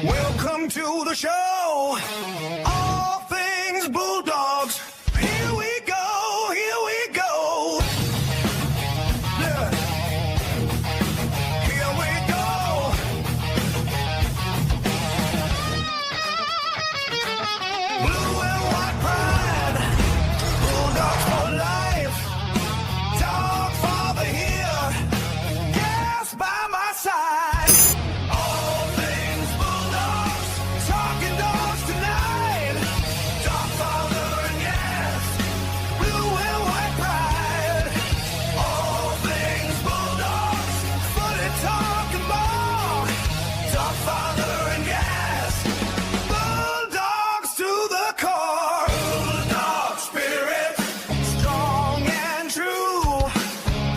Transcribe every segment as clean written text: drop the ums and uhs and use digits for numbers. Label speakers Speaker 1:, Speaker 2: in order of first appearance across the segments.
Speaker 1: Welcome to the show. All things Bulldogs. Here we go, here we go. Yeah. Here we go. Blue and white pride. Bulldogs for life. Dogfather here. Gas by my side. Talking dogs tonight. Dogfather and Gas. Blue and white pride. All things Bulldogs. Footy talking ball. Dogfather and Gas. Bulldogs to the core. Bulldog spirit. Strong and true.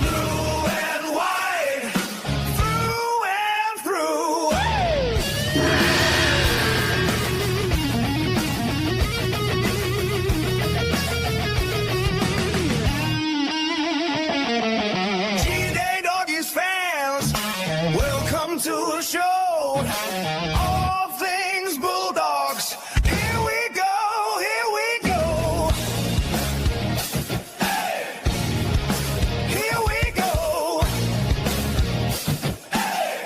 Speaker 1: Blue and white. Through and through. G-Day Doggies fans, welcome to the show. All things Bulldogs. Here we go, here we go. Hey, here we go. Hey,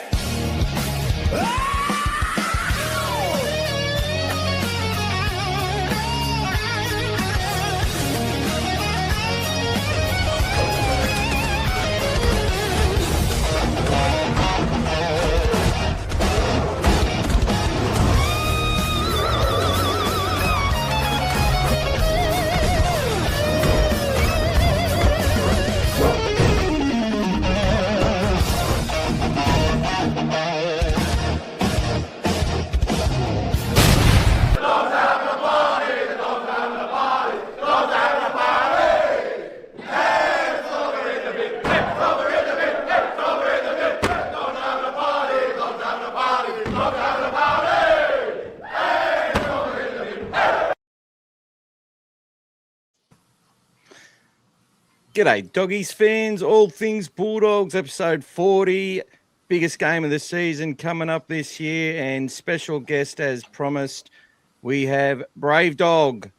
Speaker 2: G'day, Doggies fans, all things Bulldogs, episode 40, biggest game of the season coming up this year, and special guest as promised, we have Brave Dog,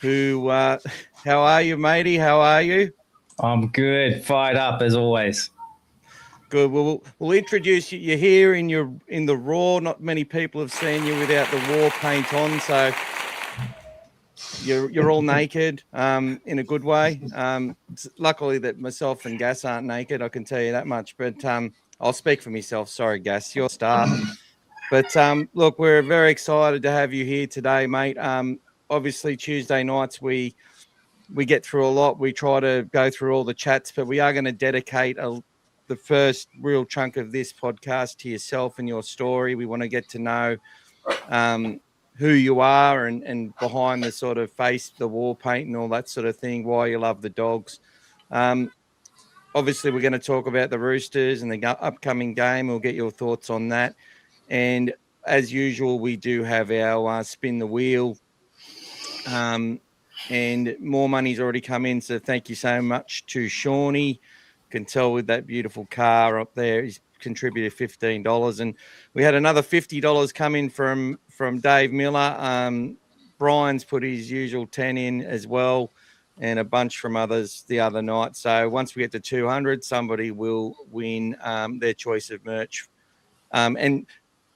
Speaker 2: who, how are you, matey? How are you?
Speaker 3: I'm good, fired up as always.
Speaker 2: Good. We'll introduce you. You're here in the Raw. Not many people have seen you without the war paint on, so you're all naked in a good way. Luckily that myself and Gas aren't naked, I can tell you that much. But I'll speak for myself. Sorry, Gas, your star. But look, we're very excited to have you here today, mate. Obviously, Tuesday nights we get through a lot. We try to go through all the chats, but we are going to dedicate the first real chunk of this podcast to yourself and your story. We want to get to know who you are and behind the sort of face, the war paint and all that sort of thing, why you love the Dogs. Obviously, we're going to talk about the Roosters and the upcoming game. We'll get your thoughts on that. And as usual, we do have our spin the wheel. And more money's already come in, so thank you so much to Shawnee. Can tell with that beautiful car up there, he's contributed $15, and we had another $50 come in from Dave Miller. Brian's put his usual 10 in as well, and a bunch from others the other night. So once we get to 200, somebody will win their choice of merch. And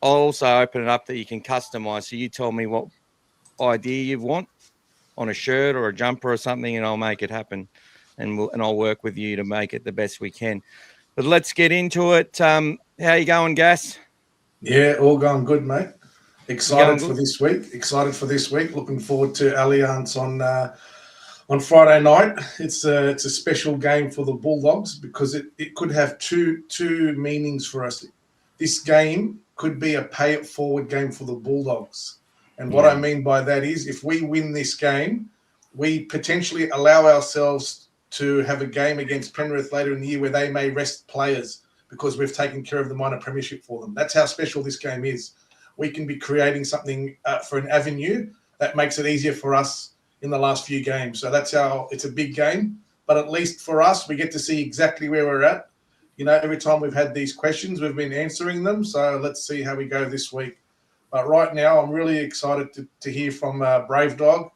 Speaker 2: I'll also open it up that you can customize. So you tell me what idea you want on a shirt or a jumper or something, and I'll make it happen. And I'll work with you to make it the best we can. But let's get into it. How you going, Gas?
Speaker 4: Yeah, all going good, mate. Excited for this week. Looking forward to Allianz on Friday night. It's a special game for the Bulldogs because it could have two meanings for us. This game could be a pay it forward game for the Bulldogs. And what I mean by that is if we win this game, we potentially allow ourselves to have a game against Penrith later in the year where they may rest players because we've taken care of the minor premiership for them. That's how special this game is. We can be creating something for an avenue that makes it easier for us in the last few games. So that's how it's a big game. But at least for us, we get to see exactly where we're at. You know, every time we've had these questions, we've been answering them. So let's see how we go this week. But right now, I'm really excited to hear from Brave Dog.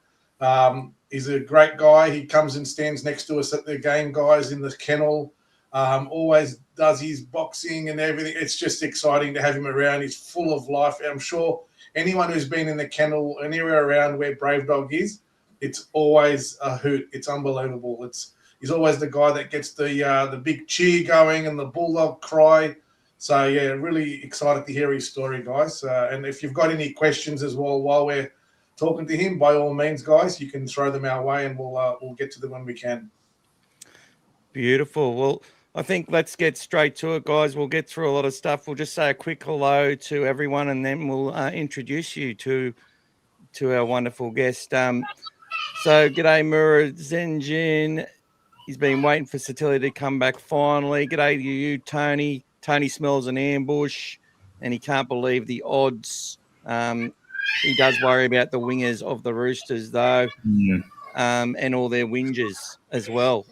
Speaker 4: He's a great guy. He comes and stands next to us at the game, guys, in the kennel. Always does his boxing and everything. It's just exciting to have him around. He's full of life. I'm sure anyone who's been in the kennel, anywhere around where Brave Dog is, it's always a hoot. It's unbelievable. He's always the guy that gets the big cheer going and the bulldog cry. So, yeah, really excited to hear his story, guys. And if you've got any questions as well while we're talking to him, by all means, guys, you can throw them our way and we'll get to them when we can.
Speaker 2: Beautiful. Well, I think let's get straight to it, guys. We'll get through a lot of stuff. We'll just say a quick hello to everyone and then we'll introduce you to our wonderful guest. So, g'day, Mura Zenjin. He's been waiting for Sitili to come back finally. G'day to you, Tony. Tony smells an ambush and he can't believe the odds. He does worry about the wingers of the Roosters, though, and all their whingers as well.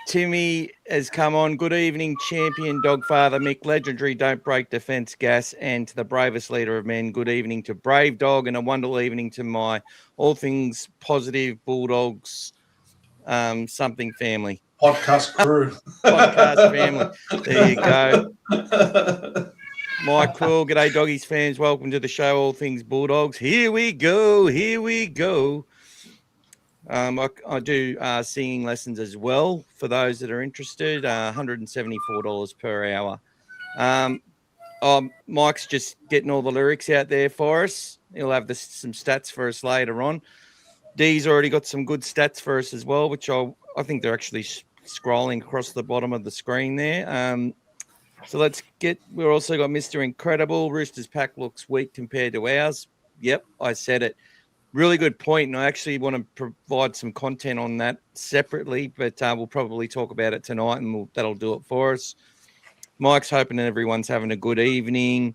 Speaker 2: Timmy has come on. Good evening, champion Dogfather Mick, legendary Don't Break Defence Gas, and to the bravest leader of men, good evening to Brave Dog, and a wonderful evening to my all things positive Bulldogs something family.
Speaker 4: Podcast crew.
Speaker 2: Podcast family. There you go. Mike Quill, g'day Doggies fans. Welcome to the show, All Things Bulldogs. Here we go. Here we go. I do singing lessons as well for those that are interested, $174 per hour. Mike's just getting all the lyrics out there for us. He'll have some stats for us later on. Dee's already got some good stats for us as well, which I think they're actually scrolling across the bottom of the screen there. So we've also got Mr. Incredible. Roosters pack looks weak compared to ours. Yep, I said it. Really good point, and I actually want to provide some content on that separately, but we'll probably talk about it tonight, and that'll do it for us. Mike's hoping that everyone's having a good evening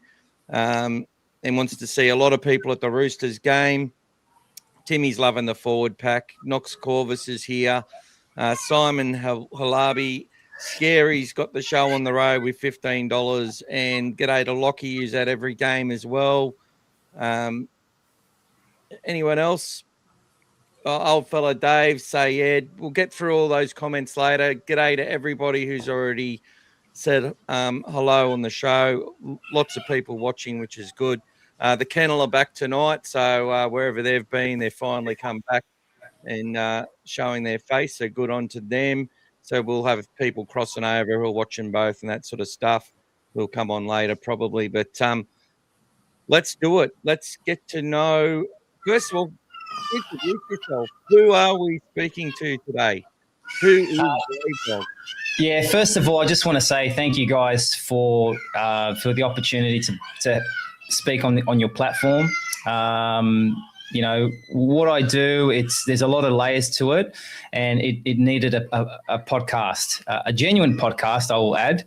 Speaker 2: and wants to see a lot of people at the Roosters game. Timmy's loving the forward pack. Knox Corvus is here. Simon Halabi. Scary's got the show on the road with $15. And g'day to Lockie, who's at every game as well. Anyone else? Old fella Dave, Sayed. We'll get through all those comments later. G'day to everybody who's already said hello on the show. Lots of people watching, which is good. The Kennel are back tonight, so wherever they've been, they've finally come back and showing their face, so good on to them. So we'll have people crossing over who are watching both and that sort of stuff. We'll come on later probably, but let's do it. Let's get to know. First of all, introduce yourself. Who are we speaking to today? Who is Brave Dog?
Speaker 3: Yeah, first of all, I just want to say thank you guys for the opportunity to speak on your platform. You know, what I do, there's a lot of layers to it, and it needed a podcast, a genuine podcast, I will add,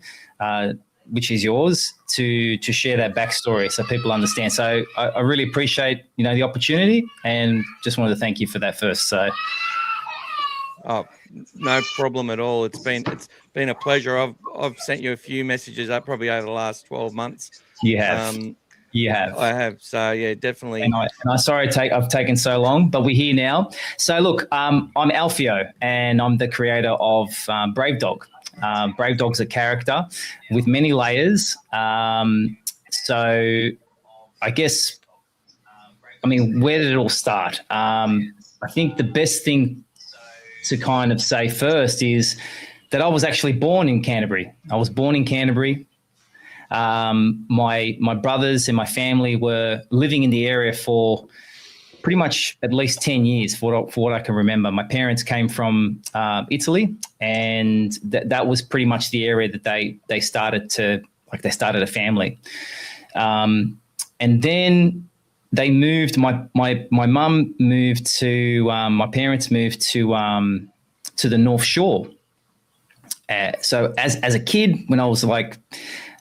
Speaker 3: which is yours, to share that backstory so people understand. So I really appreciate, the opportunity, and just wanted to thank you for that first. So,
Speaker 2: oh, no problem at all. It's been a pleasure. I've sent you a few messages up probably over the last 12 months.
Speaker 3: You have. You have.
Speaker 2: I have. So, yeah, definitely.
Speaker 3: And I'm sorry I've taken so long, but we're here now. So, look, I'm Alfio, and I'm the creator of Brave Dog. Brave Dog's a character with many layers. So, I guess, where did it all start? I think the best thing to kind of say first is that I was actually born in Canterbury. My brothers and my family were living in the area for pretty much at least 10 years for what I can remember. My parents came from Italy, and that was pretty much the area that they started a family. And then they moved. My mum moved to. My parents moved to the North Shore. So as a kid, when I was like,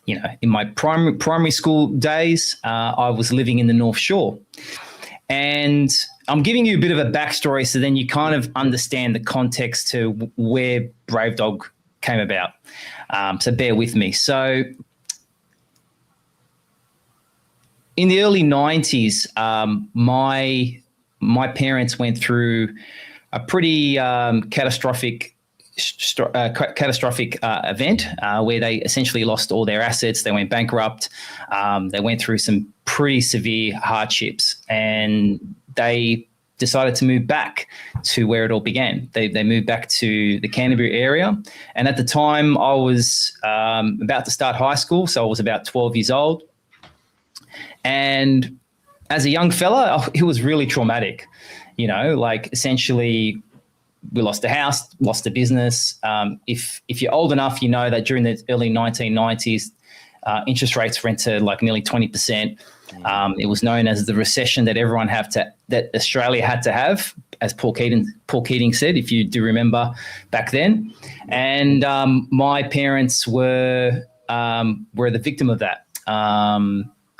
Speaker 3: in my primary school days, I was living in the North Shore. And I'm giving you a bit of a backstory so then you kind of understand the context to where Brave Dog came about. So bear with me. So in the early 90s, my parents went through a pretty catastrophic event where they essentially lost all their assets. They went bankrupt. They went through some pretty severe hardships, and they decided to move back to where it all began. They moved back to the Canterbury area, and at the time I was about to start high school, so I was about 12 years old. And as a young fella, it was really traumatic. Like essentially, we lost a house, lost a business. If you're old enough, you know that during the early 1990s, interest rates went to like nearly 20%. It was known as the recession that that Australia had to have, as Paul Keating said, if you do remember back then. And my parents were the victim of that.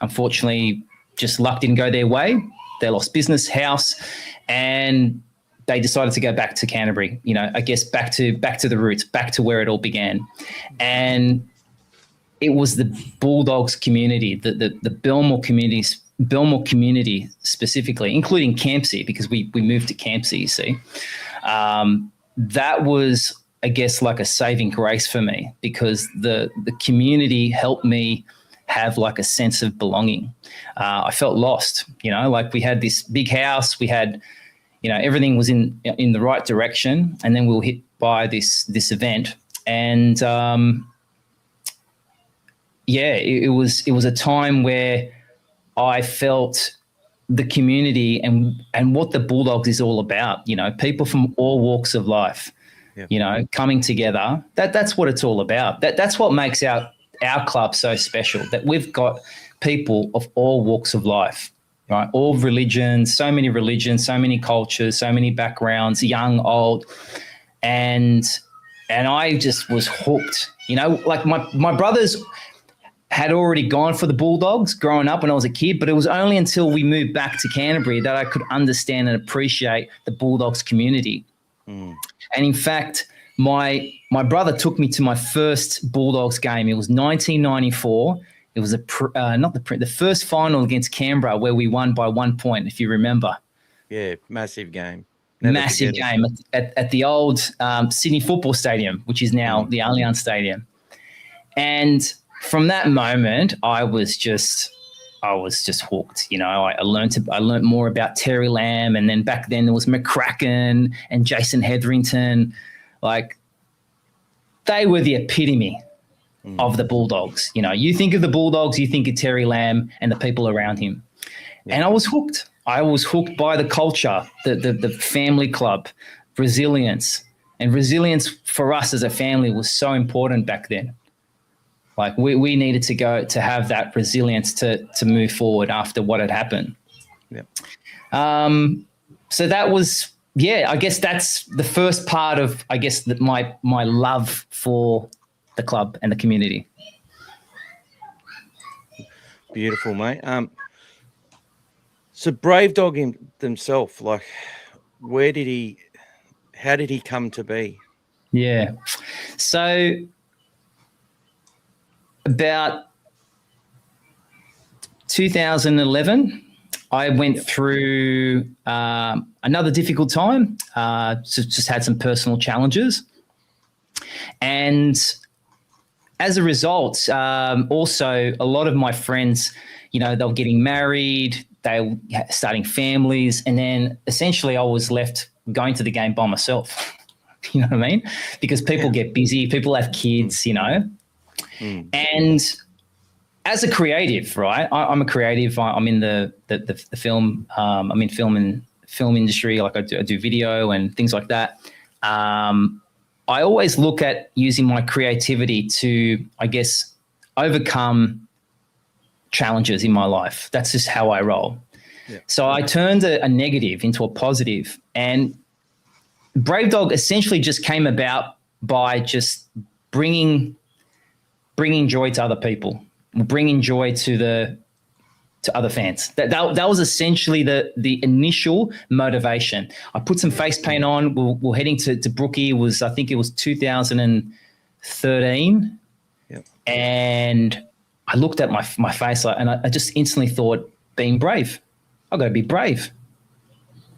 Speaker 3: Unfortunately, just luck didn't go their way. They lost business, house, and they decided to go back to Canterbury, I guess back to the roots, back to where it all began. And it was the Bulldogs community, the Belmore community specifically, including Campsie, because we moved to Campsie, you see. That was, I guess, like a saving grace for me, because the community helped me have like a sense of belonging. I felt lost, like we had this big house, we had, everything was in the right direction, and then we were hit by this event. And it was a time where I felt the community and what the Bulldogs is all about. People from all walks of life, coming together. That's what it's all about. That's what makes our club so special. That we've got people of all walks of life. Right, all religions, so many cultures, so many backgrounds, young, old, and I just was hooked. Like my brothers had already gone for the Bulldogs growing up when I was a kid, but it was only until we moved back to Canterbury that I could understand and appreciate the Bulldogs community. And in fact, my brother took me to my first Bulldogs game. It was 1994. It was the first final against Canberra, where we won by 1 point, if you remember. Yeah,
Speaker 2: massive game.
Speaker 3: Massive game at the old Sydney Football Stadium, which is now the Allianz Stadium. And from that moment, I was just hooked. I learned more about Terry Lamb, and then back then there was McCracken and Jason Hetherington. Like, they were the epitome of the Bulldogs. You think of the Bulldogs, you think of Terry Lamb and the people around him. Yeah. And I was hooked. I was hooked by the culture, the family club, resilience. And resilience for us as a family was so important back then. Like we needed to have that resilience to move forward after what had happened. Yeah. So that was, I guess that's the first part of, I guess, that my love for the club and the community.
Speaker 2: Beautiful, mate. So Brave Dog himself, like, how did he come to be?
Speaker 3: Yeah. So about 2011, I went through another difficult time, just had some personal challenges. And as a result, also a lot of my friends, they were getting married, they were starting families, and then essentially I was left going to the game by myself. You know what I mean? Because people get busy, people have kids, And as a creative, right? I'm a creative. I'm in the film. I'm in film industry. Like I do video and things like that. I always look at using my creativity to, I guess, overcome challenges in my life. That's just how I roll. Yeah. So I turned a negative into a positive, and Brave Dog essentially just came about by just bringing joy to other people, bringing joy to other fans. That was essentially the initial motivation. I put some face paint on. We're heading to Brookie. I think it was 2013. Yep. And I looked at my face and I just instantly thought, being brave. I've got to be brave.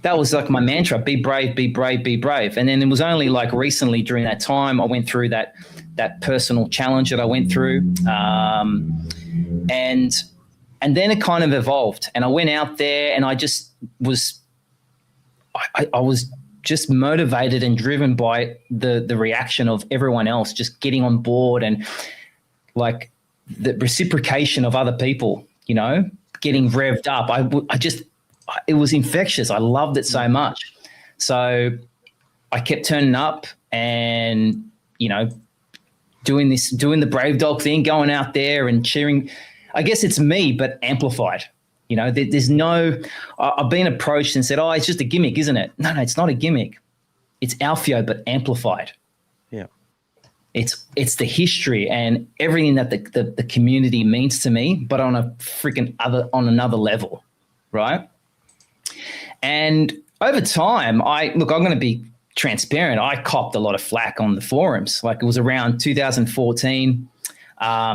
Speaker 3: That was like my mantra: be brave, be brave, be brave. And then it was only like recently during that time I went through that personal challenge that I went through, and then it kind of evolved, and I went out there and I just was, I was just motivated and driven by the reaction of everyone else, just getting on board, and like the reciprocation of other people, getting revved up. It was infectious. I loved it so much. So I kept turning up and, doing the Brave Dog thing, going out there and cheering. I guess it's me, but amplified. There's no, I've been approached and said, oh, it's just a gimmick, isn't it? No, it's not a gimmick. It's Alfio, but amplified. Yeah. It's the history and everything that the community means to me, but on another level, right? And over time, I'm going to be transparent. I copped a lot of flack on the forums. Like it was around 2014,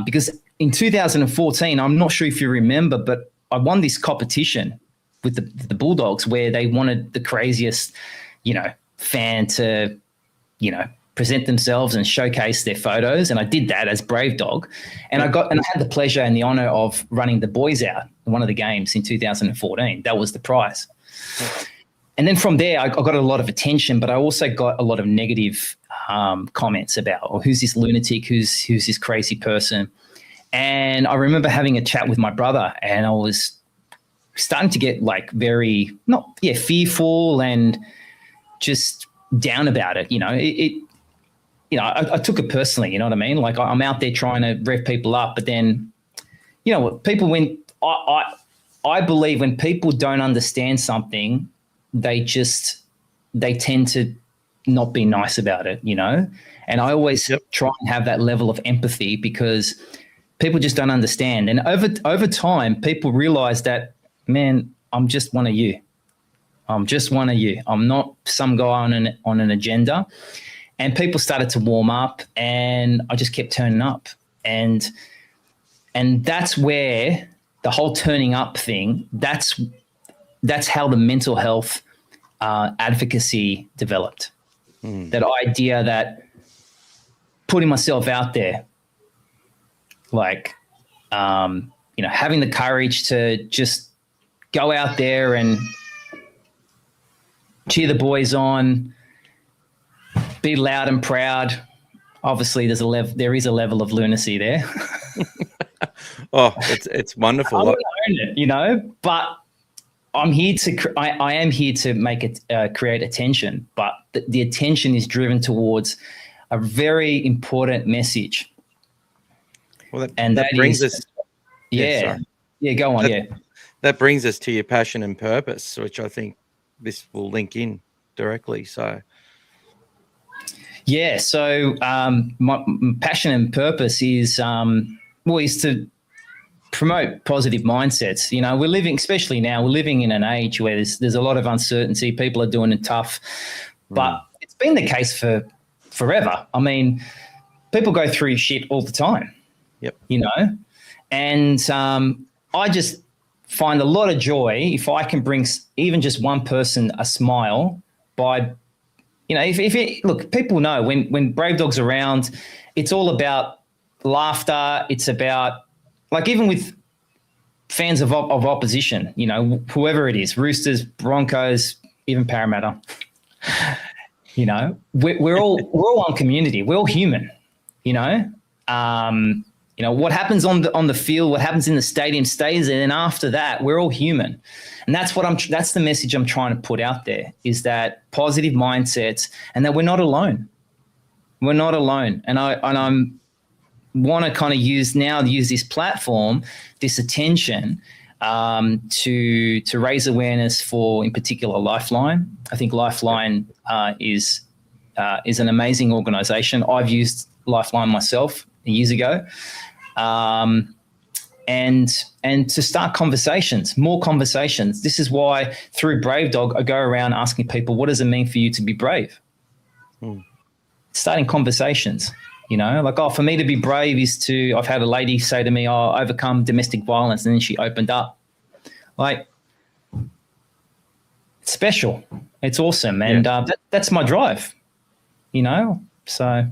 Speaker 3: because in 2014, I'm not sure if you remember, but I won this competition with the Bulldogs where they wanted the craziest, fan to, present themselves and showcase their photos. And I did that as Brave Dog. And I had the pleasure and the honor of running the boys out in one of the games in 2014. That was the prize. And then from there, I got a lot of attention, but I also got a lot of negative comments about, who's this lunatic, who's this crazy person. And I remember having a chat with my brother, and I was starting to get like very, fearful and just down about it. I took it personally, you know what I mean? Like I'm out there trying to rev people up, but then, I believe when people don't understand something, they tend to not be nice about it, And I always try and have that level of empathy because people just don't understand. And over time, people realize that, man, I'm just one of you. I'm just one of you. I'm not some guy on an agenda. And people started to warm up, and I just kept turning up. And that's where the whole turning up thing, that's how the mental health advocacy developed. That idea that putting myself out there, like, having the courage to just go out there and cheer the boys on, be loud and proud. Obviously, there is a level of lunacy there.
Speaker 2: Oh, it's wonderful.
Speaker 3: I want to own it, but I'm here I am here to make it create attention, but the attention is driven towards a very important message.
Speaker 2: Well, that brings us.
Speaker 3: Yeah, go on.
Speaker 2: That brings us to your passion and purpose, which I think this will link in directly. So.
Speaker 3: Yeah, so my passion and purpose is to promote positive mindsets. We're living, especially now, we're living in an age where there's a lot of uncertainty. People are doing it tough, but it's been the case for forever. I mean, people go through shit all the time.
Speaker 2: Yep.
Speaker 3: And I just find a lot of joy if I can bring even just one person a smile by. Look, people know when Brave Dog's around, it's all about laughter. It's about, like, even with fans of opposition, whoever it is, Roosters, Broncos, even Parramatta, we're all one community. We're all human, You know, what happens on the field, what happens in the stadium stays there. And after that, we're all human. And that's that's the message I'm trying to put out there, is that positive mindsets and that we're not alone. We're not alone. And I'm want to kind of use this platform, this attention, to raise awareness for, in particular, Lifeline. I think Lifeline is an amazing organisation. I've used Lifeline myself years ago, and to start conversations, more conversations. This is why through Brave Dog, I go around asking people, what does it mean for you to be brave? Starting conversations, you know, like, oh, for me to be brave is to, I've had a lady say to me, oh, overcome domestic violence. And then she opened up. Like, it's special. It's awesome. And that's my drive, you know, so.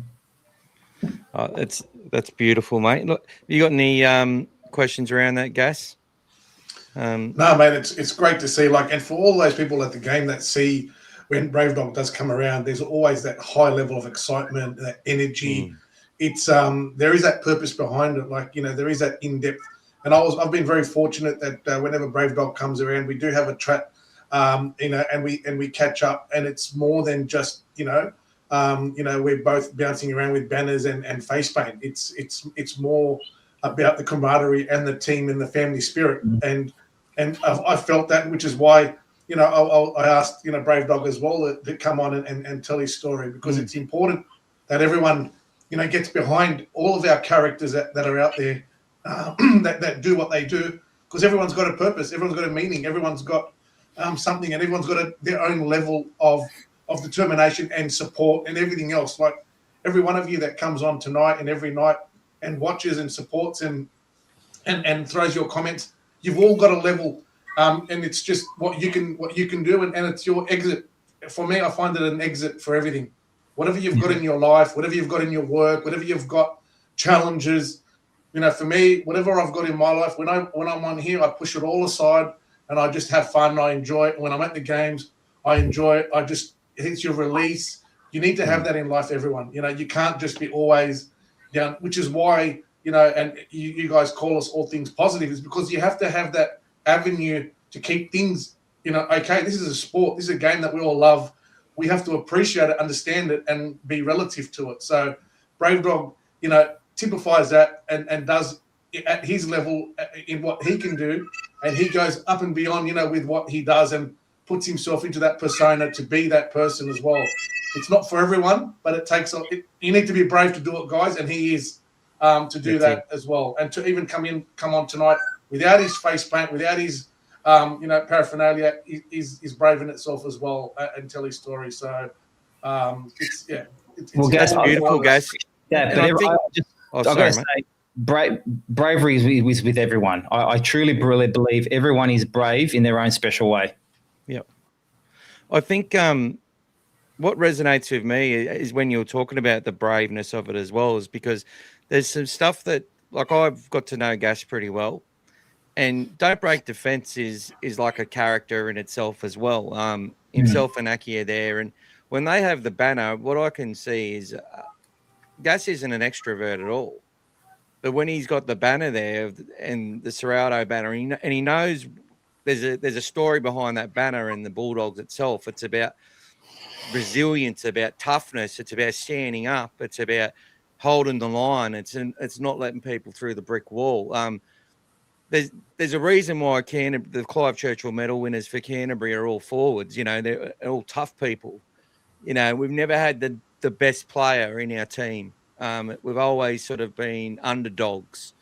Speaker 2: That's beautiful, mate. Look, you got any questions around that, Gas?
Speaker 4: No, mate, it's great to see. Like, and for all those people at the game that see when Brave Dog does come around, there's always that high level of excitement, that energy. It's there is that purpose behind it. Like, you know, there is that in depth. And I've been very fortunate that whenever Brave Dog comes around, we do have a chat, you know, and we catch up, and it's more than just, you know, we're both bouncing around with banners and face paint. It's more about the camaraderie and the team and the family spirit. And I felt that, which is why, you know, I asked, you know, Brave Dog as well to come on and tell his story, because it's important that everyone, you know, gets behind all of our characters that are out there, that do what they do, because everyone's got a purpose, everyone's got a meaning, everyone's got something, and everyone's got their own level of determination and support and everything else. Like, every one of you that comes on tonight and every night and watches and supports and throws your comments, you've all got a level, and it's just what you can do, and it's your exit. For me, I find it an exit for everything. Whatever you've got in your life, whatever you've got in your work, whatever you've got challenges, you know, for me, whatever I've got in my life, when I'm on here, I push it all aside and I just have fun. I enjoy it. When I'm at the games, I enjoy it. It's your release. You need to have that in life, everyone. You know, you can't just be always down, which is why, you know, and you guys call us All Things Positive, is because you have to have that avenue to keep things, you know, okay, this is a sport. This is a game that we all love. We have to appreciate it, understand it, and be relative to it. So Brave Dog, you know, typifies that and does at his level in what he can do. And he goes up and beyond, you know, with what he does, and puts himself into that persona to be that person as well. It's not for everyone, but it takes you need to be brave to do it, guys, and he is to do that as well. And to even come on tonight without his face paint, without his you know, paraphernalia, is brave in itself as well, and tell his story. So it's
Speaker 2: that's beautiful, guys.
Speaker 3: Yeah, but I've got to say, bravery is with everyone. I truly believe everyone is brave in their own special way.
Speaker 2: Yeah, I think what resonates with me is when you're talking about the braveness of it as well, is because there's some stuff that, like, I've got to know Gas pretty well, and Don't Break Defence is like a character in itself as well. Himself and Aki are there, and when they have the banner, what I can see is Gas isn't an extrovert at all. But when he's got the banner there and the Serraldo banner, and he knows there's a story behind that banner and the Bulldogs itself. It's about resilience, about toughness. It's about standing up. It's about holding the line. It's not letting people through the brick wall. There's a reason why the Clive Churchill Medal winners for Canterbury are all forwards. You know, they're all tough people. You know, we've never had the best player in our team. We've always sort of been underdogs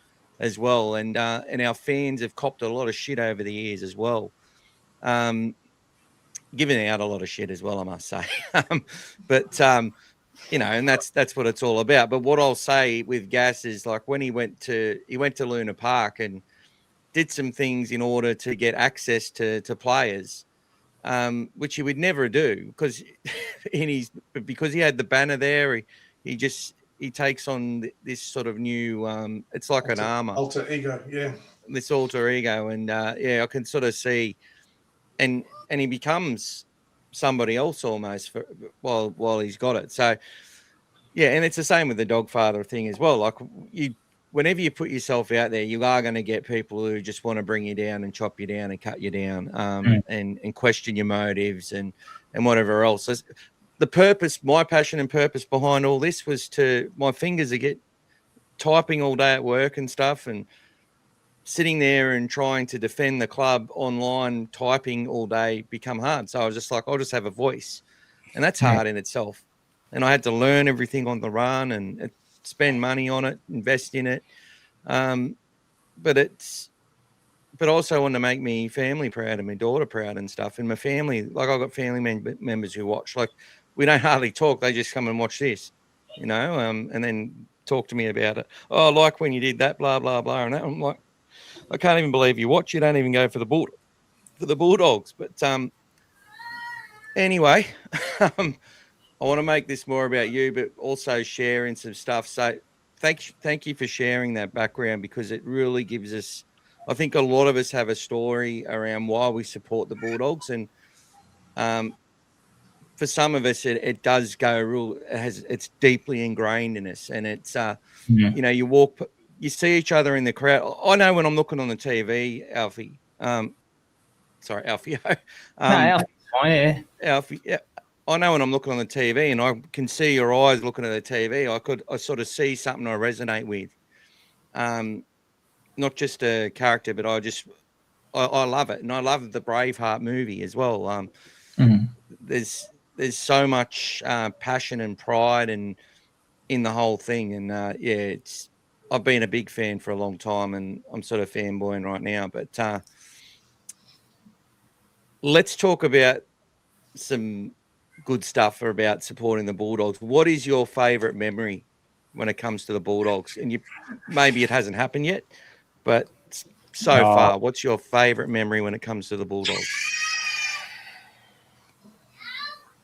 Speaker 2: as well, and our fans have copped a lot of shit over the years as well, giving out a lot of shit as well, I must say. But you know, and that's what it's all about. But what I'll say with Gas is, like, when he went to Luna Park and did some things in order to get access to players, which he would never do because he had the banner there. He takes on this sort of new, it's like an armor.
Speaker 4: Alter ego, yeah.
Speaker 2: This alter ego. And, I can sort of see, and he becomes somebody else almost while he's got it. So, yeah, and it's the same with the Dogfather thing as well. Like, whenever you put yourself out there, you are going to get people who just want to bring you down and chop you down and cut you down, and question your motives and whatever else. So the purpose, my passion and purpose behind all this was my fingers to get typing all day at work and stuff, and sitting there and trying to defend the club online, typing all day become hard. So I was just like, I'll just have a voice, and that's hard in itself. And I had to learn everything on the run and spend money on it, invest in it. But also want to make me family proud and my daughter proud and stuff. And my family, like I've got family members who watch, like we don't hardly talk. They just come and watch this, and then talk to me about it. Oh, I like when you did that, blah, blah, blah. And that. I'm like, I can't even believe you watch. You don't even go for the Bulldogs. But anyway, I want to make this more about you, but also sharing some stuff. So thank you for sharing that background, because it really gives us, I think a lot of us have a story around why we support the Bulldogs. And for some of us, it does go it's deeply ingrained in us. And it's, you see each other in the crowd. I know when I'm looking on the TV, Alfie, sorry, Alfie.
Speaker 3: Alfie's fine, yeah.
Speaker 2: Alfie, yeah. I know when I'm looking on the TV and I can see your eyes looking at the TV, I sort of see something I resonate with. Not just a character, but I love it. And I love the Braveheart movie as well. There's so much passion and pride in the whole thing. And I've been a big fan for a long time, and I'm sort of fanboying right now. But let's talk about some good stuff about supporting the Bulldogs. What is your favourite memory when it comes to the Bulldogs? And maybe it hasn't happened yet, but so far, what's your favourite memory when it comes to the Bulldogs?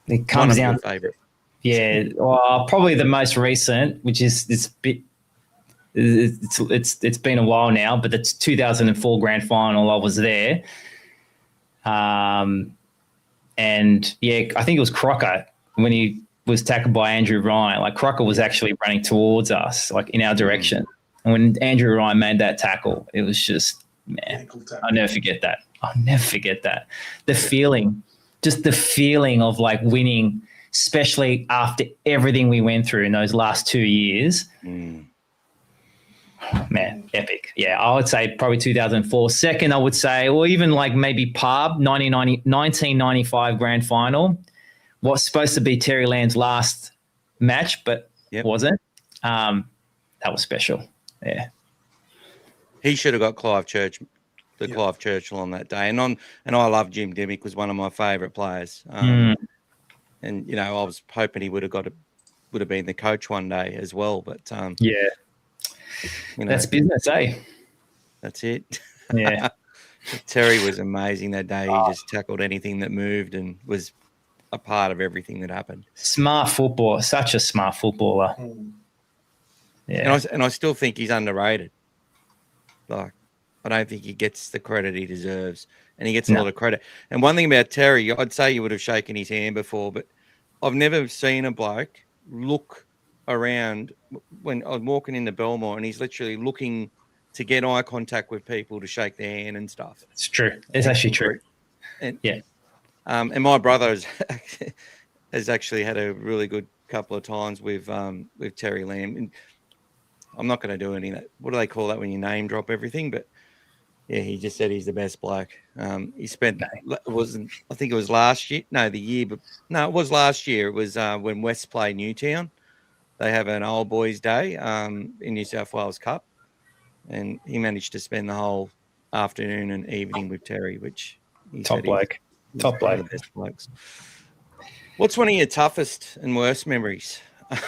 Speaker 3: It comes down.
Speaker 2: Favourite.
Speaker 3: Yeah, well, probably the most recent, which is it's been a while now, but it's 2004 grand final. I was there. And yeah, I think it was Crocker when he was tackled by Andrew Ryan. Like Crocker was actually running towards us, like in our direction. And when Andrew Ryan made that tackle, it was just, man, I'll never forget that. The feeling, just the feeling of like winning, especially after everything we went through in those last 2 years. Man, epic. Yeah, I would say probably 2004. Second, I would say, or even like maybe Parb, 1995 grand final. What's supposed to be Terry Land's last match, but wasn't. That was special. Yeah.
Speaker 2: He should have got Clive Churchill on that day. And I love Jim Dimmick, was one of my favourite players. And I was hoping he would have been the coach one day as well. But that's business, eh? That's it.
Speaker 3: Yeah.
Speaker 2: Terry was amazing that day. He just tackled anything that moved and was a part of everything that happened.
Speaker 3: Smart footballer, such a smart footballer. Yeah.
Speaker 2: And I still think he's underrated. Like, I don't think he gets the credit he deserves, and he gets a lot of credit. And one thing about Terry, I'd say you would have shaken his hand before, but I've never seen a bloke look around when I'm walking into Belmore and he's literally looking to get eye contact with people to shake their hand and stuff.
Speaker 3: It's true. It's actually true.
Speaker 2: And and my brother has actually had a really good couple of times with Terry Lamb. And I'm not going to do any of that. What do they call that when you name drop everything? But yeah, he just said he's the best bloke. He spent, I think it was last year. No, it was last year. It was when West played Newtown. They have an old boys day in New South Wales Cup. And he managed to spend the whole afternoon and evening with Terry, which he
Speaker 3: top bloke. Top bloke.
Speaker 2: The best blokes. What's one of your toughest and worst memories?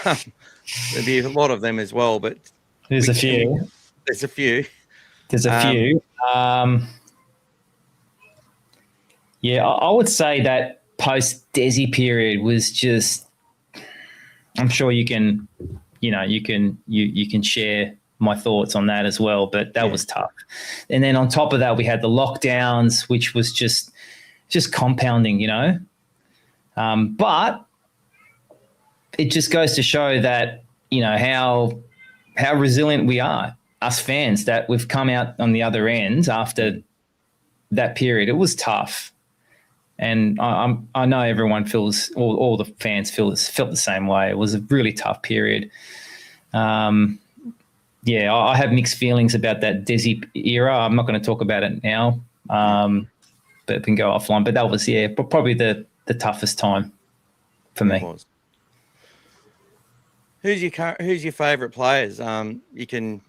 Speaker 2: There'd be a lot of them as well, but
Speaker 3: there's a few.
Speaker 2: There's a few.
Speaker 3: I would say that post-Desi period was just, I'm sure you can share my thoughts on that as well, but that was tough. And then on top of that, we had the lockdowns, which was just compounding, but it just goes to show that, how resilient we are. us fans that we've come out on the other end after that period. It was tough. And I know everyone feels, all the fans felt the same way. It was a really tough period. I have mixed feelings about that Desi era. I'm not going to talk about it now, but we can go offline. But that was, probably the toughest time for me.
Speaker 2: Who's your favourite players? You can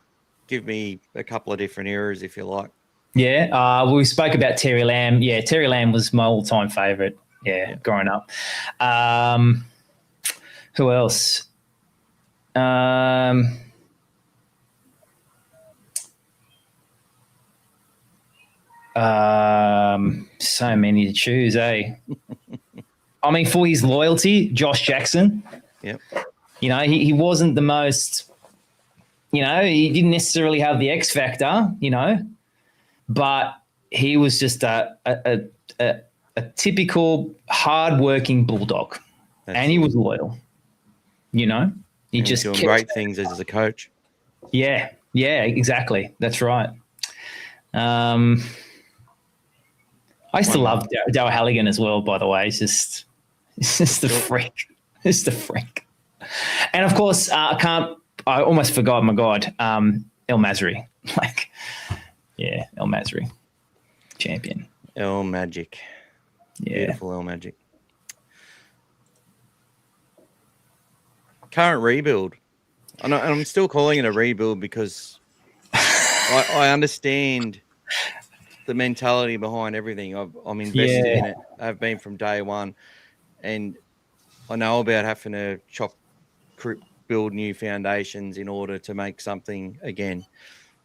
Speaker 2: give me a couple of different eras if you like.
Speaker 3: Yeah, we spoke about Terry Lamb. Yeah, Terry Lamb was my all-time favourite, growing up. Who else? So many to choose, eh? I mean, for his loyalty, Josh Jackson.
Speaker 2: Yep.
Speaker 3: You know, he wasn't the most, he didn't necessarily have the X factor, but he was just a typical hard-working bulldog. And he was loyal, He just
Speaker 2: doing great things as a coach.
Speaker 3: Yeah, exactly. That's right. I used to love Darryl Halligan as well, by the way. He's just the freak. He's the freak. And, of course, I almost forgot, my God, El Masri. El Masri. Champion.
Speaker 2: El Magic.
Speaker 3: Yeah.
Speaker 2: Beautiful El Magic. Current rebuild. And I'm still calling it a rebuild because I understand the mentality behind everything. I'm invested in it. I've been from day one. And I know about having to build new foundations in order to make something again.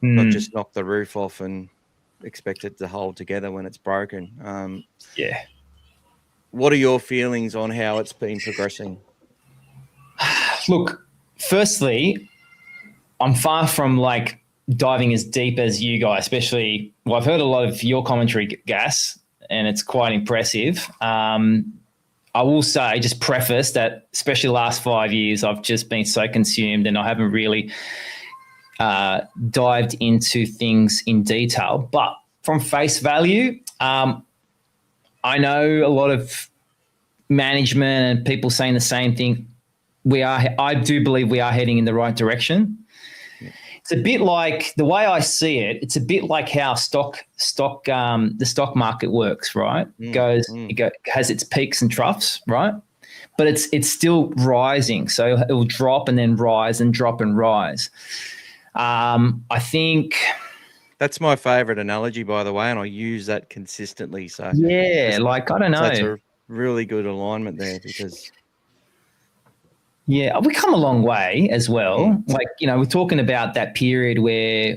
Speaker 2: Not just knock the roof off and expect it to hold together when it's broken. What are your feelings on how it's been progressing?
Speaker 3: Look, firstly, I'm far from diving as deep as you guys, especially, I've heard a lot of your commentary, Gas, and it's quite impressive. I will say, just preface that, especially the last 5 years, I've just been so consumed and I haven't really dived into things in detail. But from face value, I know a lot of management and people saying the same thing. I do believe we are heading in the right direction. It's a bit like, the way I see it, it's a bit like how the stock market works, right? It has its peaks and troughs, right? But it's still rising. So it will drop and then rise and drop and rise. I think
Speaker 2: that's my favorite analogy, by the way, and I use that consistently. So
Speaker 3: I don't know.
Speaker 2: That's a really good alignment there because.
Speaker 3: Yeah, we come a long way as well. We're talking about that period where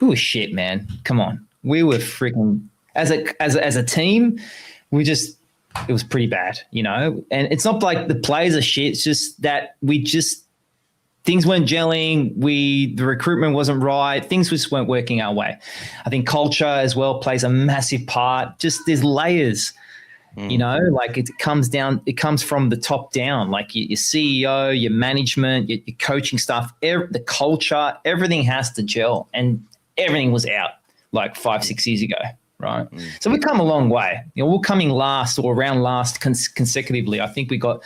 Speaker 3: we were shit, man. Come on. We were freaking, as a team, it was pretty bad, And it's not like the players are shit. It's just that things weren't gelling. The recruitment wasn't right. Things just weren't working our way. I think culture as well plays a massive part. Just there's layers. It comes from the top down, your CEO, your management, your coaching staff, the culture, everything has to gel, and everything was out 5-6 years ago, right? So we've come a long way. We're coming last or around last consecutively. I think we got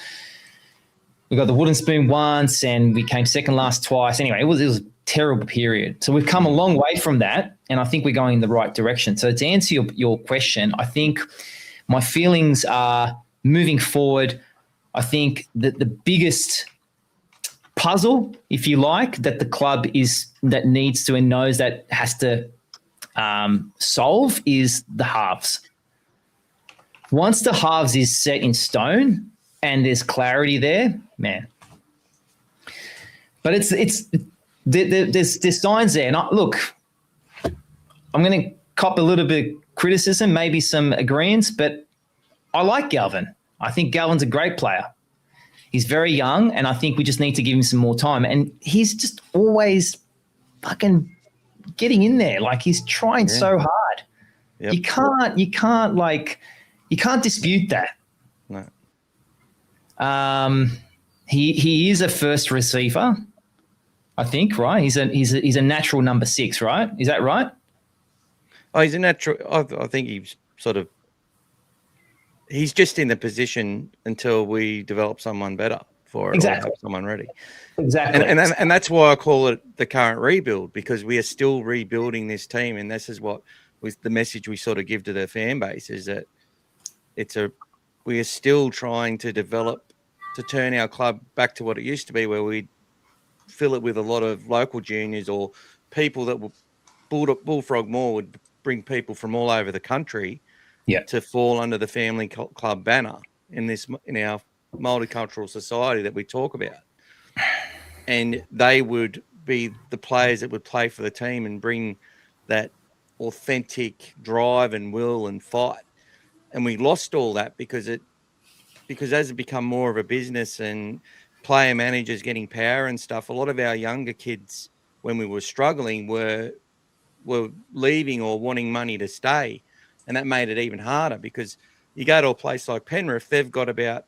Speaker 3: the wooden spoon once and we came second last twice. Anyway, it was a terrible period. So we've come a long way from that, and I think we're going in the right direction. So to answer your question, I think my feelings are moving forward. I think that the biggest puzzle, if you like, that the club that needs to and knows that has to solve is the halves. Once the halves is set in stone and there's clarity there, man. But there's signs there. And look, I'm going to cop a little bit of criticism, maybe some agreements, but I like Galvin. I think Galvin's a great player. He's very young, and I think we just need to give him some more time. And he's just always fucking getting in there. He's trying so hard. Yep. You can't dispute that.
Speaker 2: No.
Speaker 3: He is a first receiver. I think, right? He's a natural number 6, right? Is that right?
Speaker 2: Oh, he's a natural. I think he's just in the position until we develop someone better for it,
Speaker 3: Exactly.
Speaker 2: or have someone ready.
Speaker 3: Exactly.
Speaker 2: And that's why I call it the current rebuild, because we are still rebuilding this team, and this is what was the message we sort of give to the fan base, is that we are still trying to develop, to turn our club back to what it used to be, where we fill it with a lot of local juniors or people that will Bullfrog Moor would bring people from all over the country to fall under the family club banner in our multicultural society that we talk about. And they would be the players that would play for the team and bring that authentic drive and will and fight. And we lost all that because as it become more of a business and player managers getting power and stuff, a lot of our younger kids, when we were struggling, were leaving or wanting money to stay. And that made it even harder, because you go to a place like Penrith, they've got about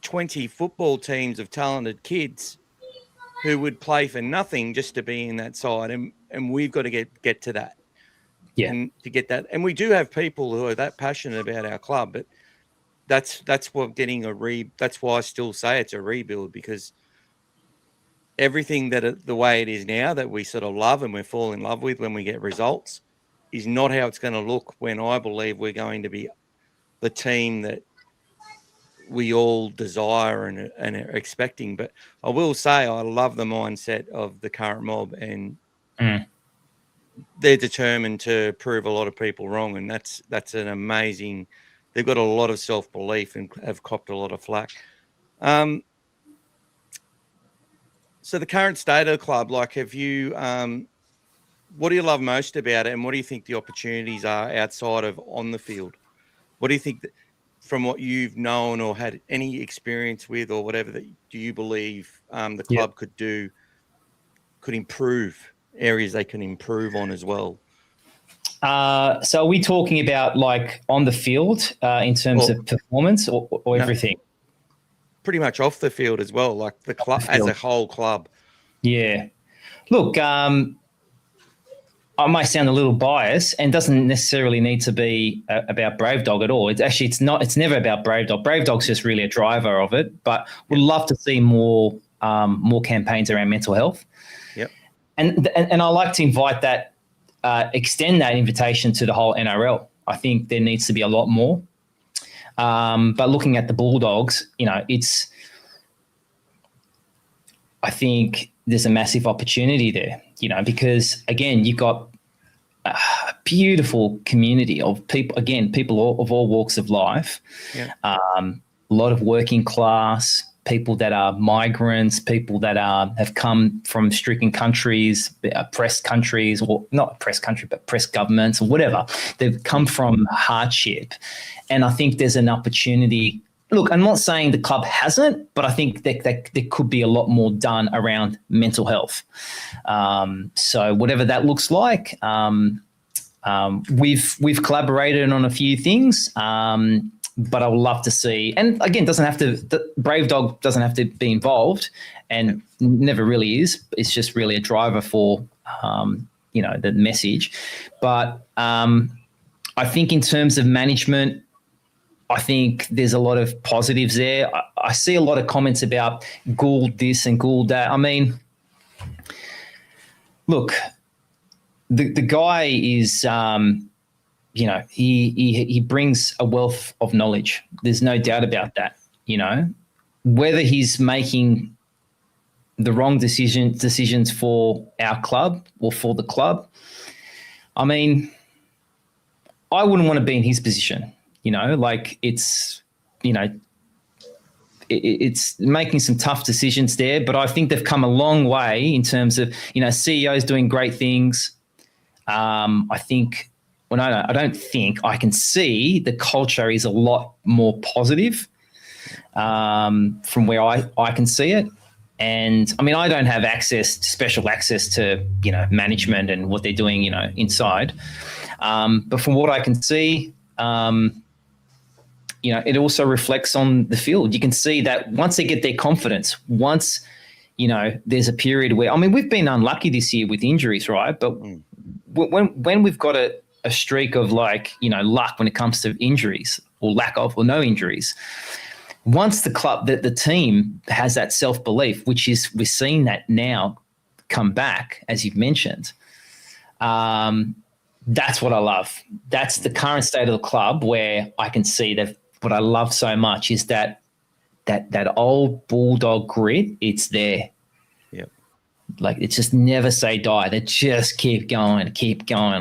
Speaker 2: 20 football teams of talented kids who would play for nothing just to be in that side. And we've got to get to that.
Speaker 3: Yeah.
Speaker 2: And to get that. And we do have people who are that passionate about our club, but that's what that's why I still say it's a rebuild, because everything the way it is now that we sort of love and we fall in love with when we get results is not how it's going to look when I believe we're going to be the team that we all desire and are expecting. But I will say I love the mindset of the current mob, and they're determined to prove a lot of people wrong. And that's an amazing. They've got a lot of self-belief and have copped a lot of flack. So the current state of the club, like, have you, what do you love most about it, and what do you think the opportunities are outside of on the field? What do you think from what you've known or had any experience with or whatever, that do you believe the club could improve, areas they can improve on as well?
Speaker 3: So are we talking about like on the field in terms of performance or everything?
Speaker 2: Pretty much off the field as well, like the club as a whole club. Yeah.
Speaker 3: Look, I might sound a little biased, and doesn't necessarily need to be about Brave Dog at all. It's never about Brave Dog. Brave Dog's just really a driver of it, but we'd love to see more campaigns around mental health.
Speaker 2: Yep.
Speaker 3: And I like to invite that, extend that invitation to the whole NRL. I think there needs to be a lot more. But looking at the Bulldogs, I think there's a massive opportunity there, because again, you've got a beautiful community of people of all walks of life.
Speaker 2: Yeah.
Speaker 3: A lot of working class, people that are migrants, people that have come from stricken countries, oppressed countries, or not oppressed country, but oppressed governments or whatever. They've come from hardship. And I think there's an opportunity. Look, I'm not saying the club hasn't, but I think that there could be a lot more done around mental health. So whatever that looks like, we've collaborated on a few things, but I would love to see. And again, Brave Dog doesn't have to be involved, and never really is. It's just really a driver for the message. But I think in terms of management, I think there's a lot of positives there. I see a lot of comments about Gould this and Gould that. I mean, look, the guy is, he brings a wealth of knowledge. There's no doubt about that. Whether he's making the wrong decisions for our club or for the club, I mean, I wouldn't want to be in his position. It's making some tough decisions there, but I think they've come a long way in terms of, CEOs doing great things. I think, I can see the culture is a lot more positive from where I can see it. And I mean, I don't have special access to, management and what they're doing, inside. But from what I can see, it also reflects on the field. You can see that once they get their confidence, once, there's a period where, I mean, we've been unlucky this year with injuries, right? But when we've got a streak of luck when it comes to injuries or lack of or no injuries, once the team has that self-belief, which is we're seeing that now come back, as you've mentioned, that's what I love. That's the current state of the club, where I can see that what I love so much is that old Bulldog grit. It's there.
Speaker 2: Yep.
Speaker 3: Like, it's just never say die. They just keep going,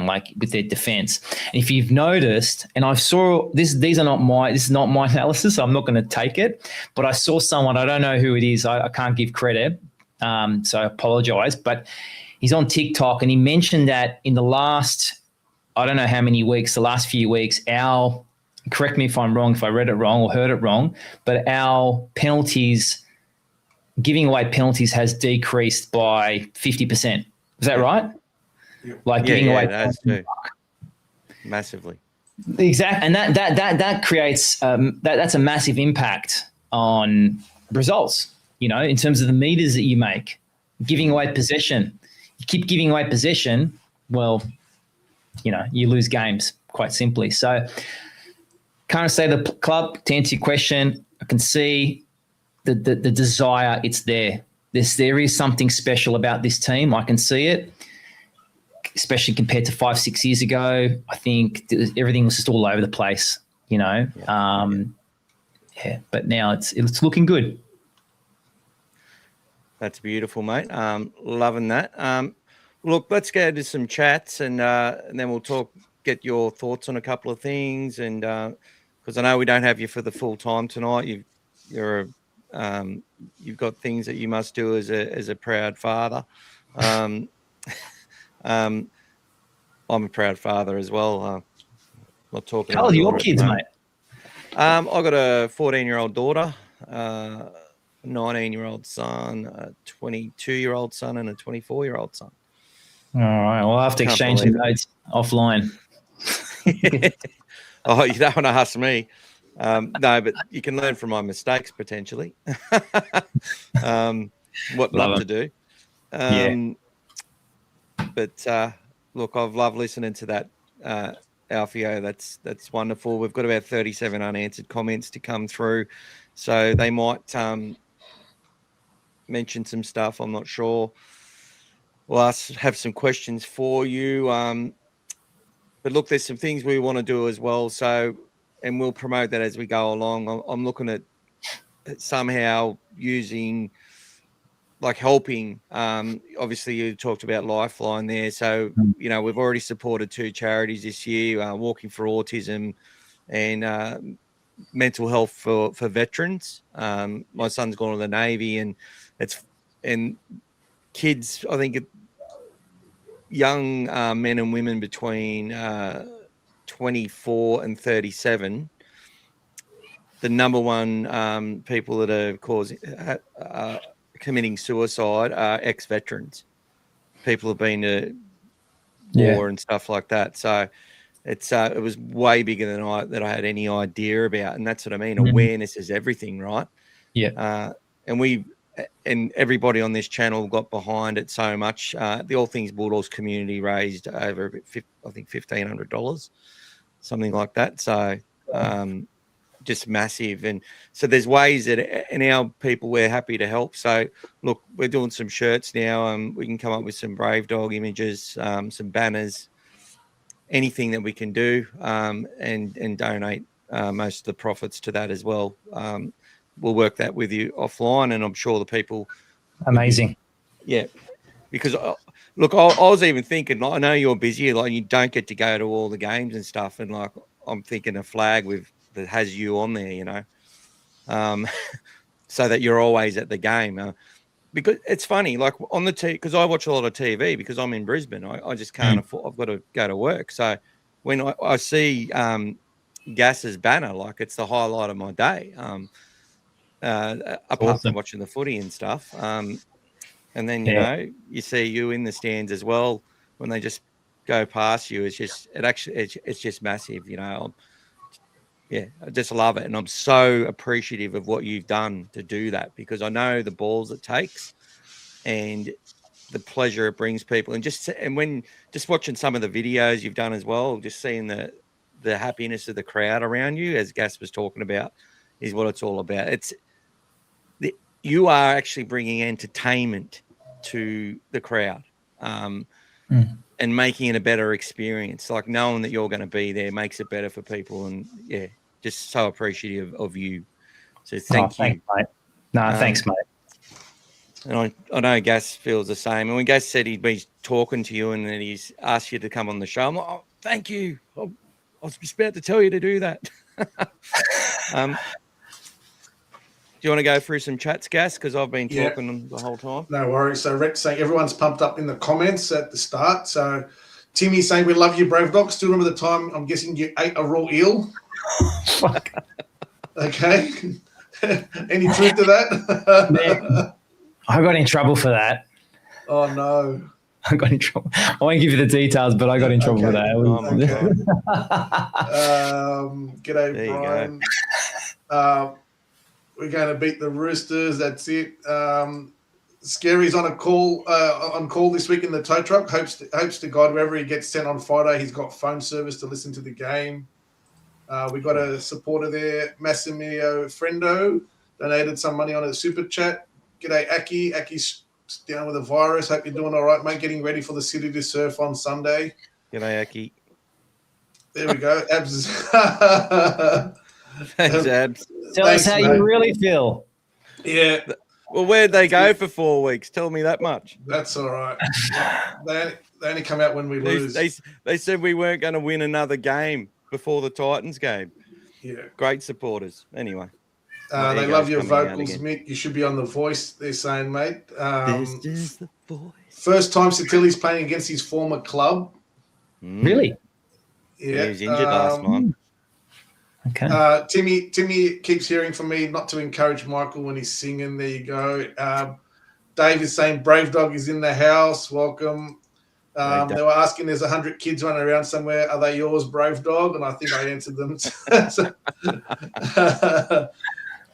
Speaker 3: like with their defense. And if you've noticed, and I saw this is not my analysis, so I'm not going to take it, but I saw someone, I don't know who it is, I can't give credit, so I apologize, but he's on TikTok and he mentioned that in the last, I don't know how many weeks, the last few weeks, correct me if I'm wrong, if I read it wrong or heard it wrong, but our penalties, giving away penalties, has decreased by 50%. Is that right? Like giving away
Speaker 2: that's true. Massively.
Speaker 3: Exactly, and that creates that's a massive impact on results. In terms of the meters that you make, giving away possession. You keep giving away possession, well, you lose games, quite simply. So, can't say the club, to answer your question, I can see the desire. It's there. There is something special about this team. I can see it, especially compared to 5-6 years ago. I think everything was just all over the place, but now it's looking good.
Speaker 2: That's beautiful, mate. Loving that. Look, let's go to some chats and then we'll get your thoughts on a couple of things. And because I know we don't have you for the full time tonight. You've got things that you must do as a proud father. I'm a proud father as well. Not talking.
Speaker 3: How old are your kids, mate?
Speaker 2: I've got a 14-year-old daughter, a 19-year-old son, a 22-year-old son, and a 24-year-old son.
Speaker 3: All right. Well, I'll have to exchange the notes offline.
Speaker 2: Oh, you don't want to ask me. No, but you can learn from my mistakes potentially. What not to do. But look, I've loved listening to that, Alfio. That's wonderful. We've got about 37 unanswered comments to come through, so they might mention some stuff. I'm not sure. We'll have some questions for you. But look, there's some things we want to do as well. So, and we'll promote that as we go along. I'm looking at somehow using, like, helping. Obviously, you talked about Lifeline there. So, we've already supported 2 charities this year, Walking for Autism and Mental Health for Veterans. My son's gone to the Navy, and kids, I think, young men and women between 24 and 37, the number one people that are committing suicide are ex-veterans. People have been to war and stuff like that. So it was way bigger than I had any idea about, and that's what I mean. Mm-hmm. Awareness is everything, right?
Speaker 3: Yeah.
Speaker 2: And everybody on this channel got behind it so much. The All Things Bulldogs community raised over, I think, $1,500, something like that. So just massive. And so there's ways that, and our people, we're happy to help. So look, we're doing some shirts now. We can come up with some Brave Dog images, some banners, anything that we can do, and donate most of the profits to that as well. We'll work that with you offline, and I'm sure the people.
Speaker 3: Amazing.
Speaker 2: Because look, I was even thinking, I know you're busy, like you don't get to go to all the games and stuff, and like I'm thinking a flag that has you on there, so that you're always at the game. Because it's funny, like on the because I watch a lot of TV because I'm in Brisbane. I just can't afford. I've got to go to work, so when I see Gas's banner, like it's the highlight of my day. Apart from watching the footy and stuff, and then you see you in the stands as well when they just go past you. It's just massive, I just love it, and I'm so appreciative of what you've done to do that, because I know the balls it takes, and the pleasure it brings people, and when watching some of the videos you've done as well, just seeing the happiness of the crowd around you, as Gas was talking about, is what it's all about. You are actually bringing entertainment to the crowd, and making it a better experience. Like knowing that you're going to be there makes it better for people, and just so appreciative of you. So thank you,
Speaker 3: thanks, mate. No, thanks, mate.
Speaker 2: And I know Gas feels the same. And when Gas said he'd been talking to you and then he's asked you to come on the show, I'm like, oh, thank you. I was just about to tell you to do that. Do you want to go through some chats, Gas? Because I've been talking the whole time.
Speaker 4: No worries. So Rex saying everyone's pumped up in the comments at the start. So Timmy saying we love you, Brave Dogs. Still remember the time I'm guessing you ate a raw eel?
Speaker 3: Fuck.
Speaker 4: Okay. Any truth to that?
Speaker 3: Man, I got in trouble for that.
Speaker 4: Oh, no.
Speaker 3: I got in trouble. I won't give you the details, but I got in trouble for that.
Speaker 2: Oh, my God.
Speaker 4: G'day,
Speaker 2: There you
Speaker 4: Brian. We're going to beat the Roosters. That's it. Scary's on call this week in the tow truck. Hopes to God wherever he gets sent on Friday, he's got phone service to listen to the game. We got a supporter there, Massimilio Friendo, donated some money on a super chat. G'day, Aki. Aki's down with a virus. Hope you're doing all right, mate. Getting ready for the city to surf on Sunday.
Speaker 2: G'day, Aki.
Speaker 4: There we go. Abs.
Speaker 2: Thanks, Abs.
Speaker 3: Tell us how you really feel.
Speaker 4: Yeah.
Speaker 2: Well, where'd they go for 4 weeks? Tell me that much.
Speaker 4: That's all right. They only come out when we lose.
Speaker 2: They said we weren't going to win another game before the Titans game.
Speaker 4: Yeah.
Speaker 2: Great supporters. Anyway.
Speaker 4: They love your vocals, Mick. You should be on The Voice, they're saying, mate.
Speaker 2: This is The Voice.
Speaker 4: First time Sitili's playing against his former club.
Speaker 3: Really?
Speaker 4: Yeah.
Speaker 2: He was injured last night.
Speaker 3: Okay.
Speaker 4: Timmy keeps hearing from me not to encourage Michael when he's singing. There you go. Dave is saying Brave Dog is in the house. Welcome. They were asking, there's 100 kids running around somewhere. Are they yours, Brave Dog? And I think I answered them.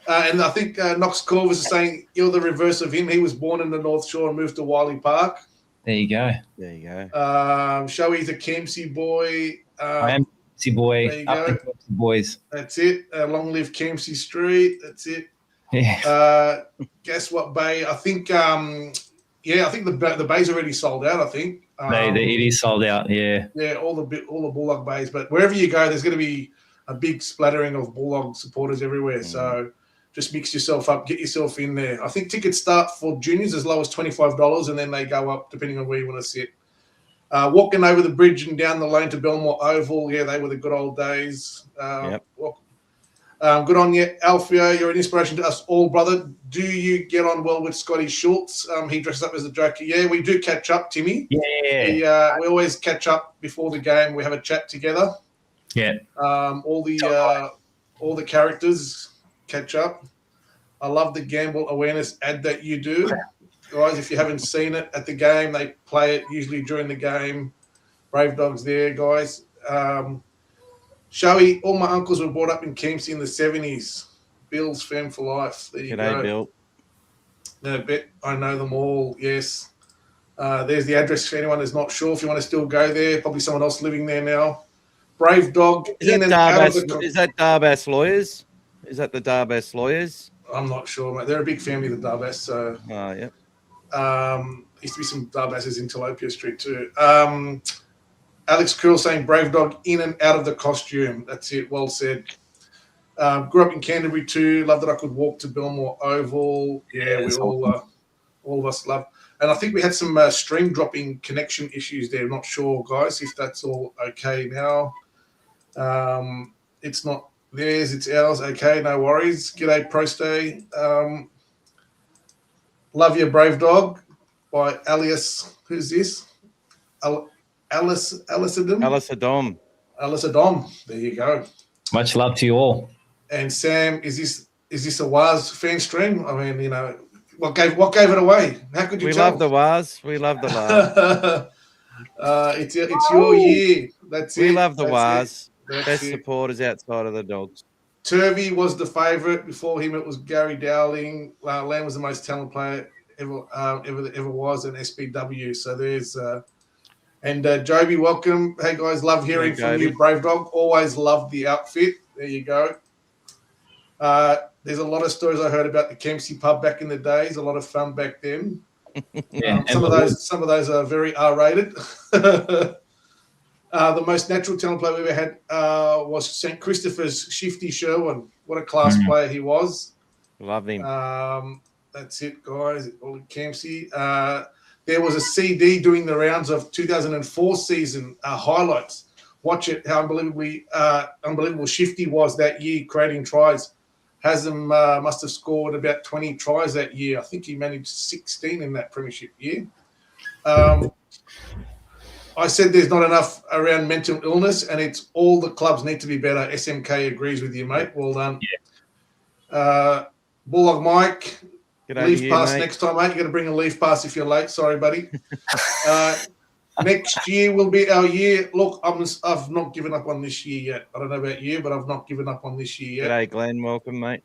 Speaker 4: And I think Knox Corvus is saying you're the reverse of him. He was born in the North Shore and moved to Wiley Park.
Speaker 3: There you go.
Speaker 4: Shoei's a Kempsey boy.
Speaker 3: I am Kempsey boy.
Speaker 4: There you
Speaker 3: Up
Speaker 4: go.
Speaker 3: the Kempsey boys.
Speaker 4: That's it. Long live Kempsey Street. That's it.
Speaker 3: Yeah.
Speaker 4: Guess what, Bay? I think I think the bay's already sold out. I think
Speaker 3: It is sold out. Yeah.
Speaker 4: Yeah, all the Bulldog bays. But wherever you go, there's going to be a big splattering of Bulldog supporters everywhere. So just mix yourself up, get yourself in there. I think tickets start for juniors as low as $25, and then they go up depending on where you want to sit. Walking over the bridge and down the lane to Belmore Oval, yeah, they were the good old days. Good on you, Alfio. You're an inspiration to us all, brother. Do you get on well with Scotty Schultz? He dresses up as a Joker. Yeah, we do catch up, Timmy.
Speaker 3: Yeah.
Speaker 4: We always catch up before the game. We have a chat together.
Speaker 3: Yeah.
Speaker 4: All the characters catch up. I love the gamble awareness ad that you do. Guys, if you haven't seen it at the game, they play it usually during the game. Brave Dogs there, guys. Showy, all my uncles were brought up in Kempsey in the 70s. Bill's Femme for Life. There you go.
Speaker 2: Bill.
Speaker 4: No, bet I know them all, yes. There's the address for anyone who's not sure. If you want to still go there, probably someone else living there now. Brave Dog.
Speaker 2: Is that Darbas Lawyers? Is that the Darbas Lawyers?
Speaker 4: I'm not sure, mate. They're a big family, the Darbas. So.
Speaker 2: Oh, yeah.
Speaker 4: Used to be some Darbasses in Tilapia Street too. Alex Krill saying Brave Dog in and out of the costume. That's it. Well said. Grew up in Canterbury too. Love that I could walk to Belmore Oval. Yeah, we all of us love. And I think we had some stream dropping connection issues there. I'm not sure, guys, if that's all okay now. It's not theirs, it's ours. Okay, no worries. G'day, Prostay. Love You, Brave Dog by Alias. Who's this? Alice Adom. There you go.
Speaker 3: Much love to you all.
Speaker 4: And Sam, is this a Waz fan stream? I mean, what gave it away? How could you tell?
Speaker 2: We love the Waz. We love the Waz.
Speaker 4: It's your year. That's it.
Speaker 2: We love the Waz.
Speaker 4: That's
Speaker 2: Best
Speaker 4: it.
Speaker 2: supporters outside of the Dogs.
Speaker 4: Turvey was the favourite. Before him, it was Gary Dowling. Lamb was the most talented player ever was, and SBW. So there's and Joby, welcome. Hey guys, love hearing from you, Brave Dog. Always love the outfit. There you go. There's a lot of stories I heard about the Kempsey pub back in the days. A lot of fun back then. Some of those are very R-rated. The most natural talent player we ever had was St. Christopher's Shifty Sherwin. What a class player he was.
Speaker 2: Love him.
Speaker 4: That's it, guys. All Kempsey. There was a CD doing the rounds of 2004 season highlights. Watch it. How unbelievable Shifty was that year, creating tries. Haslam must have scored about 20 tries that year. I think he managed 16 in that premiership year. I said there's not enough around mental illness, and it's all the clubs need to be better. SMK agrees with you, mate. Well done. Yeah. Bulldog Mike, leaf pass mate. Next time, mate. You're going to bring a leaf pass if you're late. Sorry, buddy. Next year will be our year. Look, I've not given up on this year yet. I don't know about you, but I've not given up on this year yet.
Speaker 2: G'day, Glenn. Welcome, mate.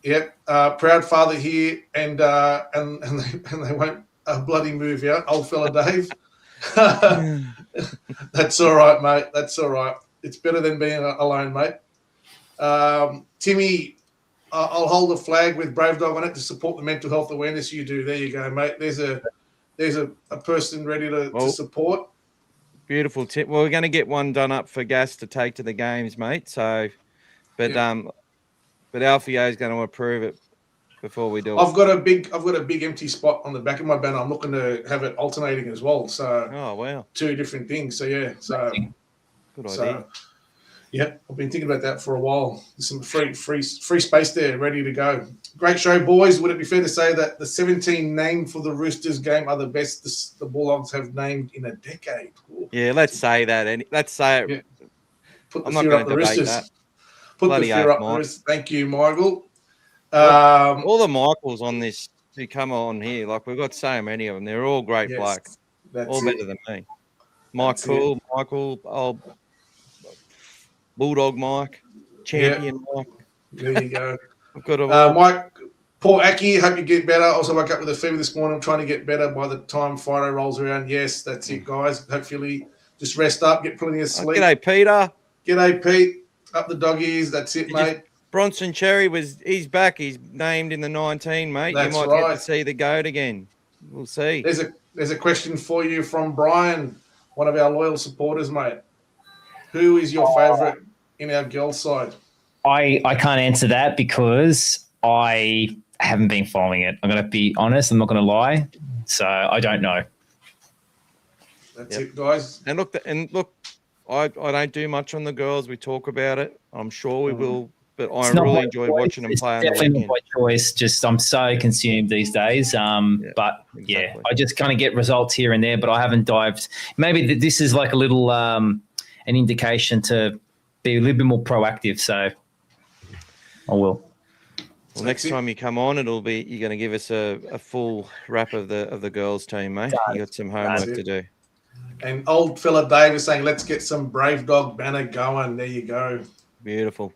Speaker 4: Yep. Proud father here, and they won't bloody move you, old fella Dave. That's all right, mate. That's all right. It's better than being alone, mate. Timmy, I'll hold a flag with Brave Dog on it to support the mental health awareness you do. There you go, mate. There's a person ready to support.
Speaker 2: Beautiful tip. Well, we're going to get one done up for Gas to take to the games, mate. So, but Alfio is going to approve it before we do it.
Speaker 4: I've got a big empty spot on the back of my banner. I'm looking to have it alternating as well. So,
Speaker 2: oh wow,
Speaker 4: two different things. So yeah, so
Speaker 2: good idea.
Speaker 4: Yeah, I've been thinking about that for a while. There's some free space there, ready to go. Great show, boys. Would it be fair to say that the 17 named for the Roosters game are the best the Bulldogs have named in a decade? Ooh.
Speaker 2: Yeah, let's say that. Let's say it.
Speaker 4: Yeah. Put the
Speaker 2: I'm not
Speaker 4: fear
Speaker 2: going
Speaker 4: up
Speaker 2: to
Speaker 4: the
Speaker 2: debate
Speaker 4: Roosters.
Speaker 2: that.
Speaker 4: Put
Speaker 2: Bloody
Speaker 4: the fear up the Roosters. Thank you, Michael.
Speaker 2: All the Michaels on this who come on here, like we've got so many of them. They're all great blokes. All better than me. Michael, old Bulldog Mike, champion Mike.
Speaker 4: There you go.
Speaker 2: I've got
Speaker 4: Mike, poor Aki, hope you get better. Also woke up with a fever this morning. I'm trying to get better by the time Friday rolls around. Yes, that's it, guys. Hopefully just rest up, get plenty of sleep.
Speaker 2: G'day, Peter.
Speaker 4: G'day, Pete. Up the doggies. That's it, mate.
Speaker 2: Bronson Xerri he's back. He's named in the 19, mate.
Speaker 4: That's
Speaker 2: you might
Speaker 4: right.
Speaker 2: get to see the goat again. We'll see.
Speaker 4: There's a question for you from Brian, one of our loyal supporters, mate. Who is your favourite in our girls' side?
Speaker 3: I can't answer that because I haven't been following it. I'm going to be honest. I'm not going to lie. So I don't know.
Speaker 4: That's it, guys.
Speaker 2: And look, I don't do much on the girls. We talk about it. I'm sure we will. But I really enjoy watching them play on the weekend. Definitely not by choice.
Speaker 3: Just I'm so consumed these days. But yeah, I just kind of get results here and there. But I haven't dived. Maybe this is like a little an indication to be a little bit more proactive. So I will.
Speaker 2: Well, next time you come on, you're going to give us a full wrap of the girls team, mate. You got some homework to do.
Speaker 4: And old fella Dave is saying, let's get some Brave Dog banner going. There you go.
Speaker 2: Beautiful.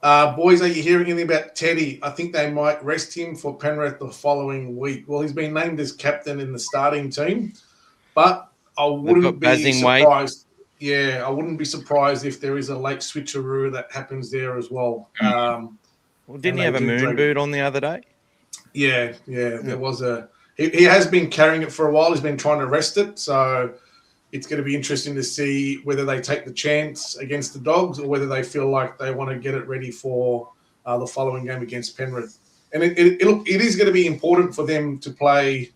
Speaker 4: Boys, are you hearing anything about Teddy? I think they might rest him for Penrith the following week. Well, he's been named as captain in the starting team, but I wouldn't be surprised. Yeah, I wouldn't be surprised if there is a late switcheroo that happens there as well.
Speaker 2: Well, didn't he have a moon boot on the other day?
Speaker 4: Yeah. There was he has been carrying it for a while. He's been trying to rest it, so it's going to be interesting to see whether they take the chance against the Dogs or whether they feel like they want to get it ready for the following game against Penrith. And it is going to be important for them to play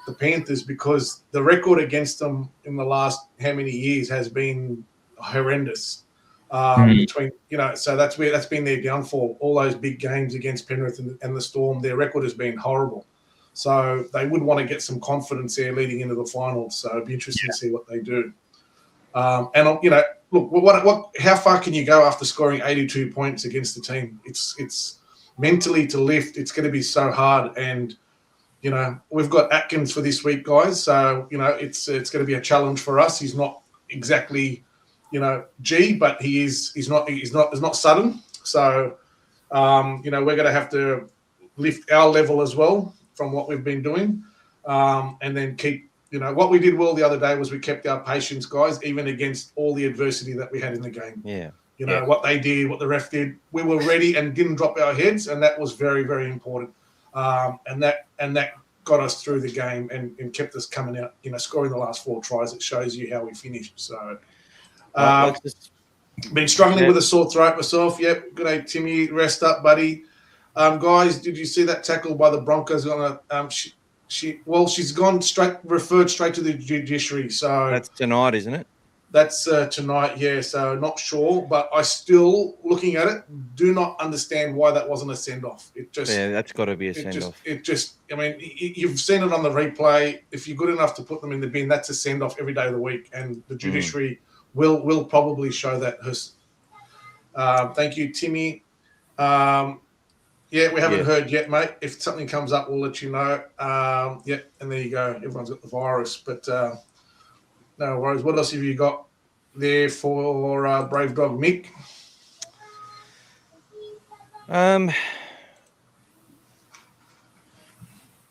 Speaker 4: the Panthers because the record against them in the last how many years has been horrendous. So that's been their downfall. All those big games against Penrith and the Storm, their record has been horrible. So they would want to get some confidence there leading into the finals. So it'd be interesting to see what they do. Look, how far can you go after scoring 82 points against the team? It's mentally to lift. It's going to be so hard. And, we've got Atkins for this week, guys. So, it's going to be a challenge for us. He's not exactly, G, but he's not sudden. So, we're going to have to lift our level as well. from what we've been doing, and then keep. What we did well the other day was we kept our patience, guys, even against all the adversity that we had in the game.
Speaker 2: Yeah.
Speaker 4: What they did, what the ref did, we were ready and didn't drop our heads, and that was very, very important. And that got us through the game and kept us coming out, scoring the last 4 tries. It shows you how we finished. So, been struggling with a sore throat myself. Yep. Good day, Timmy. Rest up, buddy. Guys, did you see that tackle by the Broncos on a she's gone referred straight to the judiciary. So
Speaker 2: that's tonight, isn't it?
Speaker 4: That's tonight, yeah. So not sure, but I still, looking at it, do not understand why that wasn't a send-off.
Speaker 2: That's got to be a send-off.
Speaker 4: You've seen it on the replay. If you're good enough to put them in the bin, that's a send-off every day of the week, and the judiciary will probably show that. Thank you, Timmy. We haven't heard yet, mate. If something comes up, we'll let you know. And there you go. Everyone's got the virus, but no worries. What else have you got there for Brave Dog Mick?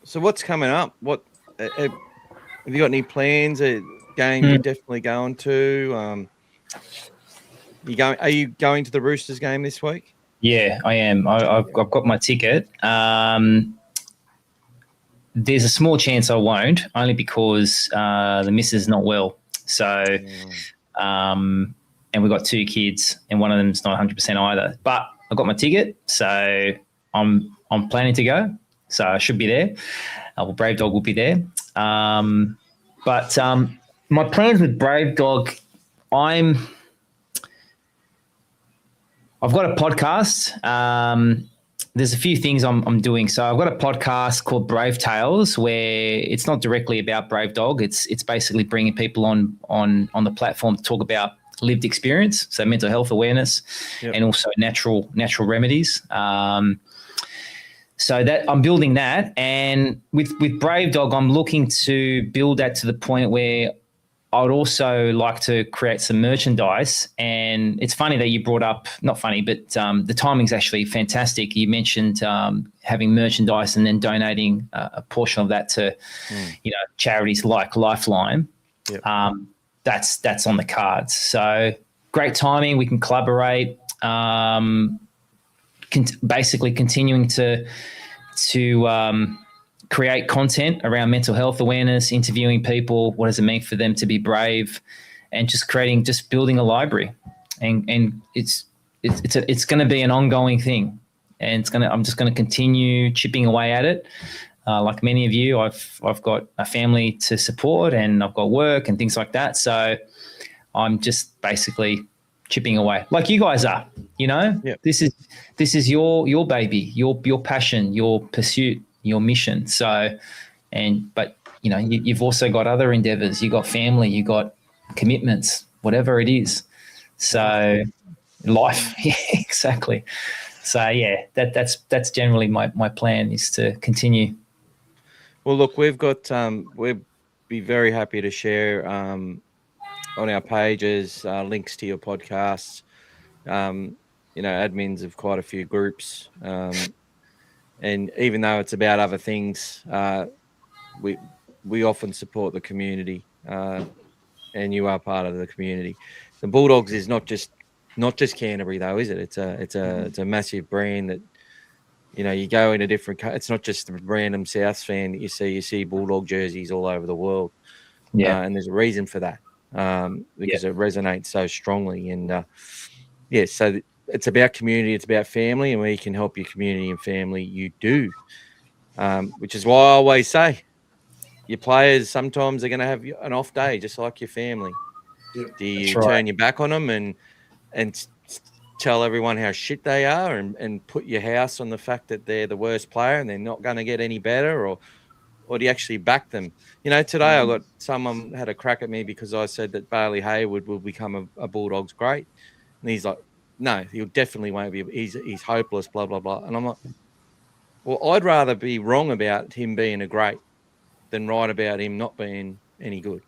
Speaker 2: So what's coming up? What have you got? Any plans? A game you're definitely going to? Are you going to the Roosters game this week?
Speaker 3: Yeah, I am. I've got my ticket. There's a small chance I won't, only because the missus is not well. So, and we've got 2 kids, and one of them's not 100% either. But I got my ticket, so I'm planning to go. So I should be there. Brave Dog will be there. But my plans with Brave Dog, I've got a podcast. There's a few things I'm doing. So I've got a podcast called Brave Tales, where it's not directly about Brave Dog. It's basically bringing people on the platform to talk about lived experience, so mental health awareness, and also natural remedies. So that I'm building that, and with Brave Dog, I'm looking to build that to the point where I would also like to create some merchandise. And it's funny that you brought up, not funny, but the timing's actually fantastic. You mentioned having merchandise and then donating a portion of that to, charities like Lifeline.
Speaker 2: Yep.
Speaker 3: That's on the cards. So great timing. We can collaborate. Basically continuing to create content around mental health awareness, interviewing people, what does it mean for them to be brave, and just building a library. And it's going to be an ongoing thing, and I'm just going to continue chipping away at it. Like many of you, I've got a family to support, and I've got work and things like that. So I'm just basically chipping away, like you guys are.
Speaker 2: Yep.
Speaker 3: This is your baby, your passion, your pursuit, your mission. So, but you've also got other endeavors. You got family, you got commitments, whatever it is. So, life, yeah, exactly. So yeah, that's generally my plan, is to continue.
Speaker 2: Well, look, we've got we'd be very happy to share on our pages links to your podcasts. Admins of quite a few groups. And even though it's about other things, we often support the community, and you are part of the community. The Bulldogs is not just Canterbury, though, is it? It's a massive brand that, you go in a different. It's not just the random South fan that you see. You see Bulldog jerseys all over the world, and there's a reason for that, because it resonates so strongly. And so it's about community, it's about family, and where you can help your community and family, you do. Which is why I always say, your players sometimes are going to have an off day, just like your family. Yep. Do you turn your back on them and tell everyone how shit they are, and put your house on the fact that they're the worst player and they're not going to get any better, or do you actually back them? Today I got someone had a crack at me because I said that Bailey Hayward will become a Bulldogs great, and he's like, no, he definitely won't be. He's hopeless, blah, blah, blah. And I'm like, well, I'd rather be wrong about him being a great than right about him not being any good.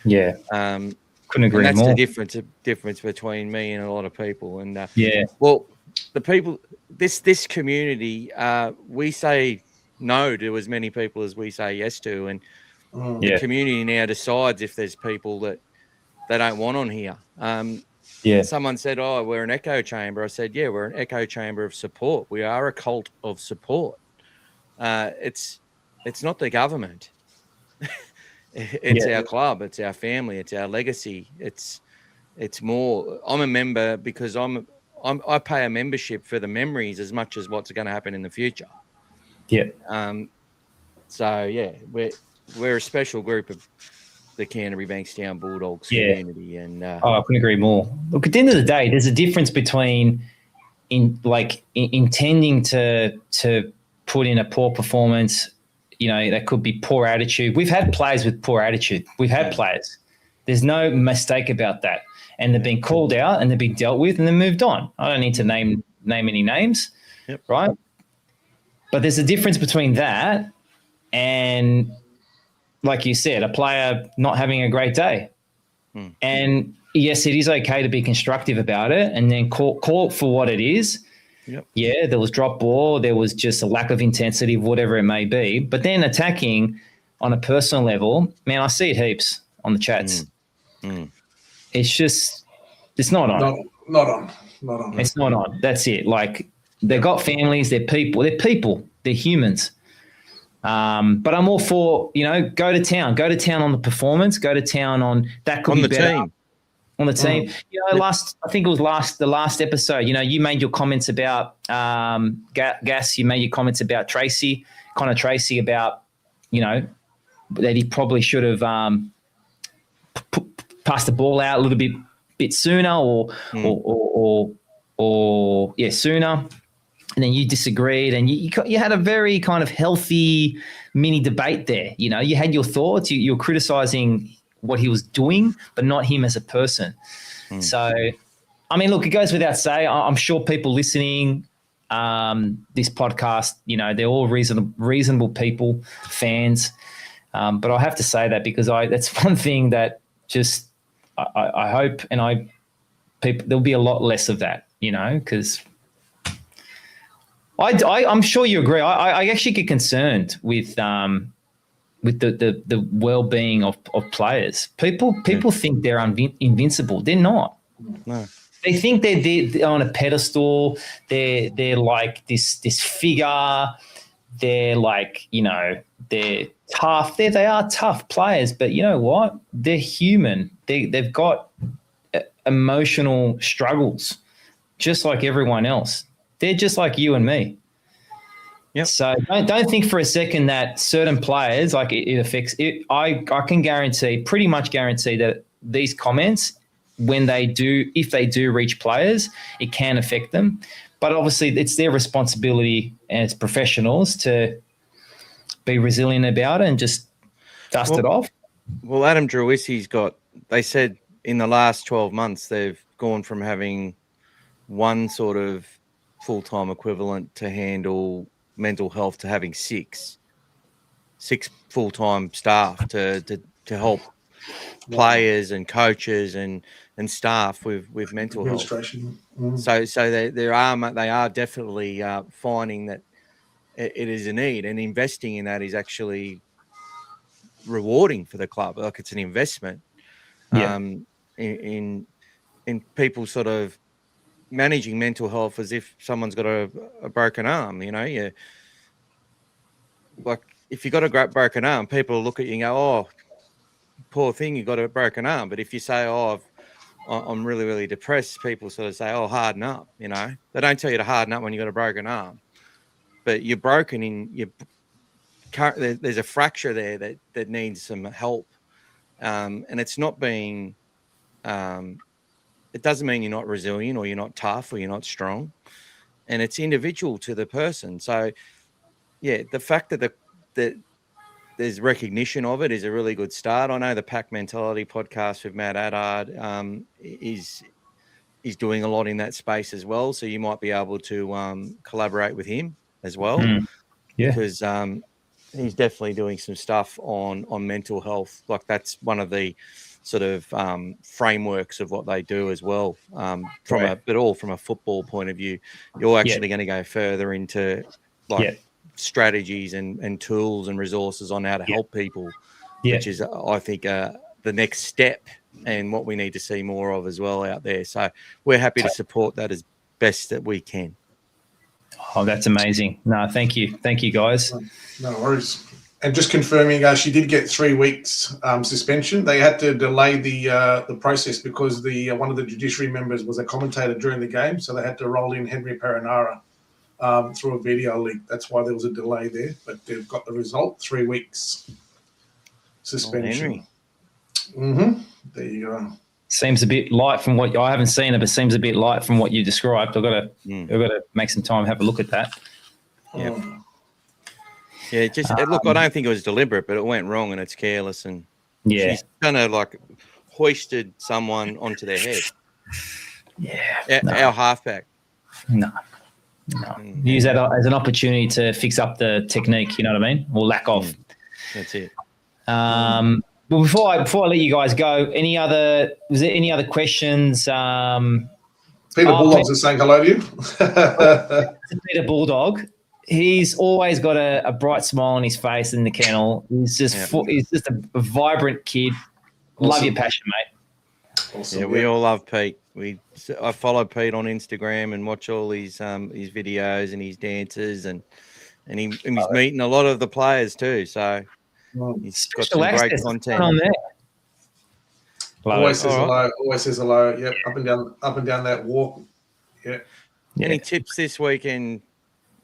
Speaker 3: Yeah. Couldn't agree more.
Speaker 2: That's the difference between me and a lot of people. And
Speaker 3: yeah.
Speaker 2: Well, the people, this community, we say no to as many people as we say yes to, and
Speaker 3: Yeah.
Speaker 2: the community now decides if there's people that they don't want on here.
Speaker 3: Yeah.
Speaker 2: Someone said, "Oh, we're an echo chamber." I said, "Yeah, we're an echo chamber of support. We are a cult of support. It's not the government. It's our club. It's our family. It's our legacy. It's more. I'm a member because I pay a membership for the memories as much as what's going to happen in the future.
Speaker 3: Yeah.
Speaker 2: So yeah, we're a special group of the Canterbury-Bankstown Bulldogs community, and
Speaker 3: I couldn't agree more. Look, at the end of the day, there's a difference between intending to put in a poor performance. You know, that could be poor attitude. We've had players with poor attitude. We've had players. There's no mistake about that. And they've been called out and they've been dealt with and then moved on. I don't need to name any names, right? But there's a difference between that and, like you said, a player not having a great day. And yes, it is okay to be constructive about it and then call it for what it is.
Speaker 2: Yep.
Speaker 3: Yeah, there was drop ball, there was just a lack of intensity, whatever it may be. But then attacking on a personal level, man, I see it heaps on the chats. It's just, it's not on.
Speaker 4: Not on.
Speaker 3: It's not on. That's it. Like, they've got families, they're people, they're humans. But I'm all for, go to town on the performance, go to town on that could
Speaker 2: on
Speaker 3: be
Speaker 2: the
Speaker 3: better.
Speaker 2: team.
Speaker 3: On the team. I think it was the last episode, you made your comments about Gas, you made your comments about Connor Tracy about, that he probably should have passed the ball out a little bit sooner or sooner. And then you disagreed and you had a very kind of healthy mini debate there. You had your thoughts, you were criticizing what he was doing, but not him as a person. So, I mean, look, it goes without say. I'm sure people listening this podcast, they're all reasonable people, fans. But I have to say that because that's one thing that just I hope there'll be a lot less of that, because I'm sure you agree. I actually get concerned with the well-being of players. People think they're invincible. They're not.
Speaker 2: No.
Speaker 3: They think they're on a pedestal. They're like this figure. They're like, they're tough. They are tough players, but you know what? They're human. They've got emotional struggles, just like everyone else. They're just like you and me.
Speaker 2: Yep.
Speaker 3: So don't think for a second that certain players, like it affects it. I can pretty much guarantee that these comments, if they do reach players, it can affect them. But obviously it's their responsibility as professionals to be resilient about it and just dust it off.
Speaker 2: Well, Adam Druissi's they said in the last 12 months, they've gone from having one sort of full-time equivalent to handle mental health to having six full-time staff to help players and coaches and staff with mental health. So they are definitely finding that it is a need, and investing in that is actually rewarding for the club. Like, it's an investment in people sort of managing mental health as if someone's got a broken arm. Like, if you got a broken arm, people look at you and go, "Oh, poor thing, you got a broken arm." But if you say, "Oh, I'm really, really depressed," people sort of say, "Oh, harden up." They don't tell you to harden up when you got a broken arm, but you're broken there's a fracture there that needs some help, and it's not being. It doesn't mean you're not resilient or you're not tough or you're not strong, and it's individual to the person. So, yeah, the fact that there's recognition of it is a really good start. I know the Pack Mentality podcast with Matt Addard is doing a lot in that space as well. So you might be able to collaborate with him as well, because he's definitely doing some stuff on mental health. Like, that's one of the sort of frameworks of what they do as well, but all from a football point of view. You're actually going to go further into strategies and tools and resources on how to help people, which is, I think, the next step and what we need to see more of as well out there. So we're happy to support that as best that we can.
Speaker 3: Oh, that's amazing. No, thank you. Thank you, guys.
Speaker 4: No worries. And just confirming, she did get 3 weeks suspension. They had to delay the process because one of the judiciary members was a commentator during the game, so they had to roll in Henry Perenara through a video link. That's why there was a delay there, but they've got the result, 3 weeks suspension. There you go.
Speaker 3: Seems a bit light from what I haven't seen it, but seems a bit light from what you described. I've got to make some time, have a look at that.
Speaker 2: Yeah. Yeah, just look, I don't think it was deliberate, but it went wrong and it's careless. And she's kind of like hoisted someone onto their head.
Speaker 3: Yeah.
Speaker 2: Our halfback.
Speaker 3: No. Use that as an opportunity to fix up the technique, you know what I mean? Or lack of.
Speaker 2: That's it.
Speaker 3: Well, before I let you guys go, was there any other questions?
Speaker 4: Peter Bulldogs is saying hello to you.
Speaker 3: Peter Bulldog. He's always got a bright smile on his face in the kennel. He's just a vibrant kid. Awesome. Love your passion, mate.
Speaker 2: Awesome. Yeah, we all love Pete. I follow Pete on Instagram and watch all his videos and his dances and he's meeting a lot of the players too. So he's got some great content
Speaker 3: on there.
Speaker 4: Always says hello. Always says hello. Yep, up and down that walk. Yeah.
Speaker 2: Any tips this weekend?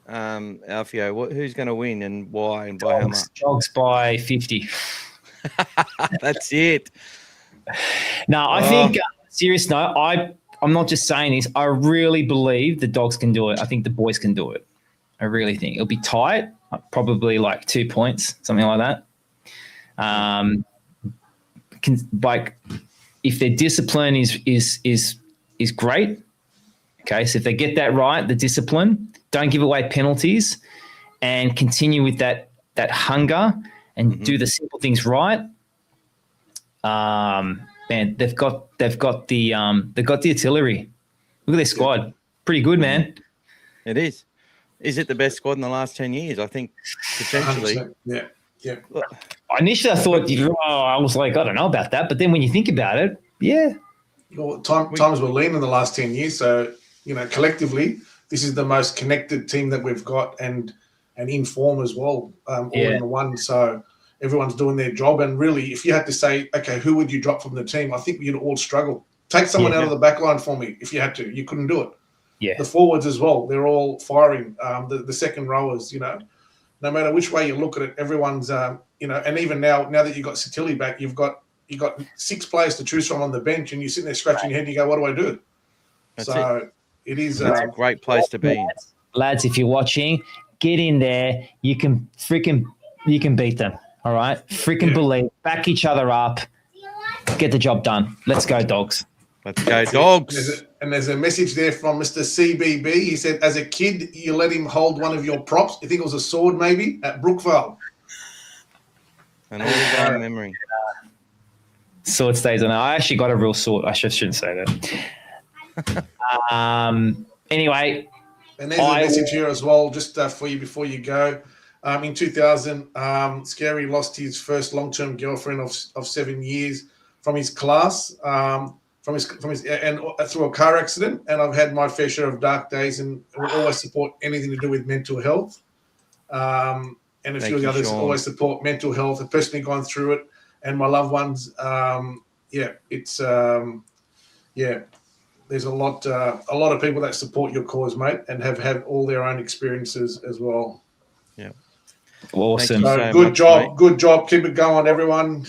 Speaker 2: Alfio, who's going to win and why and by how much?
Speaker 3: Dogs by 50.
Speaker 2: That's it.
Speaker 3: No, I think, serious note, I'm not just saying this. I really believe the Dogs can do it. I think the boys can do it. I really think. It'll be tight, probably like 2 points, something like that. If their discipline is great, okay, so if they get that right, the discipline, don't give away penalties and continue with that hunger and do the simple things right. Man, they've got the artillery. Look at their squad. Pretty good, man.
Speaker 2: It is. Is it the best squad in the last 10 years? I think potentially.
Speaker 4: 100%. Yeah.
Speaker 3: Initially, I thought, I was like, I don't know about that. But then when you think about it, yeah.
Speaker 4: Well, times were lean in the last 10 years. So, collectively, this is the most connected team that we've got and in form as well, all in one. So everyone's doing their job. And really, if you had to say, okay, who would you drop from the team? I think we'd all struggle. Take someone out of the back line for me if you had to. You couldn't do it.
Speaker 3: Yeah.
Speaker 4: The forwards as well, they're all firing. The second rowers, no matter which way you look at it, everyone's, and even now that you've got Sitili back, you've got 6 players to choose from on the bench and you're sitting there scratching your head and you go, what do I do?
Speaker 2: That's it.
Speaker 4: It is
Speaker 2: a great place to be in.
Speaker 3: Lads, if you're watching, get in there. You can beat them. All right? Freaking believe. Back each other up. Get the job done. Let's go, Dogs.
Speaker 2: Let's go, Dogs.
Speaker 4: There's a message there from Mr. CBB. He said, as a kid, you let him hold one of your props. You think it was a sword maybe at Brookvale.
Speaker 2: An all-time memory.
Speaker 3: Sword stays on. I actually got a real sword. I shouldn't say that. Anyway.
Speaker 4: And there's a message here as well, just for you before you go. In 2000, Xerri lost his first long-term girlfriend of 7 years from his class, from his and through a car accident. And I've had my fair share of dark days, and will always support anything to do with mental health. And a few of the others always support mental health. I've personally gone through it, and my loved ones. There's a lot of people that support your cause, mate, and have had all their own experiences as well.
Speaker 2: Yeah.
Speaker 3: Awesome.
Speaker 4: So good job. Mate. Good job. Keep it going, everyone.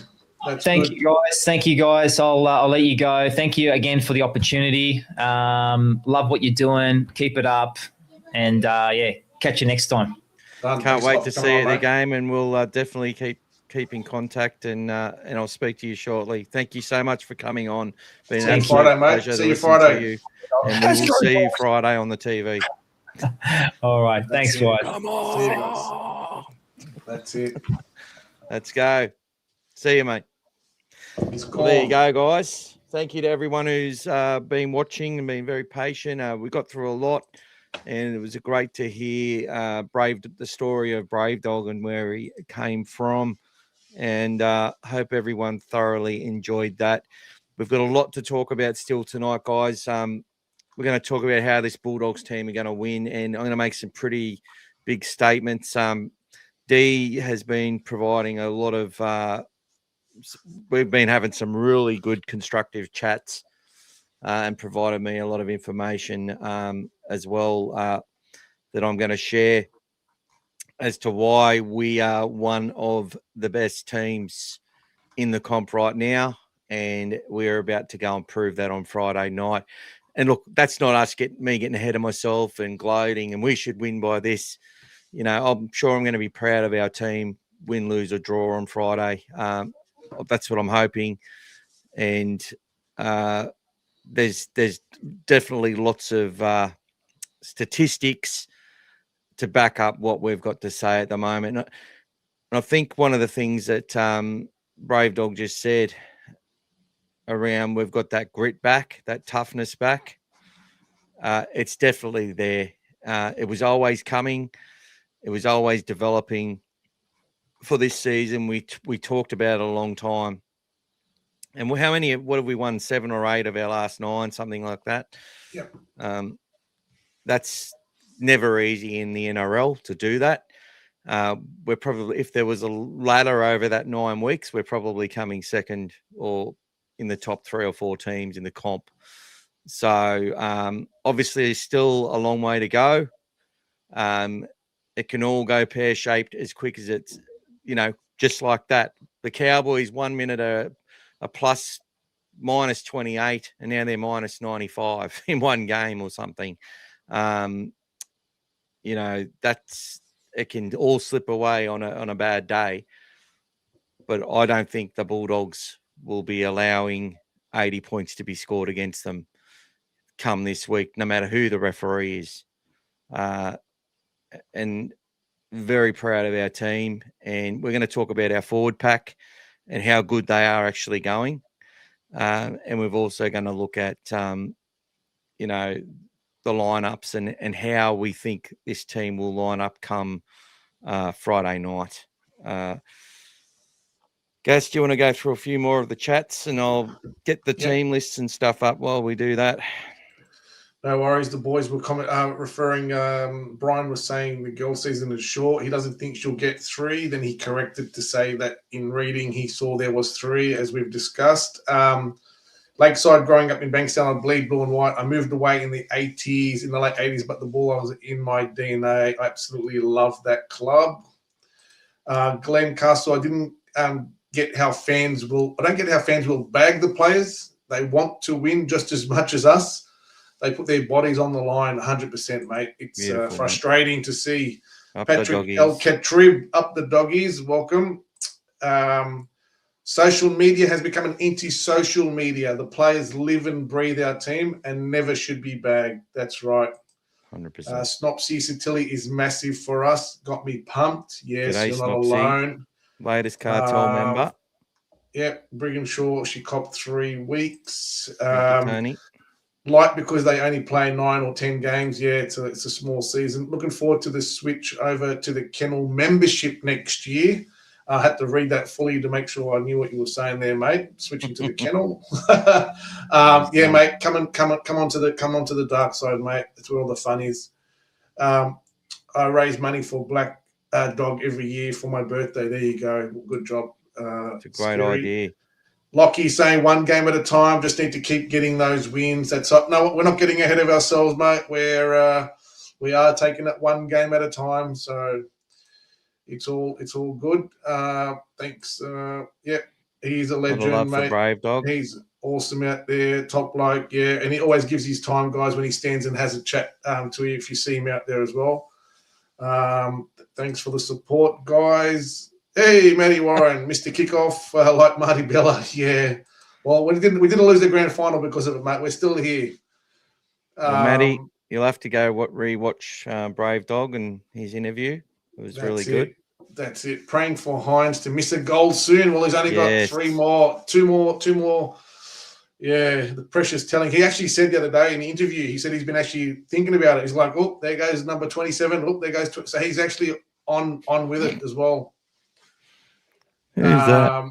Speaker 3: Thank you, guys. I'll let you go. Thank you again for the opportunity. Love what you're doing. Keep it up. And, catch you next time.
Speaker 2: Can't wait to see you at the game, and we'll definitely keep in contact, and I'll speak to you shortly. Thank you so much for coming on.
Speaker 4: Been an absolute Friday, mate. See you Friday.
Speaker 2: And we will see you Friday on the TV.
Speaker 3: All right. Thanks, guys.
Speaker 2: Come on.
Speaker 4: See you guys. That's it.
Speaker 2: Let's go. See you, mate. Well, there you go, guys. Thank you to everyone who's been watching and been very patient. We got through a lot. and it was great to hear the story of Brave Dog and where he came from. And hope everyone thoroughly enjoyed that. We've got a lot to talk about still tonight, guys. We're going to talk about how this Bulldogs team are going to win, and I'm going to make some pretty big statements. D has been providing a lot of we've been having some really good constructive chats and provided me a lot of information as well that I'm going to share as to why we are one of the best teams in the comp right now, and we're about to go and prove that on Friday night. And look, that's not us getting ahead of myself and gloating, and we should win by this. You know, I'm sure I'm going to be proud of our team, win, lose, or draw on Friday. That's what I'm hoping. And there's definitely lots of statistics to back up what we've got to say at the moment. And I think one of the things that Brave Dog just said around we've got that grit back, that toughness back, it's definitely there. It was always coming. It was always developing for this season. We talked about it a long time. And what have we won? 7 or 8 of our last 9, something like that.
Speaker 4: Yep.
Speaker 2: That's never easy in the NRL to do that. We're probably, if there was a ladder over that 9 weeks, we're probably coming second or in the top 3 or 4 teams in the comp. So obviously there's still a long way to go. It can all go pear-shaped as quick as it's, just like that. The Cowboys 1 minute a plus minus 28, and now they're minus 95 in one game or something. It can all slip away on a bad day. But I don't think the Bulldogs will be allowing 80 points to be scored against them come this week, no matter who the referee is. And very proud of our team. And we're going to talk about our forward pack and how good they are actually going. And we're also going to look at, the lineups and how we think this team will line up come Friday night. Gas, do you want to go through a few more of the chats, and I'll get the team lists and stuff up while we do that?
Speaker 4: No worries. The boys were referring. Brian was saying the girl season is short. He doesn't think she'll get 3. Then he corrected to say that in reading he saw there was 3, as we've discussed. Lakeside, growing up in Bankstown, I bleed blue and white. I moved away in the late 80s, but the Bulldogs are in my DNA. I absolutely love that club. Glenn Castle, I didn't get how fans will. I don't get how fans will bag the players. They want to win just as much as us. They put their bodies on the line 100%, mate. It's frustrating to see. Patrick El-Katrib, up the doggies. Welcome. Social media has become an anti-social media. The players live and breathe our team and never should be bagged. That's right.
Speaker 2: 100%.
Speaker 4: Snopsy Sitili is massive for us. Got me pumped. Yes,
Speaker 2: G'day,
Speaker 4: you're not
Speaker 2: Snopsy.
Speaker 4: alone.
Speaker 2: Latest cartel member.
Speaker 4: Yep, Brighamshaw, she copped 3 weeks.
Speaker 2: Tony.
Speaker 4: Light because they only play 9 or 10 games. Yeah, it's a small season. Looking forward to the switch over to the Kennel membership next year. I had to read that fully to make sure I knew what you were saying there, mate. Switching to the Kennel. Mate, come on to the dark side, mate. That's where all the fun is. I raise money for Black Dog every year for my birthday. There you go. Good job.
Speaker 2: It's a great idea.
Speaker 4: Lockie saying 1 game at a time. Just need to keep getting those wins. That's up. No, we're not getting ahead of ourselves, mate. We are taking it 1 game at a time. So it's all good. Thanks. He's a legend, mate.
Speaker 2: Brave Dog.
Speaker 4: He's awesome out there, top bloke. Yeah, and he always gives his time, guys, when he stands and has a chat to you if you see him out there as well. Thanks for the support, guys. Hey, Matty Warren, Mr. Kickoff, like Marty Bella. Yeah. Well, we didn't lose the grand final because of it, mate. We're still here.
Speaker 2: Matty, you'll have to go rewatch Brave Dog and his interview. It was really good.
Speaker 4: That's it. Praying for Hines to miss a goal soon. Well, he's only got 2 more Yeah, the pressure's telling. He actually said the other day in the interview, he said he's been actually thinking about it. He's like, oh, there goes number 27. Oh, there goes. So he's actually on with it as well.
Speaker 2: Who's that?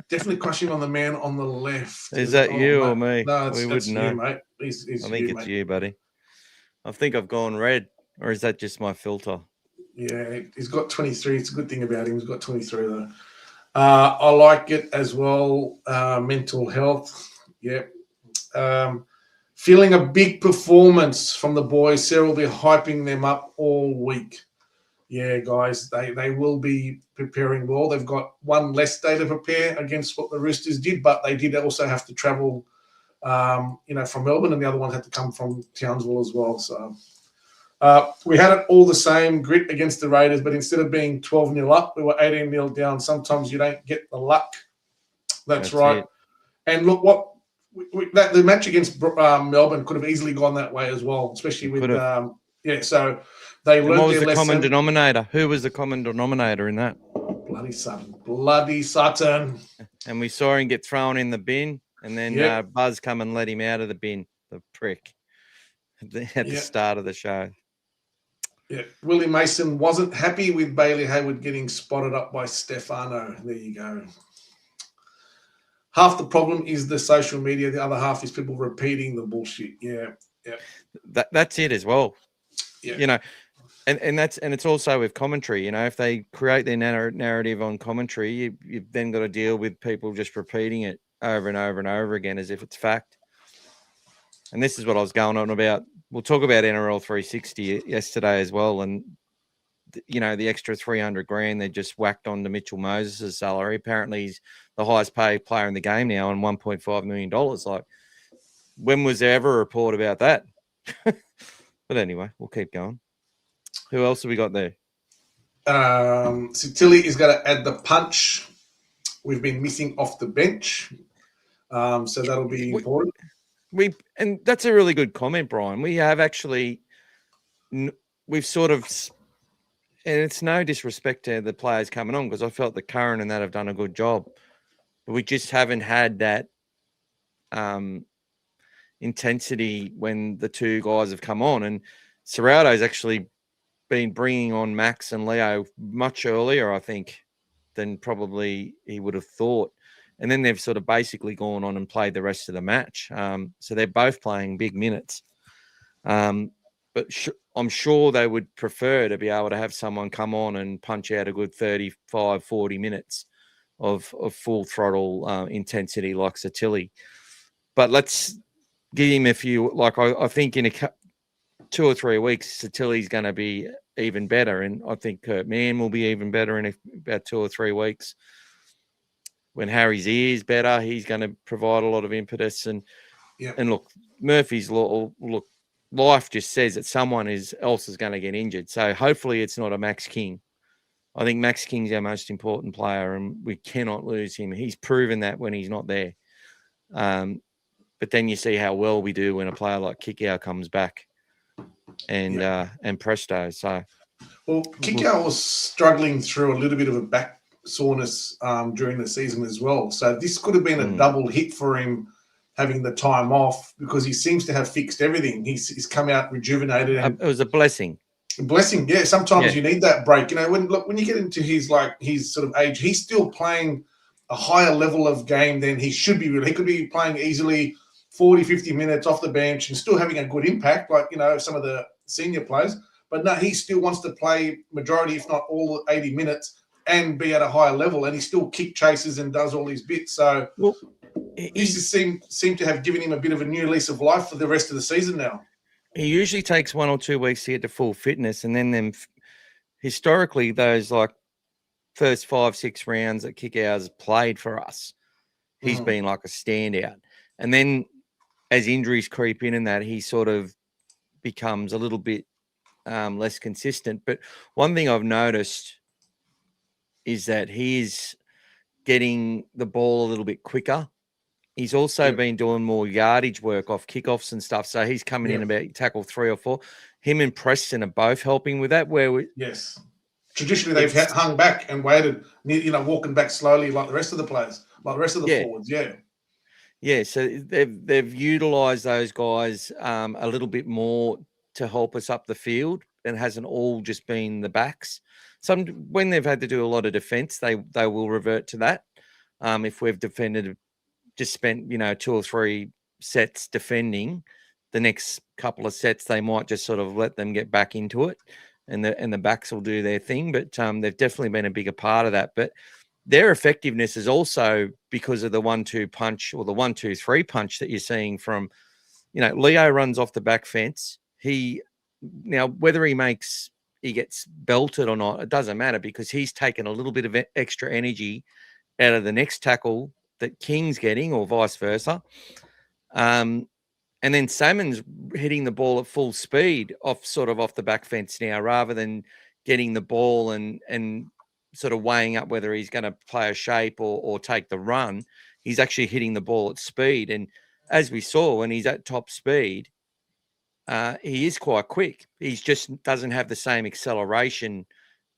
Speaker 4: Definitely crushing on the man on the left.
Speaker 2: Is that you or
Speaker 4: mate.
Speaker 2: me?
Speaker 4: No,
Speaker 2: We
Speaker 4: that's
Speaker 2: wouldn't
Speaker 4: you,
Speaker 2: know.
Speaker 4: mate. It's
Speaker 2: I think it's you, buddy. I think I've gone red, or is that just my filter?
Speaker 4: Yeah, he's got 23. It's a good thing about him. He's got 23 though. I like it as well. Mental health. Yep. Feeling a big performance from the boys. Sarah will be hyping them up all week. Yeah, guys, they will be preparing well. They've got one less day to prepare against what the Roosters did, but they did also have to travel, from Melbourne, and the other one had to come from Townsville as well. So we had it all the same grit against the Raiders, but instead of being 12-0 up, we were 18-0 down. Sometimes you don't get the luck. That's right. It. And look, the match against Melbourne could have easily gone that way as well, especially with so they learned
Speaker 2: what was
Speaker 4: their
Speaker 2: the
Speaker 4: lesson.
Speaker 2: Common denominator? Who was the common denominator in that?
Speaker 4: Bloody Sutton.
Speaker 2: And we saw him get thrown in the bin, and then Buzz come and let him out of the bin, the prick, at the start of the show.
Speaker 4: Yeah, Willie Mason wasn't happy with Bailey Hayward getting spotted up by Stefano. There you go. Half the problem is the social media. The other half is people repeating the bullshit. Yeah.
Speaker 2: That's it as well.
Speaker 4: Yeah.
Speaker 2: And it's also with commentary. If they create their narrative on commentary, you've then got to deal with people just repeating it over and over and over again as if it's fact. And this is what I was going on about. We'll talk about NRL 360 yesterday as well, and the extra $300,000 they just whacked onto Mitchell Moses' salary. Apparently, he's the highest paid player in the game now, and $1.5 million. Like, when was there ever a report about that? But anyway, we'll keep going. Who else have we got there?
Speaker 4: Sitili is going to add the punch. We've been missing off the bench, so that'll be important.
Speaker 2: And that's a really good comment, Brian. We have actually, we've sort of, and it's no disrespect to the players coming on, because I felt that Curran and that have done a good job, but we just haven't had that intensity when the two guys have come on. And Serrato's actually been bringing on Max and Leo much earlier, I think, than probably he would have thought. And then they've sort of basically gone on and played the rest of the match. So they're both playing big minutes. But I'm sure they would prefer to be able to have someone come on and punch out a good 35, 40 minutes of full throttle intensity like Sitili. But let's give him a few. Like, I think in 2 or 3 weeks, Sitili's going to be even better. And I think Kurt Mann will be even better in about 2 or 3 weeks. When Harry's ear's better, he's going to provide a lot of impetus. And look, Murphy's law, life just says that someone else is going to get injured. So hopefully it's not a Max King. I think Max King's our most important player, and we cannot lose him. He's proven that when he's not there. But then you see how well we do when a player like Kikau comes back, and presto. So,
Speaker 4: well, Kikau was struggling through a little bit of a back soreness during the season as well. So this could have been a double hit for him, having the time off, because he seems to have fixed everything. He's come out rejuvenated. And
Speaker 2: it was a blessing.
Speaker 4: Yeah. Sometimes you need that break. When you get into his sort of age, he's still playing a higher level of game than he should be. He could be playing easily 40, 50 minutes off the bench and still having a good impact, like, some of the senior players. But no, he still wants to play majority, if not all 80 minutes, and be at a higher level, and he still kick chases and does all these bits. So this just seemed to have given him a bit of a new lease of life for the rest of the season now.
Speaker 2: He usually takes 1 or 2 weeks to get to full fitness, and then historically those like first 5-6 rounds that Kikau's played for us, he's been like a standout. And then as injuries creep in and that, he sort of becomes a little bit less consistent. But one thing I've noticed is that he's getting the ball a little bit quicker. He's also been doing more yardage work off kickoffs and stuff. So he's coming in about tackle 3 or 4. Him and Preston are both helping with that.
Speaker 4: Yes. Traditionally, they've hung back and waited, walking back slowly like the rest of the players, like the rest of the forwards. Yeah.
Speaker 2: Yeah, so they've utilised those guys a little bit more to help us up the field. It hasn't all just been the backs. Some when they've had to do a lot of defence, they will revert to that. If we've just spent 2 or 3 sets defending, the next couple of sets they might just sort of let them get back into it, and the backs will do their thing. But they've definitely been a bigger part of that. But their effectiveness is also because of the 1-2 punch or the 1-2-3 punch that you're seeing from, Leo runs off the back fence. Whether he gets belted or not, it doesn't matter because he's taken a little bit of extra energy out of the next tackle that King's getting or vice versa. And then Salmon's hitting the ball at full speed off the back fence now rather than getting the ball and sort of weighing up whether he's going to play a shape or take the run. He's actually hitting the ball at speed. And as we saw, when he's at top speed, he is quite quick. He just doesn't have the same acceleration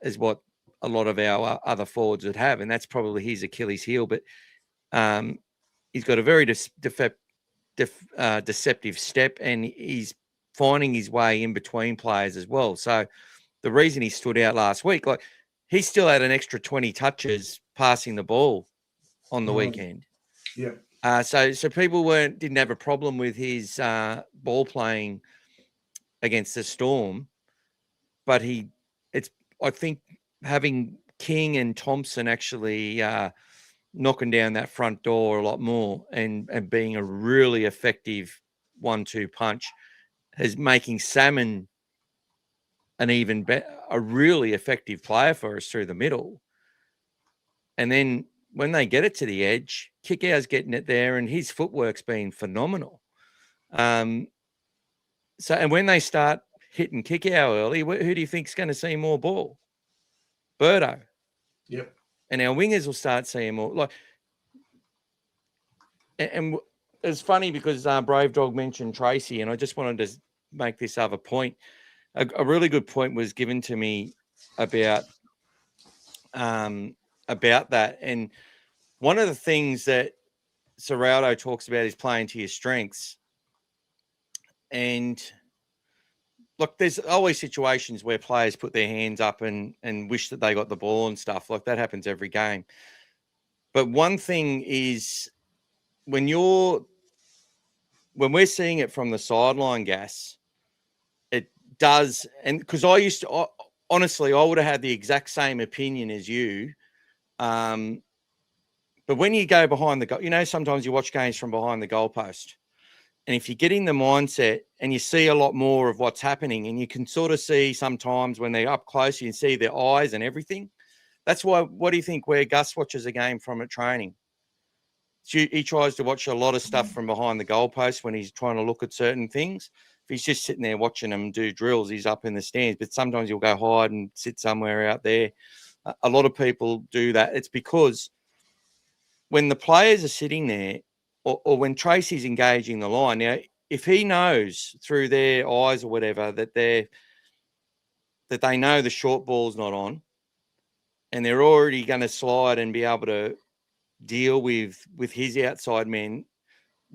Speaker 2: as what a lot of our other forwards would have. And that's probably his Achilles heel. But he's got a very deceptive step, and he's finding his way in between players as well. So the reason he stood out last week, like he still had an extra 20 touches passing the ball on the weekend.
Speaker 4: Yeah.
Speaker 2: So people didn't have a problem with his ball playing against the Storm, but I think having King and Thompson actually knocking down that front door a lot more and being a really effective 1-2 punch is making Salmon a really effective player for us through the middle. And then when they get it to the edge, Kickout's getting it there, and his footwork's been phenomenal. And when they start hitting Kickout early, who do you think's going to see more ball? Birdo.
Speaker 4: Yep.
Speaker 2: And our wingers will start seeing more. And it's funny because Brave Dog mentioned Tracy, and I just wanted to make this other point. A really good point was given to me about that. And one of the things that Serraldo talks about is playing to your strengths. And look, there's always situations where players put their hands up and wish that they got the ball and stuff. Like that happens every game. But one thing is when we're seeing it from the sideline, Gas, it does. And because honestly, I would have had the exact same opinion as you. But when you go behind the goal, sometimes you watch games from behind the goalpost. And if you get in the mindset and you see a lot more of what's happening, and you can sort of see sometimes when they're up close, you can see their eyes and everything. That's why, what do you think where Gus watches a game from at training? He tries to watch a lot of stuff from behind the goalpost when he's trying to look at certain things. If he's just sitting there watching them do drills, he's up in the stands. But sometimes he'll go hide and sit somewhere out there. A lot of people do that. It's because when the players are sitting there, or when Tracy's engaging the line, now if he knows through their eyes or whatever that they know the short ball's not on, and they're already going to slide and be able to deal with his outside men,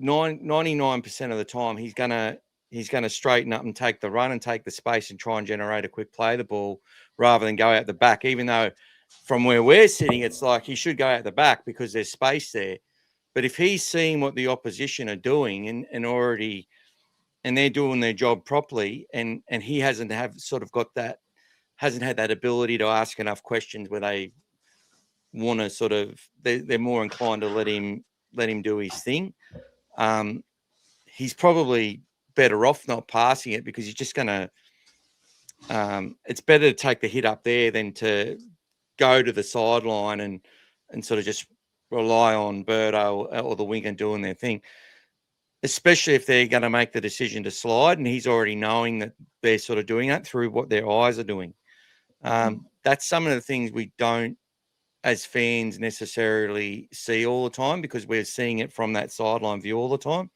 Speaker 2: 99% of the time he's gonna straighten up and take the run and take the space and try and generate a quick play the ball rather than go out the back. Even though from where we're sitting, it's like he should go out the back because there's space there. But if he's seeing what the opposition are doing and they're doing their job properly, and he hasn't had that ability to ask enough questions where they want to they're more inclined to let him do his thing. He's probably better off not passing it because he's just going to. It's better to take the hit up there than to go to the sideline and sort of just rely on Birdo or the winger doing their thing, especially if they're going to make the decision to slide and he's already knowing that they're sort of doing that through what their eyes are doing. That's some of the things we don't, as fans, necessarily see all the time because we're seeing it from that sideline view all the time.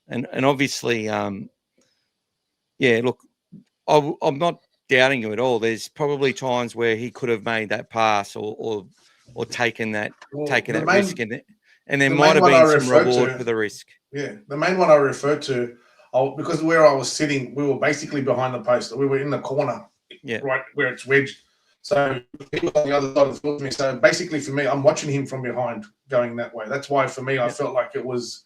Speaker 2: And obviously, look, I'm not doubting you at all. There's probably times where he could have made that pass or taken that risk, and and there
Speaker 4: The
Speaker 2: might
Speaker 4: main
Speaker 2: have
Speaker 4: one I
Speaker 2: been some
Speaker 4: referred
Speaker 2: reward
Speaker 4: to-
Speaker 2: for the risk.
Speaker 4: Yeah, the main one I referred to, because where I was sitting, we were basically behind the post. We were in the corner, right where it's wedged. So he was on the other side of the field to me. So basically, for me, I'm watching him from behind going that way. That's why, for me, I felt like it was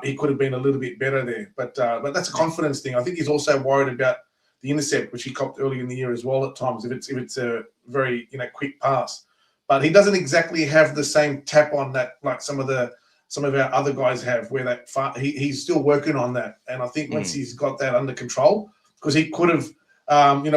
Speaker 4: he could have been a little bit better there. But that's a confidence thing. I think he's also worried about the intercept, which he copped early in the year as well at times. If it's a very quick pass, but he doesn't exactly have the same tap on that like some of our other guys have. Where he's still working on that, and I think once he's got that under control, because he could have,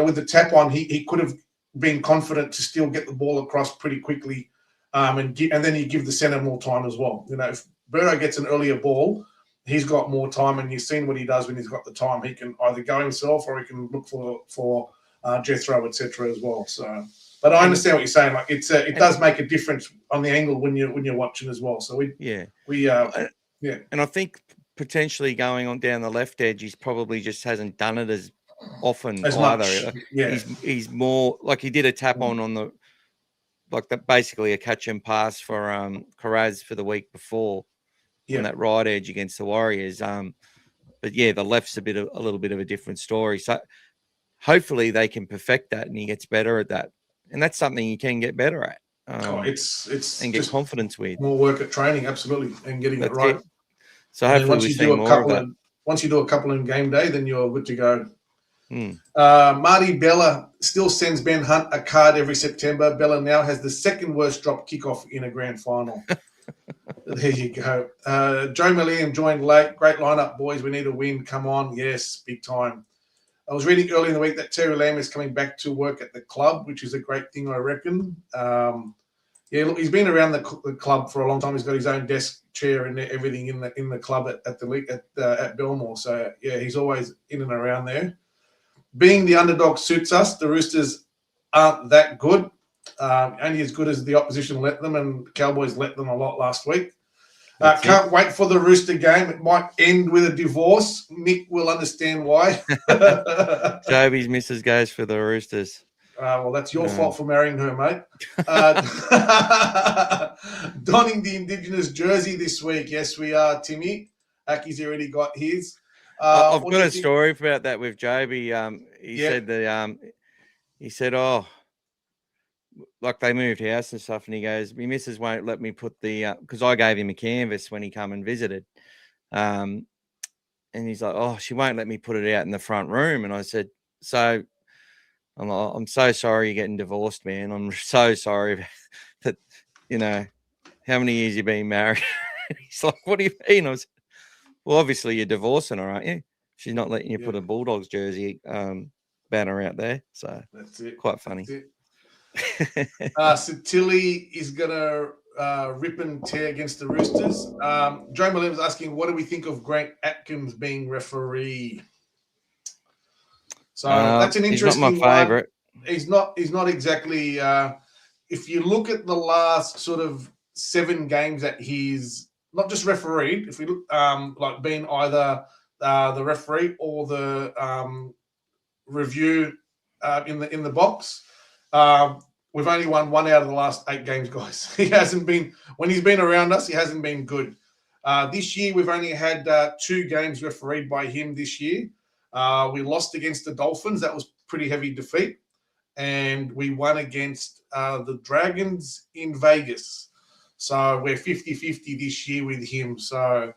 Speaker 4: with the tap on, he could have been confident to still get the ball across pretty quickly, and then you give the centre more time as well. If Burrow gets an earlier ball, he's got more time, and you've seen what he does when he's got the time. He can either go himself or he can look for Jethro, etc. as well. So, but I understand what you're saying. Like it does make a difference on the angle when you're watching as well. So
Speaker 2: and I think potentially going on down the left edge, he's probably just hasn't done it as often
Speaker 4: as
Speaker 2: either.
Speaker 4: much. Yeah,
Speaker 2: he's more like he did a tap on the like that, basically a catch and pass for Carraz for the week before on that right edge against the Warriors. But yeah, the left's a little bit of a different story. So hopefully they can perfect that and he gets better at that. And that's something you can get better at.
Speaker 4: It's
Speaker 2: and get confidence with
Speaker 4: more work at training, absolutely, and getting it right.
Speaker 2: So hopefully we see more of that.
Speaker 4: Once you do a couple in game day, then you're good to go. Marty Bella still sends Ben Hunt a card every September. Bella now has the second worst drop kickoff in a grand final. There you go. Joe Millian joined late. Great lineup, boys. We need a win. Come on. Yes, big time. I was reading early in the week that Terry Lamb is coming back to work at the club, which is a great thing, I reckon. Look, he's been around the club for a long time. He's got his own desk, chair, and everything in the club at the league at Belmore. So yeah, he's always in and around there. Being the underdog suits us. The Roosters aren't that good, only as good as the opposition let them, and Cowboys let them a lot last week. Can't wait for the Rooster game. It might end with a divorce. Nick will understand why.
Speaker 2: Joby's missus goes for the Roosters.
Speaker 4: Well, that's your fault for marrying her, mate. Donning the Indigenous jersey this week. Yes, we are, Timmy. Aki's already got his.
Speaker 2: I've got a story about that with Joby. He said, oh, like they moved house and stuff, and he goes, my missus won't let me put the because I gave him a canvas when he come and visited, and he's like, oh, she won't let me put it out in the front room. And I said, so I'm so sorry you're getting divorced, man. I'm so sorry that how many years you been married? He's like, what do you mean? I was, well, obviously you're divorcing her, aren't you? She's not letting you put a Bulldogs jersey banner out there, so
Speaker 4: that's it.
Speaker 2: Quite funny.
Speaker 4: Sitili is going to rip and tear against the Roosters. Joe Millett was asking, what do we think of Grant Atkins being referee? So that's an interesting one.
Speaker 2: He's not my favourite.
Speaker 4: He's not exactly. If you look at the last sort of 7 games that he's not just refereed, if we look like being either the referee or the review in the box. We've only won 1 out of the last 8 games, guys. He hasn't been, when he's been around us, he hasn't been good. This year, we've only had 2 games refereed by him this year. We lost against the Dolphins. That was pretty heavy defeat. And we won against the Dragons in Vegas. So we're 50-50 this year with him. So,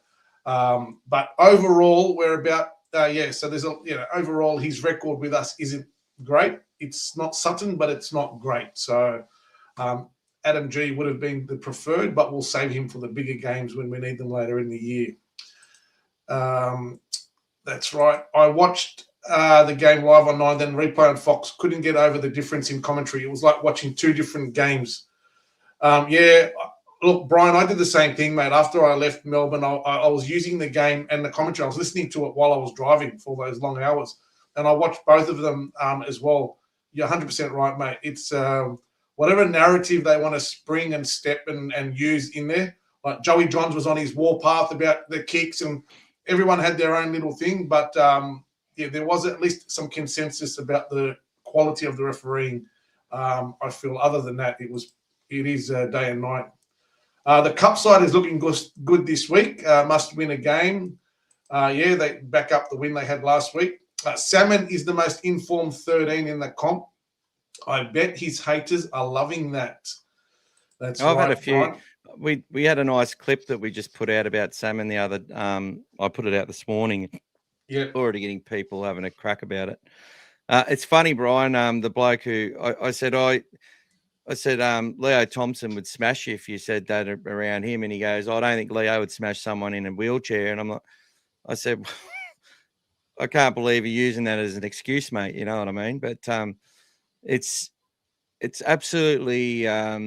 Speaker 4: but overall, we're about, so there's overall his record with us isn't great. It's not Sutton, but it's not great. So Adam G would have been the preferred, but we'll save him for the bigger games when we need them later in the year. That's right. I watched the game live on 9, then replay on Fox. Couldn't get over the difference in commentary. It was like watching 2 different games. Look, Brian, I did the same thing, mate. After I left Melbourne, I was using the game and the commentary. I was listening to it while I was driving for those long hours. And I watched both of them as well. You're 100% right, mate. It's whatever narrative they want to spring and step and use in there. Like Joey Johns was on his warpath about the kicks, and everyone had their own little thing. But, there was at least some consensus about the quality of the refereeing. I feel other than that, it is day and night. The cup side is looking good this week. Must win a game. They back up the win they had last week. Salmon is the most informed 13 in the comp. I bet his haters are loving that. That's
Speaker 2: I've
Speaker 4: right,
Speaker 2: had a few.
Speaker 4: Brian.
Speaker 2: We had a nice clip that we just put out about salmon the other. I put it out this morning.
Speaker 4: Yeah.
Speaker 2: Already getting people having a crack about it. It's funny, Brian. The bloke who I said Leo Thompson would smash you if you said that around him, and he goes, I don't think Leo would smash someone in a wheelchair. And I'm like, I said, I can't believe you're using that as an excuse, mate. You know what I mean? But it's absolutely, yeah,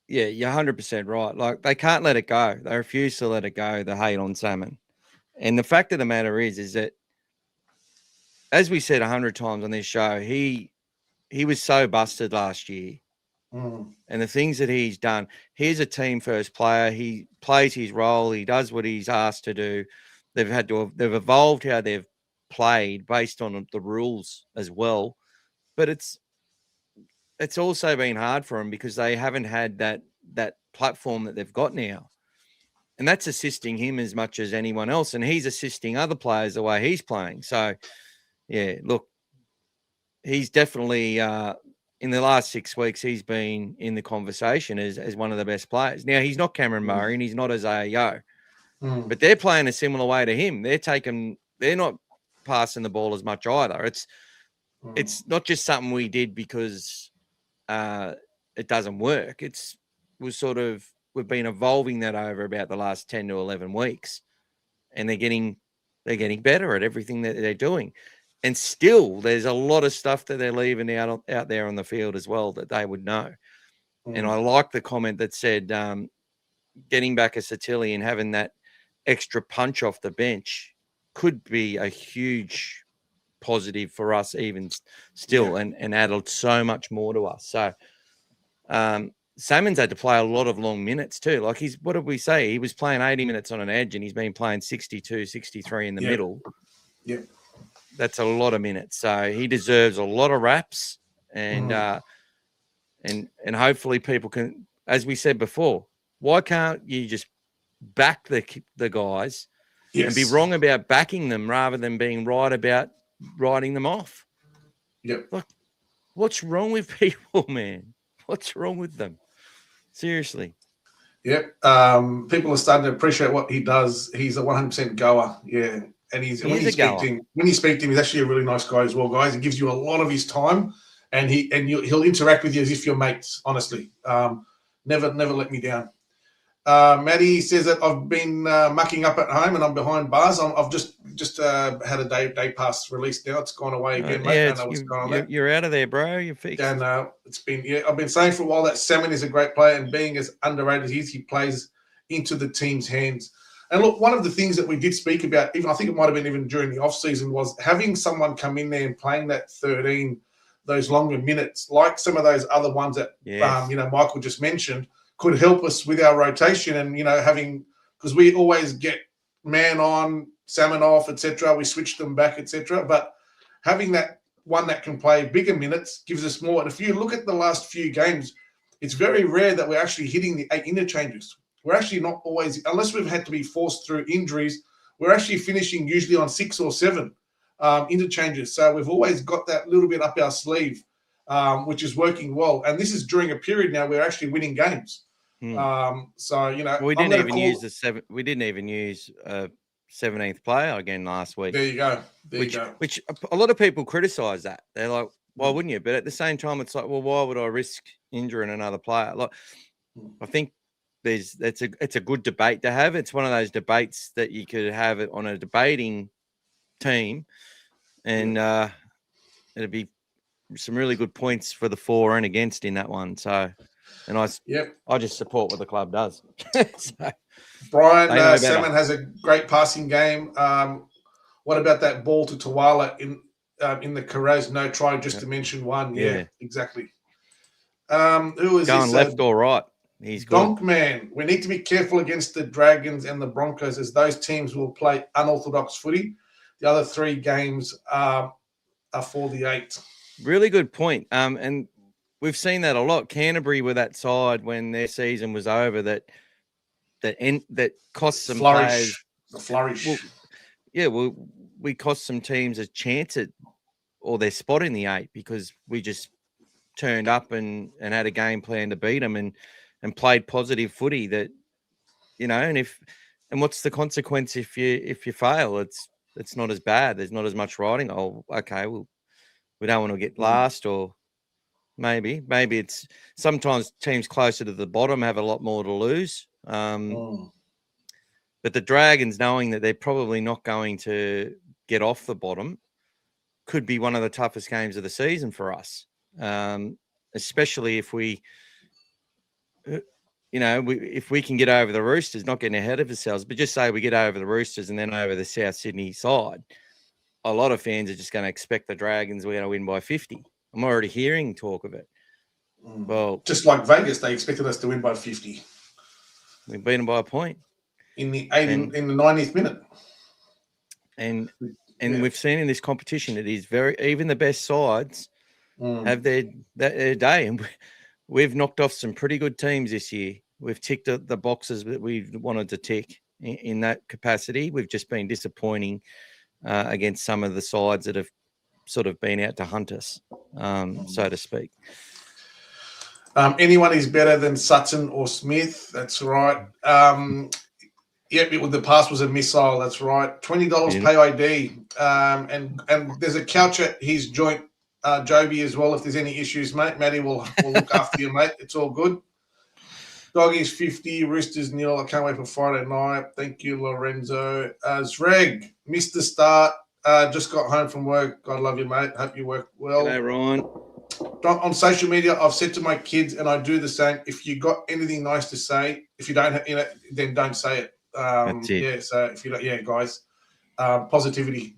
Speaker 2: you're 100% right. Like, they can't let it go. They refuse to let it go, the hate on salmon. And the fact of the matter is that, as we said 100 times on this show, he was so busted last year. And the things that he's done, he's a team first player. He plays his role. He does what he's asked to do. They've evolved how they've played based on the rules as well. But it's also been hard for them because they haven't had that platform that they've got now. And that's assisting him as much as anyone else. And he's assisting other players the way he's playing. So, yeah, look, he's definitely in the last 6 weeks, he's been in the conversation as one of the best players. Now, he's not Cameron Murray and he's not Isaiah Yeo, but they're playing a similar way to him. They're not passing the ball as much either. It's not just something we did because it doesn't work. We've been evolving that over about the last 10 to 11 weeks, and they're getting better at everything that they're doing. And still, there's a lot of stuff that they're leaving out there on the field as well that they would know. And I like the comment that said getting back a Sitili and having that extra punch off the bench could be a huge positive for us even still, and added so much more to us. So Salmon's had to play a lot of long minutes too. Like, what did we say? He was playing 80 minutes on an edge and he's been playing 62, 63 in the middle. Yeah. That's a lot of minutes. So he deserves a lot of raps, and hopefully people can, as we said before, why can't you just back the guys and be wrong about backing them rather than being right about writing them off?
Speaker 4: Yep.
Speaker 2: Like, what's wrong with people, man? What's wrong with them? Seriously.
Speaker 4: Yep. People are starting to appreciate what he does. He's a 100% goer. Yeah. And when you speak to him, he's actually a really nice guy as well, guys. He gives you a lot of his time, and he'll interact with you as if you're mates. Honestly, never let me down. Maddie says that I've been mucking up at home and I'm behind bars. I've just had a day pass released now. It's gone away again, mate. I don't know what's going on there.
Speaker 2: You're out of there, bro. You're fixed.
Speaker 4: And I've been saying for a while that Salmon is a great player, and being as underrated as he plays into the team's hands. And look, one of the things that we did speak about, even I think it might have been even during the off season, was having someone come in there and playing that 13, those longer minutes, like some of those other ones that Michael just mentioned, could help us with our rotation. And because we always get man on, Salmon off, etc. We switch them back, etc. But having that one that can play bigger minutes gives us more. And if you look at the last few games, it's very rare that we're actually hitting the 8 interchanges. We're actually not always, unless we've had to be forced through injuries, we're actually finishing usually on 6 or 7 interchanges. So we've always got that little bit up our sleeve, which is working well. And this is during a period now where we're actually winning games.
Speaker 2: We didn't even use a 17th player again last week.
Speaker 4: There you go.
Speaker 2: Which a lot of people criticize that. They're like, why wouldn't you? But at the same time, it's like, well, why would I risk injuring another player? Like, I think it's a good debate to have. It's one of those debates that you could have it on a debating team, and it'd be some really good points for the for and against in that one. So, and I just support what the club does. So,
Speaker 4: Brian Salmon has a great passing game. What about that ball to Tuala in the Carraz no try? Just to mention one. Yeah. Exactly. Who is
Speaker 2: going left or right? He's good.
Speaker 4: Donk man. We need to be careful against the Dragons and the Broncos, as those teams will play unorthodox footy. The other 3 games are for the 8.
Speaker 2: Really good point. And we've seen that a lot. Canterbury were that side when their season was over that cost some players.
Speaker 4: The flourish.
Speaker 2: Well, we cost some teams a chance at or their spot in the 8 because we just turned up and had a game plan to beat them and played positive footy that, and what's the consequence if you fail? It's not as bad. There's not as much riding. Oh, okay. Well, we don't want to get last or maybe it's sometimes teams closer to the bottom have a lot more to lose. But the Dragons, knowing that they're probably not going to get off the bottom, could be one of the toughest games of the season for us, especially if we can get over the Roosters, not getting ahead of ourselves, but just say we get over the Roosters and then over the South Sydney side, a lot of fans are just going to expect the Dragons are going to win by 50. I'm already hearing talk of it. Well,
Speaker 4: just like Vegas, they expected us to win by 50.
Speaker 2: We beat them by a point
Speaker 4: in the 90th minute.
Speaker 2: And we've seen in this competition, it is even the best sides have their day. And we've knocked off some pretty good teams this year. We've ticked the boxes that we've wanted to tick in that capacity. We've just been disappointing against some of the sides that have sort of been out to hunt us, so to speak.
Speaker 4: Anyone is better than Sutton or Smith. That's right. The pass was a missile. That's right. $20 pay ID. And there's a couch at his joint, Joby, as well. If there's any issues, mate, Matty will look after you, mate. It's all good. Doggies 50, Roosters nil. I can't wait for Friday night. Thank you, Lorenzo. Zreg, missed the start. Just got home from work. God love you, mate. Hope you work well.
Speaker 2: G'day, Ryan.
Speaker 4: On social media, I've said to my kids, and I do the same. If you got anything nice to say, if you don't, then don't say it.
Speaker 2: That's it.
Speaker 4: Yeah. So if you don't, guys, positivity.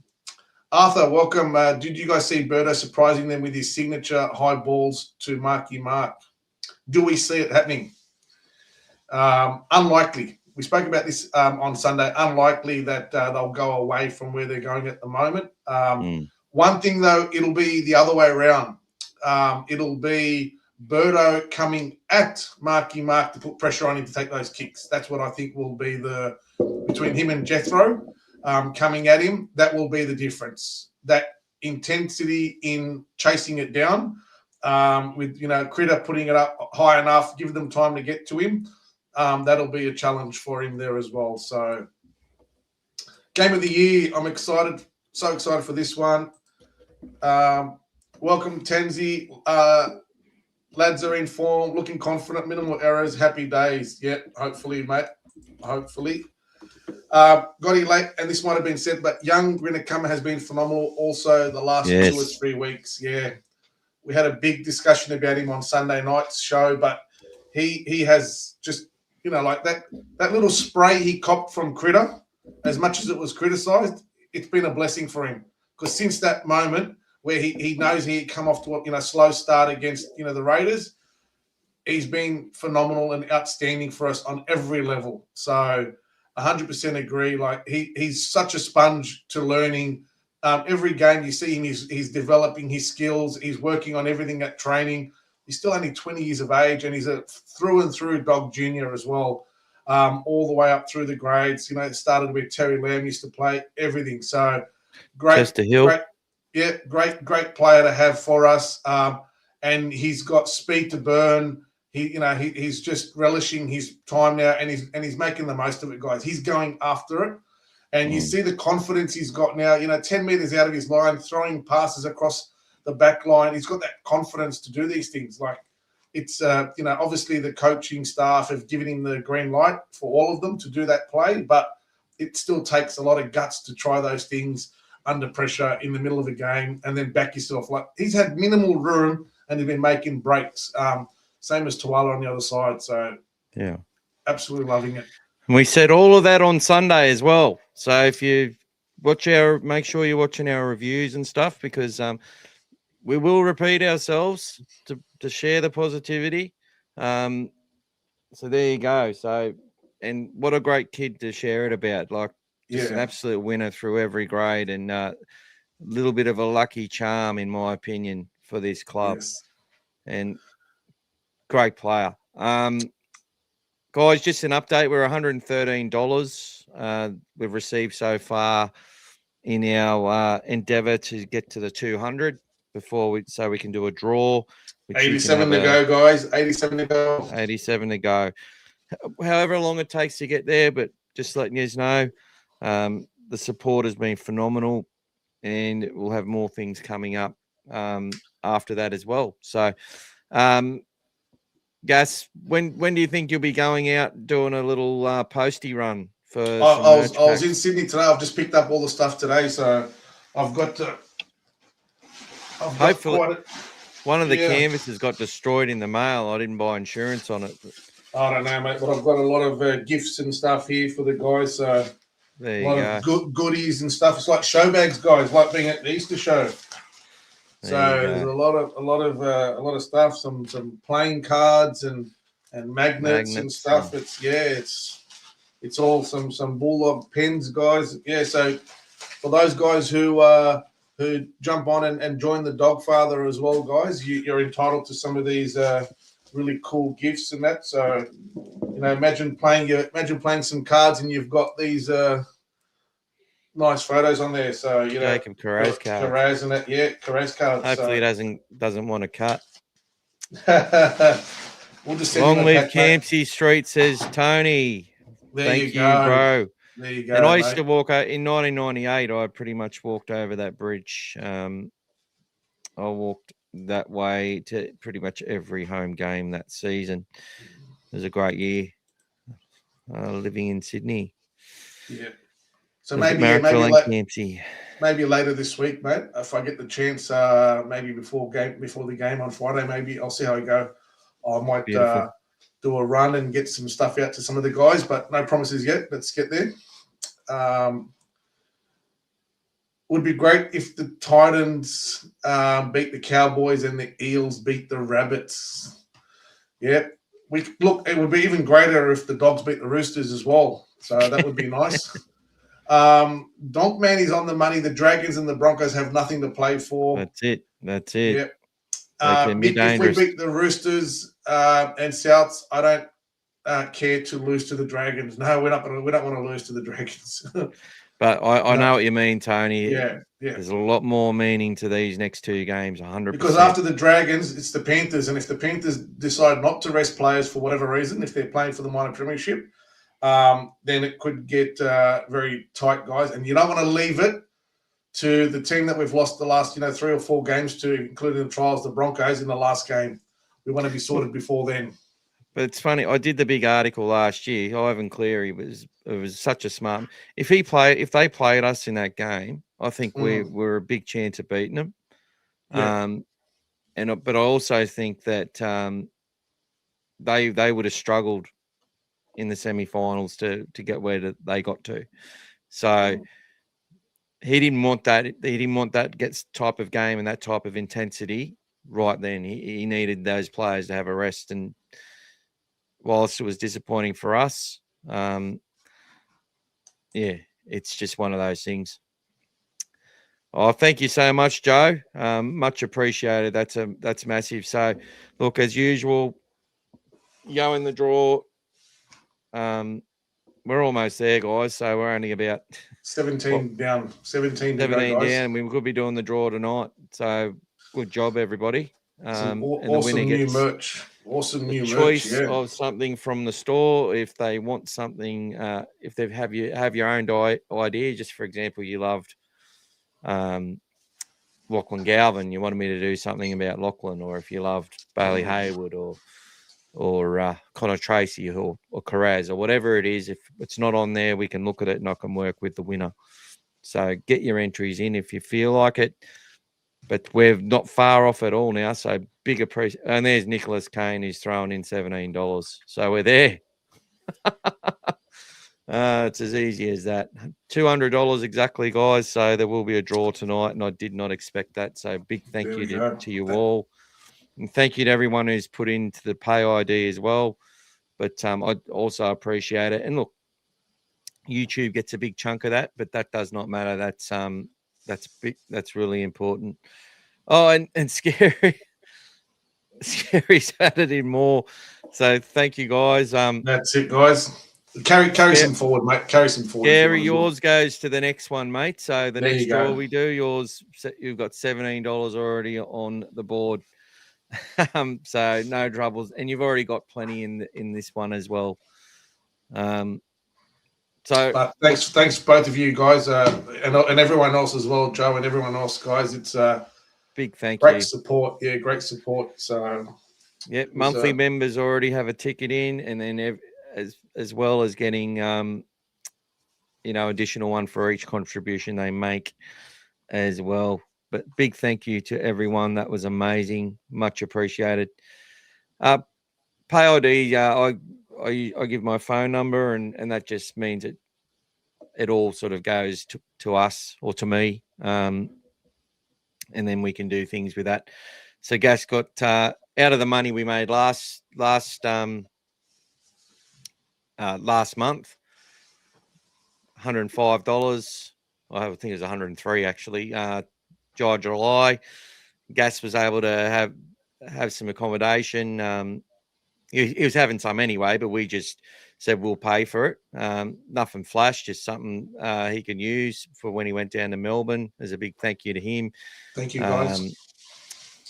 Speaker 4: Arthur, welcome. Did you guys see Birdo surprising them with his signature high balls to Marky Mark? Do we see it happening? Unlikely. We spoke about this on Sunday. Unlikely that they'll go away from where they're going at the moment. One thing, though, it'll be the other way around. It'll be Birdo coming at Marky Mark to put pressure on him to take those kicks. That's what I think will be between him and Jethro coming at him. That will be the difference. That intensity in chasing it down with, Critter putting it up high enough, give them time to get to him. That'll be a challenge for him there as well. So, game of the year, I'm excited, so excited for this one. Welcome, Tenzi. Lads are in form, looking confident, minimal errors, happy days. Yeah, hopefully, mate. Hopefully. Gotti late, and this might have been said, but young Rinakama has been phenomenal also the last 2 or 3 weeks. Yeah. We had a big discussion about him on Sunday night's show, but he has just, like that little spray he copped from Critter, as much as it was criticised, it's been a blessing for him. Because since that moment where he knows he come off to a slow start against the Raiders, he's been phenomenal and outstanding for us on every level. So 100% agree. Like he's such a sponge to learning. Every game you see him, he's developing his skills. He's working on everything at training. He's still only 20 years of age, and he's a through and through dog junior as well, all the way up through the grades. It started where Terry Lamb used to play, everything. So great.
Speaker 2: Chester Hill.
Speaker 4: Great player to have for us. And he's got speed to burn. He's just relishing his time now, and he's making the most of it, guys. He's going after it. And you see the confidence he's got now, 10 meters out of his line, throwing passes across the back line. He's got that confidence to do these things. Like it's, obviously the coaching staff have given him the green light for all of them to do that play, but it still takes a lot of guts to try those things under pressure in the middle of a game and then back yourself. Like he's had minimal room and he's been making breaks. Same as Tuala on the other side. So
Speaker 2: yeah,
Speaker 4: absolutely loving it.
Speaker 2: And we said all of that on Sunday as well. So if you make sure you're watching our reviews and stuff, because we will repeat ourselves to share the positivity. So there you go. So, and what a great kid to share it about. Like just an absolute winner through every grade, and a little bit of a lucky charm, in my opinion, for this club.
Speaker 4: Yes.
Speaker 2: And great player. Guys, just an update. We're $113 we've received so far in our endeavour to get to the 200 so we can do a draw.
Speaker 4: 87 to go, guys. 87 to go.
Speaker 2: 87 to go. However long it takes to get there, but just letting you know, the support has been phenomenal, and we'll have more things coming up after that as well. So, Gas, when do you think you'll be going out doing a little postie run for?
Speaker 4: I was in Sydney today. I've just picked up all the stuff today, so I've got to.
Speaker 2: Hopefully, one of the canvases got destroyed in the mail. I didn't buy insurance on it.
Speaker 4: I don't know, mate, but I've got a lot of gifts and stuff here for the guys. So
Speaker 2: there
Speaker 4: a lot of goodies and stuff. It's like show bags, guys, like being at the Easter show. So there's a lot of stuff, some playing cards and magnets and stuff. It's all some Bulldog pens, guys. Yeah, so for those guys who jump on and join the Dogfather as well, guys, you're entitled to some of these really cool gifts and that. So imagine playing some cards and you've got these nice photos on there. So
Speaker 2: Jacob Carraz cards.
Speaker 4: Carraz and that, Carraz cards.
Speaker 2: Hopefully he doesn't want to cut.
Speaker 4: We'll just
Speaker 2: Long live Campsie Street, says Tony. Thank you, bro.
Speaker 4: There you go.
Speaker 2: And I used to walk in 1998. I pretty much walked over that bridge. I walked that way to pretty much every home game that season. It was a great year living in Sydney.
Speaker 4: Yeah. So maybe later this week, mate, if I get the chance, maybe before the game on Friday, maybe I'll see how I go. I might do a run and get some stuff out to some of the guys, but no promises yet. Let's get there. Would be great if the Titans beat the Cowboys and the Eels beat the Rabbits. Yeah. It would be even greater if the Dogs beat the Roosters as well. So that would be nice. Donkman is on the money. The Dragons and the Broncos have nothing to play for.
Speaker 2: That's it.
Speaker 4: Yep. If we beat the Roosters and Souths, I don't care to lose to the Dragons. No, we don't want to lose to the Dragons.
Speaker 2: But I know what you mean, Tony.
Speaker 4: Yeah.
Speaker 2: There's a lot more meaning to these next two games, 100%.
Speaker 4: Because after the Dragons, it's the Panthers, and if the Panthers decide not to rest players for whatever reason, if they're playing for the minor premiership, then it could get very tight, guys. And you don't want to leave it to the team that we've lost the last 3 or 4 games to, including the trials, the Broncos in the last game. We want to be sorted before then.
Speaker 2: But it's funny. I did the big article last year. Ivan Cleary was such a smart. If they played us in that game, I think we're a big chance of beating them. Yeah. But I also think that they would have struggled in the semi-finals to get where they got to. So he didn't want that. He didn't want that type of game and that type of intensity right then. He needed those players to have a rest. And whilst it was disappointing for us, it's just one of those things. Oh, thank you so much, Joe. Much appreciated. That's massive. So, look, as usual, go in the draw. We're almost there, guys. So we're only about
Speaker 4: 17 down. 17
Speaker 2: down. And we could be doing the draw tonight. So good job, everybody.
Speaker 4: Awesome new merch. Awesome new
Speaker 2: choice of something from the store. If they want something, if they have your own idea. Just for example, you loved Lachlan Galvin, you wanted me to do something about Lachlan, or if you loved Bailey Hayward or Connor Tracy or Carraz or whatever it is, if it's not on there, we can look at it and I can work with the winner. So get your entries in if you feel like it. But we're not far off at all now, so big appreciation. And there's Nicholas Kane who's throwing in $17. So we're there. It's as easy as that. $200 exactly, guys. So there will be a draw tonight, and I did not expect that. So big thank you to you all. And thank you to everyone who's put into the pay ID as well. But I also appreciate it. And look, YouTube gets a big chunk of that, but that does not matter. That's big. That's really important. Oh, and Scary. Xerri's added in more. So thank you, guys.
Speaker 4: That's it, guys. Carry some forward, mate. Carry some forward.
Speaker 2: Gary, yours goes to the next one, mate. So the
Speaker 4: There
Speaker 2: next
Speaker 4: you
Speaker 2: draw
Speaker 4: go.
Speaker 2: we do, yours, you've got $17 already on the board. So no troubles, and you've already got plenty in this one as well. So
Speaker 4: thanks both of you guys, and everyone else as well, Joe, and everyone else, guys. It's
Speaker 2: big thank
Speaker 4: great
Speaker 2: you.
Speaker 4: Support. Yeah, great support. So
Speaker 2: yeah, monthly members already have a ticket in, and then as well as getting additional one for each contribution they make as well. But big thank you to everyone. That was amazing. Much appreciated. Pay ID, I give my phone number, and that just means it all sort of goes to us or to me. And then we can do things with that. So Gas got out of the money we made last month, $105. I think it was 103 actually. July, Gas was able to have some accommodation. He was having some anyway, but we just said we'll pay for it. Nothing flash, just something he can use for when he went down to Melbourne. There's a big thank you to him.
Speaker 4: Thank you, guys.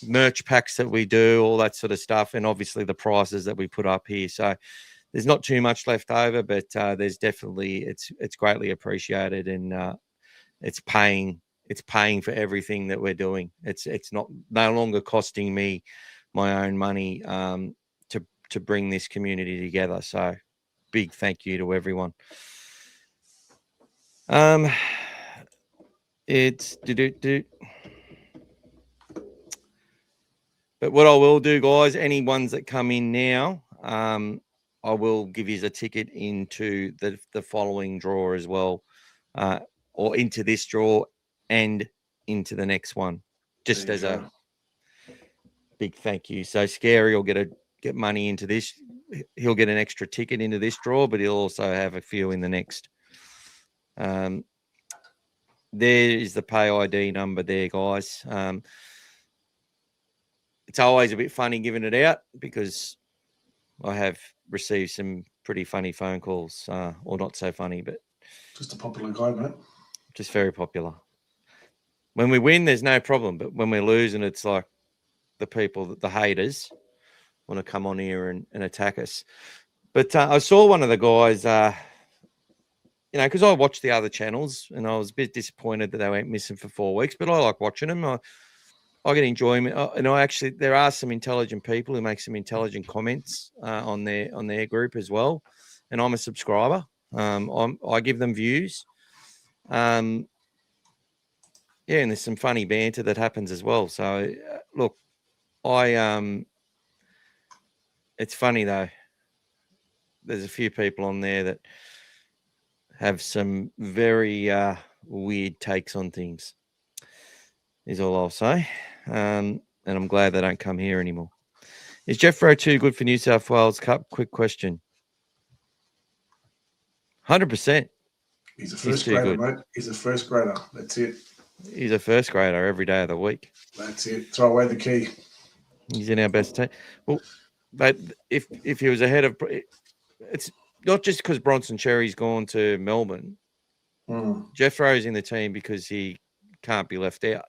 Speaker 2: Merch packs that we do, all that sort of stuff, and obviously the prices that we put up here. So there's not too much left over, but there's definitely it's greatly appreciated, and it's paying for everything that we're doing. It's no longer costing me my own money to bring this community together. So big thank you to everyone. It's but what I will do, guys, any ones that come in now, I will give you a ticket into the following draw as well, or into this draw and into the next one, just as a big thank you. So Scary will get money into this. He'll get an extra ticket into this draw, but he'll also have a few in the next. There is the pay ID number there, guys. It's always a bit funny giving it out because I have received some pretty funny phone calls, or not so funny, but
Speaker 4: just a popular guy, mate.
Speaker 2: Just very popular. When we win, there's no problem, but when we lose, and it's like the people, the haters, want to come on here and attack us. But I saw one of the guys, because I watched the other channels, and I was a bit disappointed that they went missing for 4 weeks. But I like watching them. I get enjoyment, and there are some intelligent people who make some intelligent comments on their group as well, and I'm a subscriber. I give them views. And there's some funny banter that happens as well. So look, it's funny though. There's a few people on there that have some very weird takes on things, is all I'll say. And I'm glad they don't come here anymore. Is Jeffro too good for New South Wales Cup? Quick question. 100%.
Speaker 4: He's a first grader, mate. He's a first grader. That's it.
Speaker 2: He's a first grader every day of the week.
Speaker 4: That's it. Throw away the key.
Speaker 2: He's in our best team. Well, but if he was ahead of, it's not just because Bronson Xerri's gone to Melbourne. Jeffro's in the team because he can't be left out.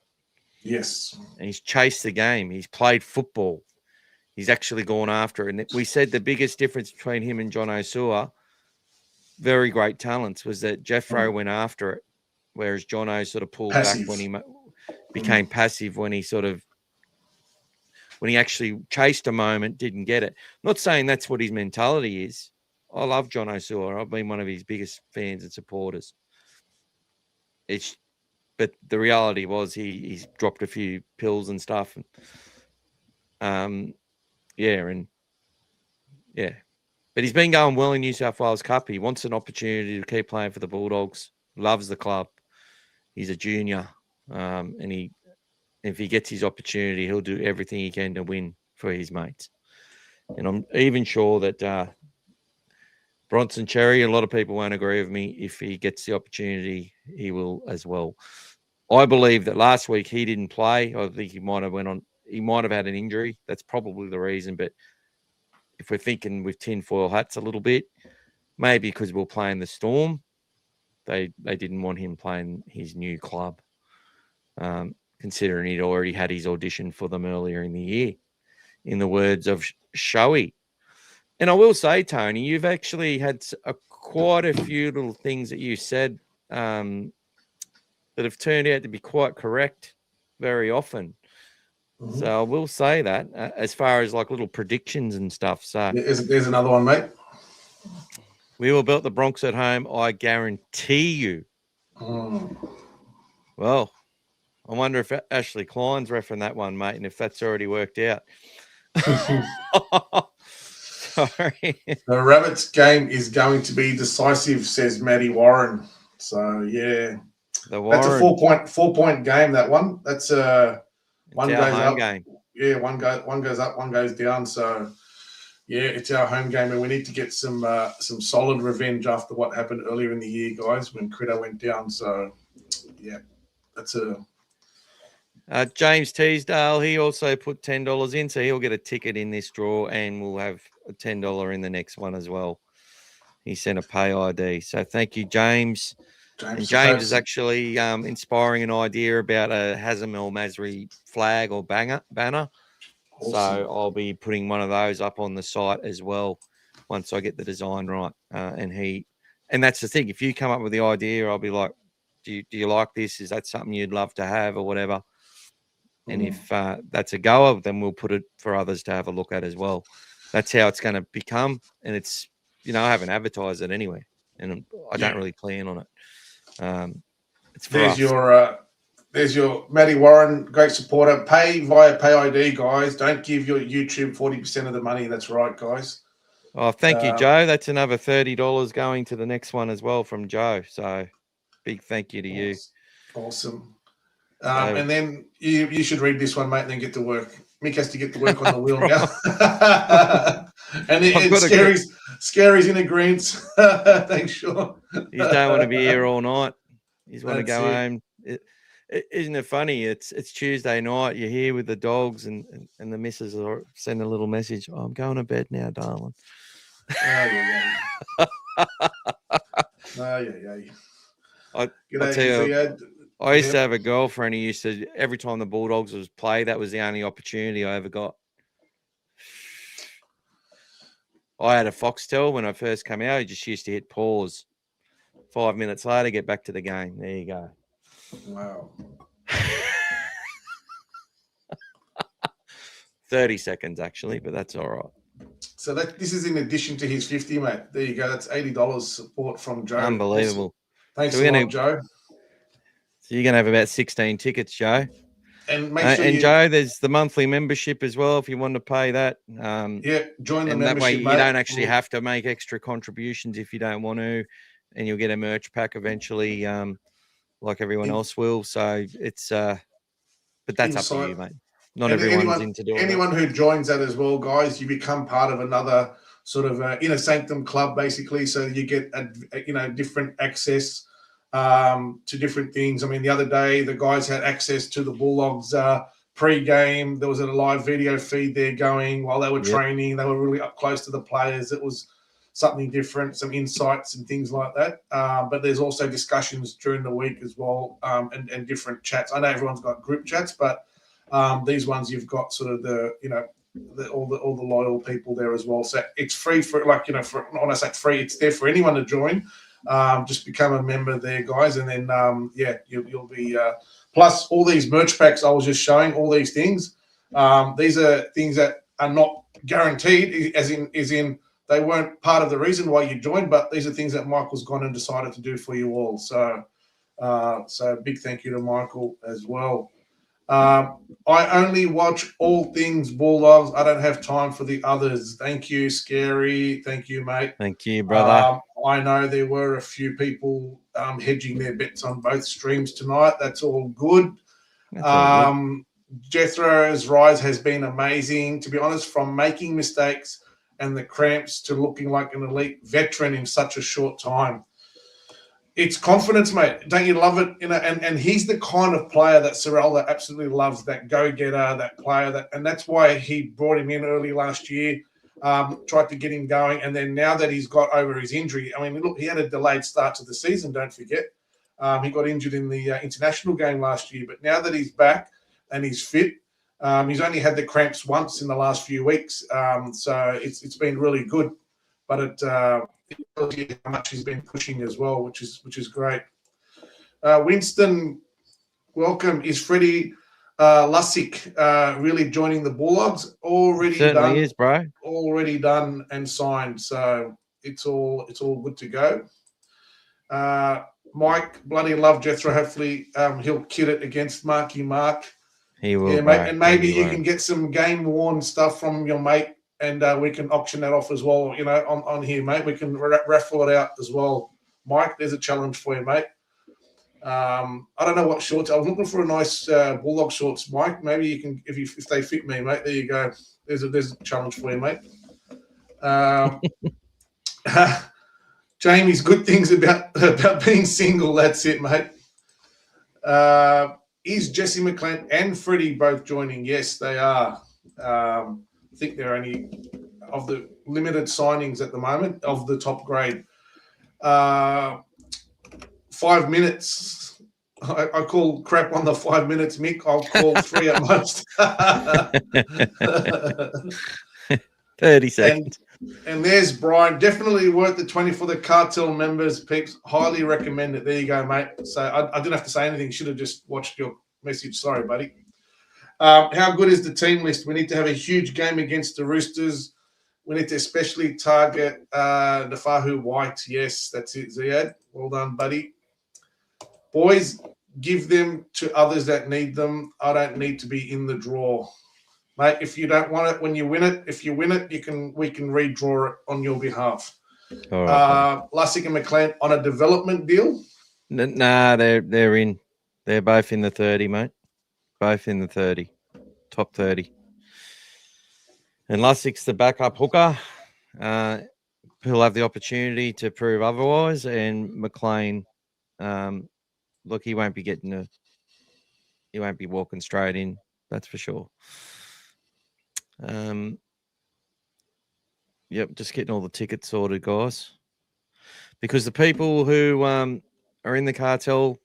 Speaker 4: Yes.
Speaker 2: And he's chased the game. He's played football. He's actually gone after it. And we said the biggest difference between him and John O'Sua, very great talents, was that Jeffro went after it, whereas John O sort of pulled back when he became passive, when he actually chased a moment, didn't get it. I'm not saying that's what his mentality is. I love John O'Sua. I've been one of his biggest fans and supporters. But the reality was he's dropped a few pills and stuff. But he's been going well in New South Wales Cup. He wants an opportunity to keep playing for the Bulldogs. Loves the club. He's a junior, and if he gets his opportunity, he'll do everything he can to win for his mates. And I'm even sure that Bronson Xerri, a lot of people won't agree with me. If he gets the opportunity, he will as well. I believe that last week he didn't play. I think he might have went on. he might have had an injury. That's probably the reason. But if we're thinking with tinfoil hats a little bit, maybe because we're playing the Storm, they didn't want him playing his new club, considering he'd already had his audition for them earlier in the year, in the words of Shoei. And I will say, Tony, you've actually had quite a few little things that you said that have turned out to be quite correct very often. Mm-hmm. So I will say that as far as like little predictions and stuff. So
Speaker 4: there's another one, mate.
Speaker 2: We will beat the Bronx at home, I guarantee you. Well, I wonder if Ashley Klein's referenced that one, mate, and if that's already worked out. Sorry.
Speaker 4: The Rabbits game is going to be decisive, says Matty Warren. So, yeah. That's a 4-point game, that one. That's one goes up. Game. Yeah, one goes up, one goes down. So, yeah, it's our home game, and we need to get some solid revenge after what happened earlier in the year, guys, when Critter went down. So, yeah, that's a...
Speaker 2: James Teasdale, he also put $10 in, so he'll get a ticket in this draw, and we'll have a $10 in the next one as well. He sent a pay ID. So thank you, James. James is actually inspiring an idea about a Hazem El Masri flag or banner. Awesome. So I'll be putting one of those up on the site as well once I get the design right. And that's the thing. If you come up with the idea, I'll be like, do you like this? Is that something you'd love to have or whatever? And if that's a goer, then we'll put it for others to have a look at as well. That's how it's going to become. And it's, I haven't advertised it anyway, and I don't really plan on it. It's for
Speaker 4: there's your Matty Warren, great supporter. Pay via Pay ID, guys. Don't give your YouTube 40% of the money. That's right, guys.
Speaker 2: Oh, thank you, Joe. That's another $30 going to the next one as well from Joe. So big thank you to you.
Speaker 4: Awesome. And then you should read this one, mate, and then get to work. Mick has to get to work on the wheel now. And Scary's in agreement. Thanks, Sean.
Speaker 2: You don't want to be here all night. You want to go home. Isn't it funny? It's Tuesday night. You're here with the dogs, and the missus are sending a little message. Oh, I'm going to bed now, darling.
Speaker 4: Yeah.
Speaker 2: I tell you, I used to have a girlfriend who used to, every time the Bulldogs was play, that was the only opportunity I ever got. I had a Foxtel when I first came out. I just used to hit pause. 5 minutes later, get back to the game. There you go.
Speaker 4: Wow.
Speaker 2: 30 seconds, actually, but that's all right.
Speaker 4: So this is in addition to his 50, mate. There you go. That's $80 support from Joe.
Speaker 2: Unbelievable.
Speaker 4: Thanks a lot, Joe.
Speaker 2: So you're going to have about 16 tickets, Joe.
Speaker 4: And make sure
Speaker 2: Joe, there's the monthly membership as well if you want to pay that.
Speaker 4: Join the membership.
Speaker 2: That way you don't actually have to make extra contributions if you don't want to, and you'll get a merch pack eventually, like everyone else will. So it's, but that's up to you, mate. Not everyone's into doing it.
Speaker 4: Anyone who joins that as well, guys, you become part of another sort of inner sanctum club, basically. So you get different access to different things. I mean, the other day, the guys had access to the Bulldogs pre-game. There was a live video feed there going while they were training. They were really up close to the players. It was something different, some insights and things like that. But there's also discussions during the week as well, and different chats. I know everyone's got group chats, but these ones you've got sort of all the loyal people there as well. So it's free for when I say free, it's there for anyone to join. Just become a member there, guys, and then you'll be plus all these merch packs I was just showing, all these things. These are things that are not guaranteed, as in they weren't part of the reason why you joined, but these are things that Michael's gone and decided to do for you all. So big thank you to Michael as well. I only watch all things Bulldogs. I don't have time for the others. Thank you, Scary. Thank you, mate.
Speaker 2: Thank you, brother.
Speaker 4: I know there were a few people hedging their bets on both streams tonight. That's all good. Jethro's rise has been amazing. To be honest, from making mistakes and the cramps to looking like an elite veteran in such a short time. It's confidence, mate. Don't you love it? And he's the kind of player that Serralda absolutely loves, that go-getter, that player. And that's why he brought him in early last year, tried to get him going. And then now that he's got over his injury, I mean, look, he had a delayed start to the season, don't forget. He got injured in the international game last year. But now that he's back and he's fit, he's only had the cramps once in the last few weeks. So it's been really good. But it tells you how much he's been pushing as well, which is great. Winston, welcome. Is Freddie Lussick really joining the Bulldogs? Already
Speaker 2: Certainly
Speaker 4: done.
Speaker 2: is, bro.
Speaker 4: Already done and signed. So it's all good to go. Mike, bloody love Jethro. Hopefully he'll kid it against Marky Mark.
Speaker 2: He will.
Speaker 4: Yeah, mate. And maybe you can get some game worn stuff from your mate. And we can auction that off as well, on here, mate. We can raffle it out as well. Mike, there's a challenge for you, mate. I don't know what shorts. I was looking for a nice Bulldog shorts, Mike. Maybe you can, if they fit me, mate. There you go. There's a challenge for you, mate. Jamie's good things about being single. That's it, mate. Is Jesse McLean and Freddie both joining? Yes, they are. I think they're only of the limited signings at the moment of the top grade. 5 minutes. I call crap on the 5 minutes, Mick. I'll call 3 at most.
Speaker 2: 30 seconds.
Speaker 4: And there's Brian. Definitely worth the 20 for the cartel members, peeps. Highly recommend it. There you go, mate. So I didn't have to say anything. Should have just watched your message. Sorry, buddy. How good is the team list? We need to have a huge game against the Roosters. We need to especially target the Fahu White. Yes, that's it, Ziad. Well done, buddy. Boys, give them to others that need them. I don't need to be in the draw. Mate, if you don't want it when you win it, if you win it, we can redraw it on your behalf.
Speaker 2: All right,
Speaker 4: Lussick and McLean on a development deal?
Speaker 2: Nah, they're in. They're both in the 30, mate. Both in the 30, top 30. And Lussick's the backup hooker. He'll have the opportunity to prove otherwise. And McLean, look, he won't be walking straight in. That's for sure. Yep, just getting all the tickets sorted, guys. Because the people who are in the cartel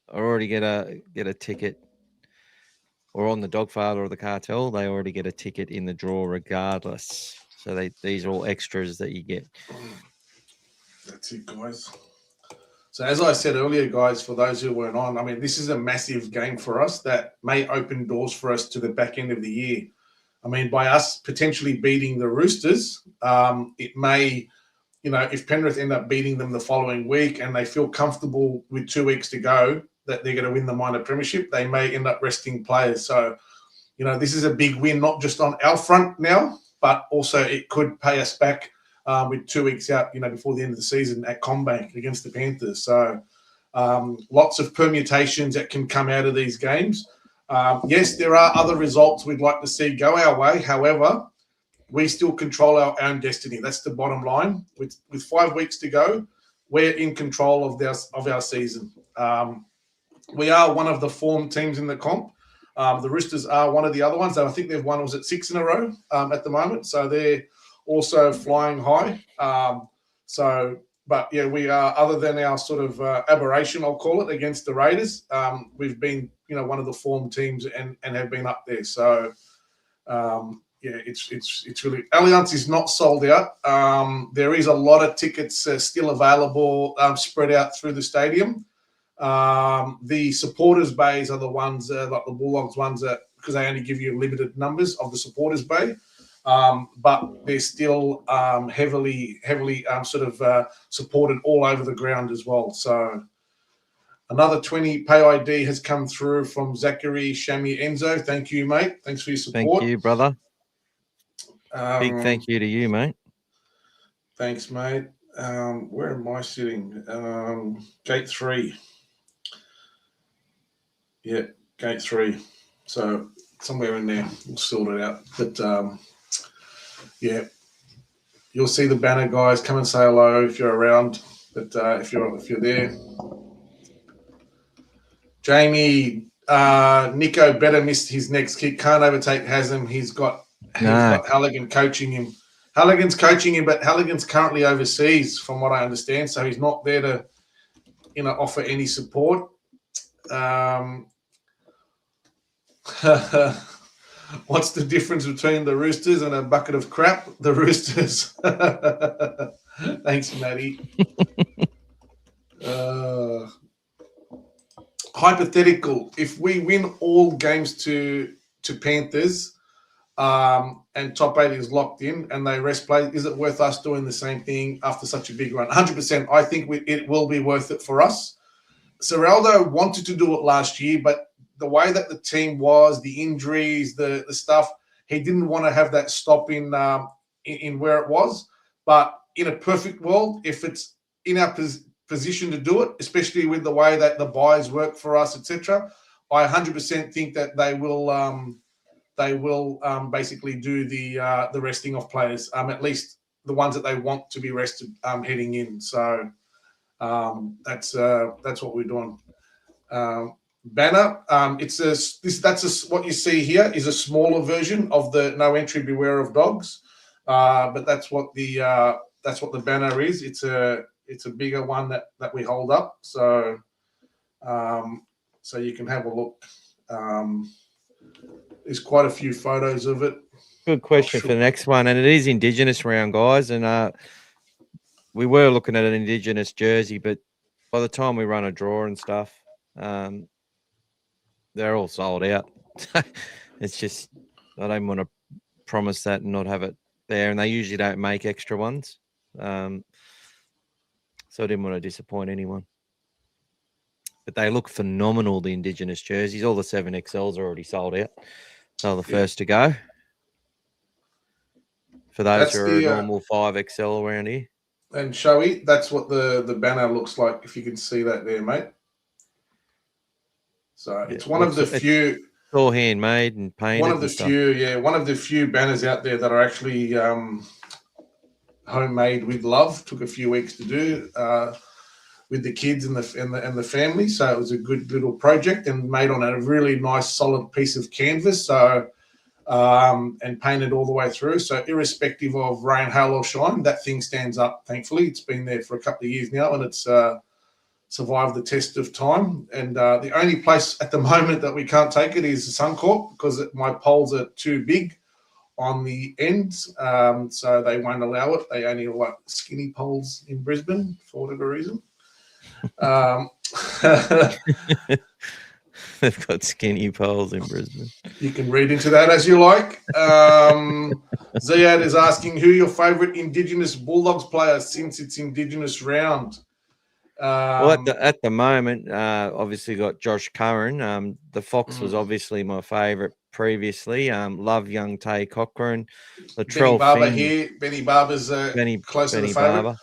Speaker 2: already get a ticket. Or on the Dogfather or the cartel, they already get a ticket in the draw regardless. So these are all extras that you get.
Speaker 4: That's it, guys. So as I said earlier, guys, for those who weren't on, I mean, this is a massive game for us that may open doors for us to the back end of the year. I mean, by us potentially beating the Roosters, it may, if Penrith end up beating them the following week and they feel comfortable with 2 weeks to go, that they're going to win the minor premiership, they may end up resting players. So, this is a big win, not just on our front now, but also it could pay us back with 2 weeks out, before the end of the season at CommBank against the Panthers. So lots of permutations that can come out of these games. Yes, there are other results we'd like to see go our way. However, we still control our own destiny. That's the bottom line. With 5 weeks to go, we're in control of our season. We are one of the form teams in the comp. The Roosters are one of the other ones. I think they've won, 6 in a row at the moment. So they're also flying high. But yeah, we are, other than our sort of aberration, I'll call it, against the Raiders, we've been, one of the form teams and have been up there. So it's really, Allianz is not sold out. There is a lot of tickets still available, spread out through the stadium. The supporters bays are the ones like the Bulldogs ones because they only give you limited numbers of the supporters bay, but they're still heavily supported all over the ground as well. So another 20 pay ID has come through from Zachary Shami Enzo. Thank you, mate. Thanks for your support.
Speaker 2: Thank you, brother. Big thank you to you, mate.
Speaker 4: Thanks, mate. Where am I sitting? Gate 3. Yeah, gate 3. So somewhere in there, we'll sort it out. But yeah, you'll see the banner, guys. Come and say hello if you're around. But if you're there, Jamie, Nico better missed his next kick. Can't overtake Haslam. He's got Halligan coaching him. Halligan's coaching him, but Halligan's currently overseas, from what I understand. So he's not there to, offer any support. What's the difference between the Roosters and a bucket of crap? The Roosters. Thanks, Matty. Hypothetical: if we win all games to Panthers, and top 8 is locked in and they rest play, is it worth us doing the same thing after such a big run? 100%. I think it will be worth it for us. Seraldo wanted to do it last year, but the way that the team was, the injuries, the stuff, he didn't want to have that stop in where it was. But in a perfect world, if it's in our position to do it, especially with the way that the buys work for us, etc., I 100% think that they will basically do the resting of players, at least the ones that they want to be rested heading in. So that's what we're doing. Banner, what you see here is a smaller version of the No Entry Beware of Dogs, but that's what the banner is. It's a bigger one that we hold up, so you can have a look. There's quite a few photos of it.
Speaker 2: Good question for the next one, and it is Indigenous round, guys, and we were looking at an Indigenous jersey, but by the time we run a draw and stuff, they're all sold out. It's just, I don't want to promise that and not have it there, and they usually don't make extra ones. So I didn't want to disappoint anyone. But they look phenomenal, the Indigenous jerseys. All the 7XLs are already sold out. So the first to go. For those who are a normal 5XL around here.
Speaker 4: And Showy, that's what the banner looks like, if you can see that there, mate. So it's one of the few.
Speaker 2: It's all handmade and painted.
Speaker 4: One of the few banners out there that are actually homemade with love. Took a few weeks to do with the kids and the family. So it was a good little project and made on a really nice solid piece of canvas. So and painted all the way through. So irrespective of rain, hail or shine, that thing stands up. Thankfully, it's been there for a couple of years now, and it's survived the test of time. And the only place at the moment that we can't take it is Suncorp, because my poles are too big on the ends, so they won't allow it. They only like skinny poles in Brisbane for whatever reason.
Speaker 2: They've got skinny poles in Brisbane.
Speaker 4: You can read into that as you like. Ziad is asking who your favourite Indigenous Bulldogs player since it's Indigenous round.
Speaker 2: Well, at the moment, obviously got Josh Curran. The Fox was obviously my favourite previously. Love young Tay Cochrane.
Speaker 4: Benny Barber here. Benny Barber's close to the favourite.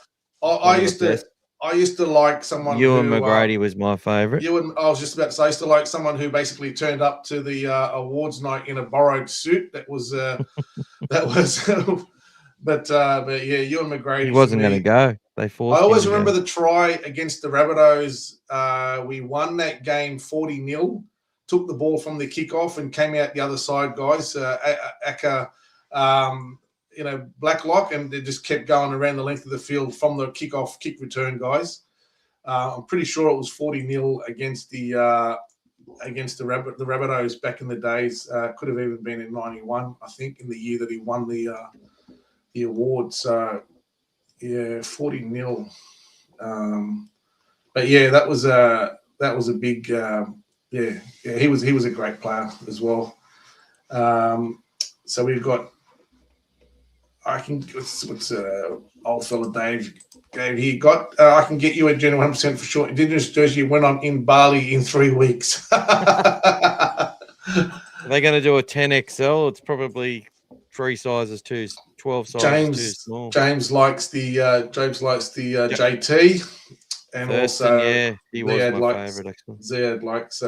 Speaker 4: I used to like someone.
Speaker 2: Ewan McGrady was my favourite.
Speaker 4: I was just about to say, I used to like someone who basically turned up to the awards night in a borrowed suit. That was but yeah, Ewan McGrady.
Speaker 2: He wasn't going to go. They forced.
Speaker 4: I always remember the try against the Rabbitohs. We won that game 40-0. Took the ball from the kickoff and came out the other side, guys. Aka, Blacklock, and they just kept going around the length of the field from the kickoff, kick return, guys. I'm pretty sure it was 40-0 against the Rabbitohs back in the days. Could have even been in '91, I think, in the year that he won the award. So yeah, 40-0. But yeah, that was a big he was a great player as well. So we've got. What's old fella Dave here got? I can get you a genuine 100% for sure Indigenous jersey when I'm in Bali in 3 weeks.
Speaker 2: Are they going to do a 10XL? It's probably 3 sizes too, 12 sizes too small.
Speaker 4: James likes the JT, and
Speaker 2: Thurston,
Speaker 4: also
Speaker 2: he was
Speaker 4: Ziad
Speaker 2: my favourite actually.
Speaker 4: Ziad likes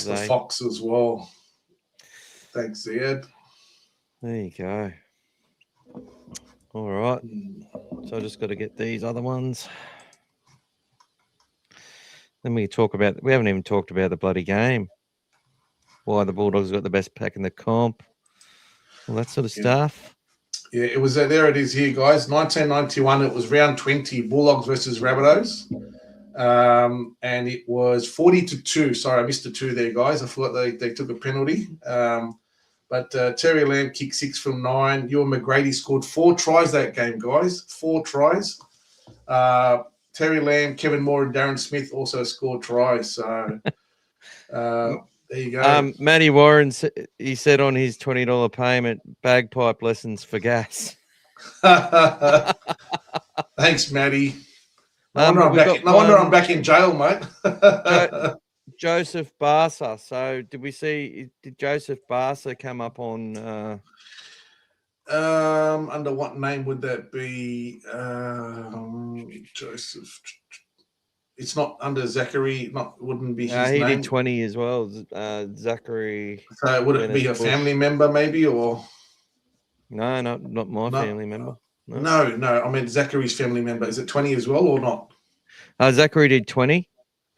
Speaker 4: the Fox as well. Thanks, Ziad.
Speaker 2: There you go. All right. So I just got to get these other ones. Then we haven't even talked about the bloody game. Why the Bulldogs got the best pack in the comp. All that sort of stuff.
Speaker 4: Yeah, it was there. It is here, guys. 1991. It was round 20. Bulldogs versus Rabbitohs, and it was 40-2. Sorry, I missed a 2 there, guys. I thought they took a penalty. But Terry Lamb kicked 6 from 9. Ewan McGrady scored 4 tries that game, guys. 4 tries. Terry Lamb, Kevin Moore, and Darren Smith also scored tries. So there you go.
Speaker 2: Matty Warren, he said on his $20 payment, bagpipe lessons for gas.
Speaker 4: Thanks, Matty. No wonder I'm back in jail, mate.
Speaker 2: Joseph Barca. So did Joseph Barca come up on
Speaker 4: under what name would that be? Joseph. It's not under Zachary. Wouldn't be his name.
Speaker 2: He did 20 as well. Zachary.
Speaker 4: So would it be a family member, maybe, or?
Speaker 2: No, not my family member.
Speaker 4: No. I mean Zachary's family member. Is it 20 as well or not?
Speaker 2: Zachary did 20.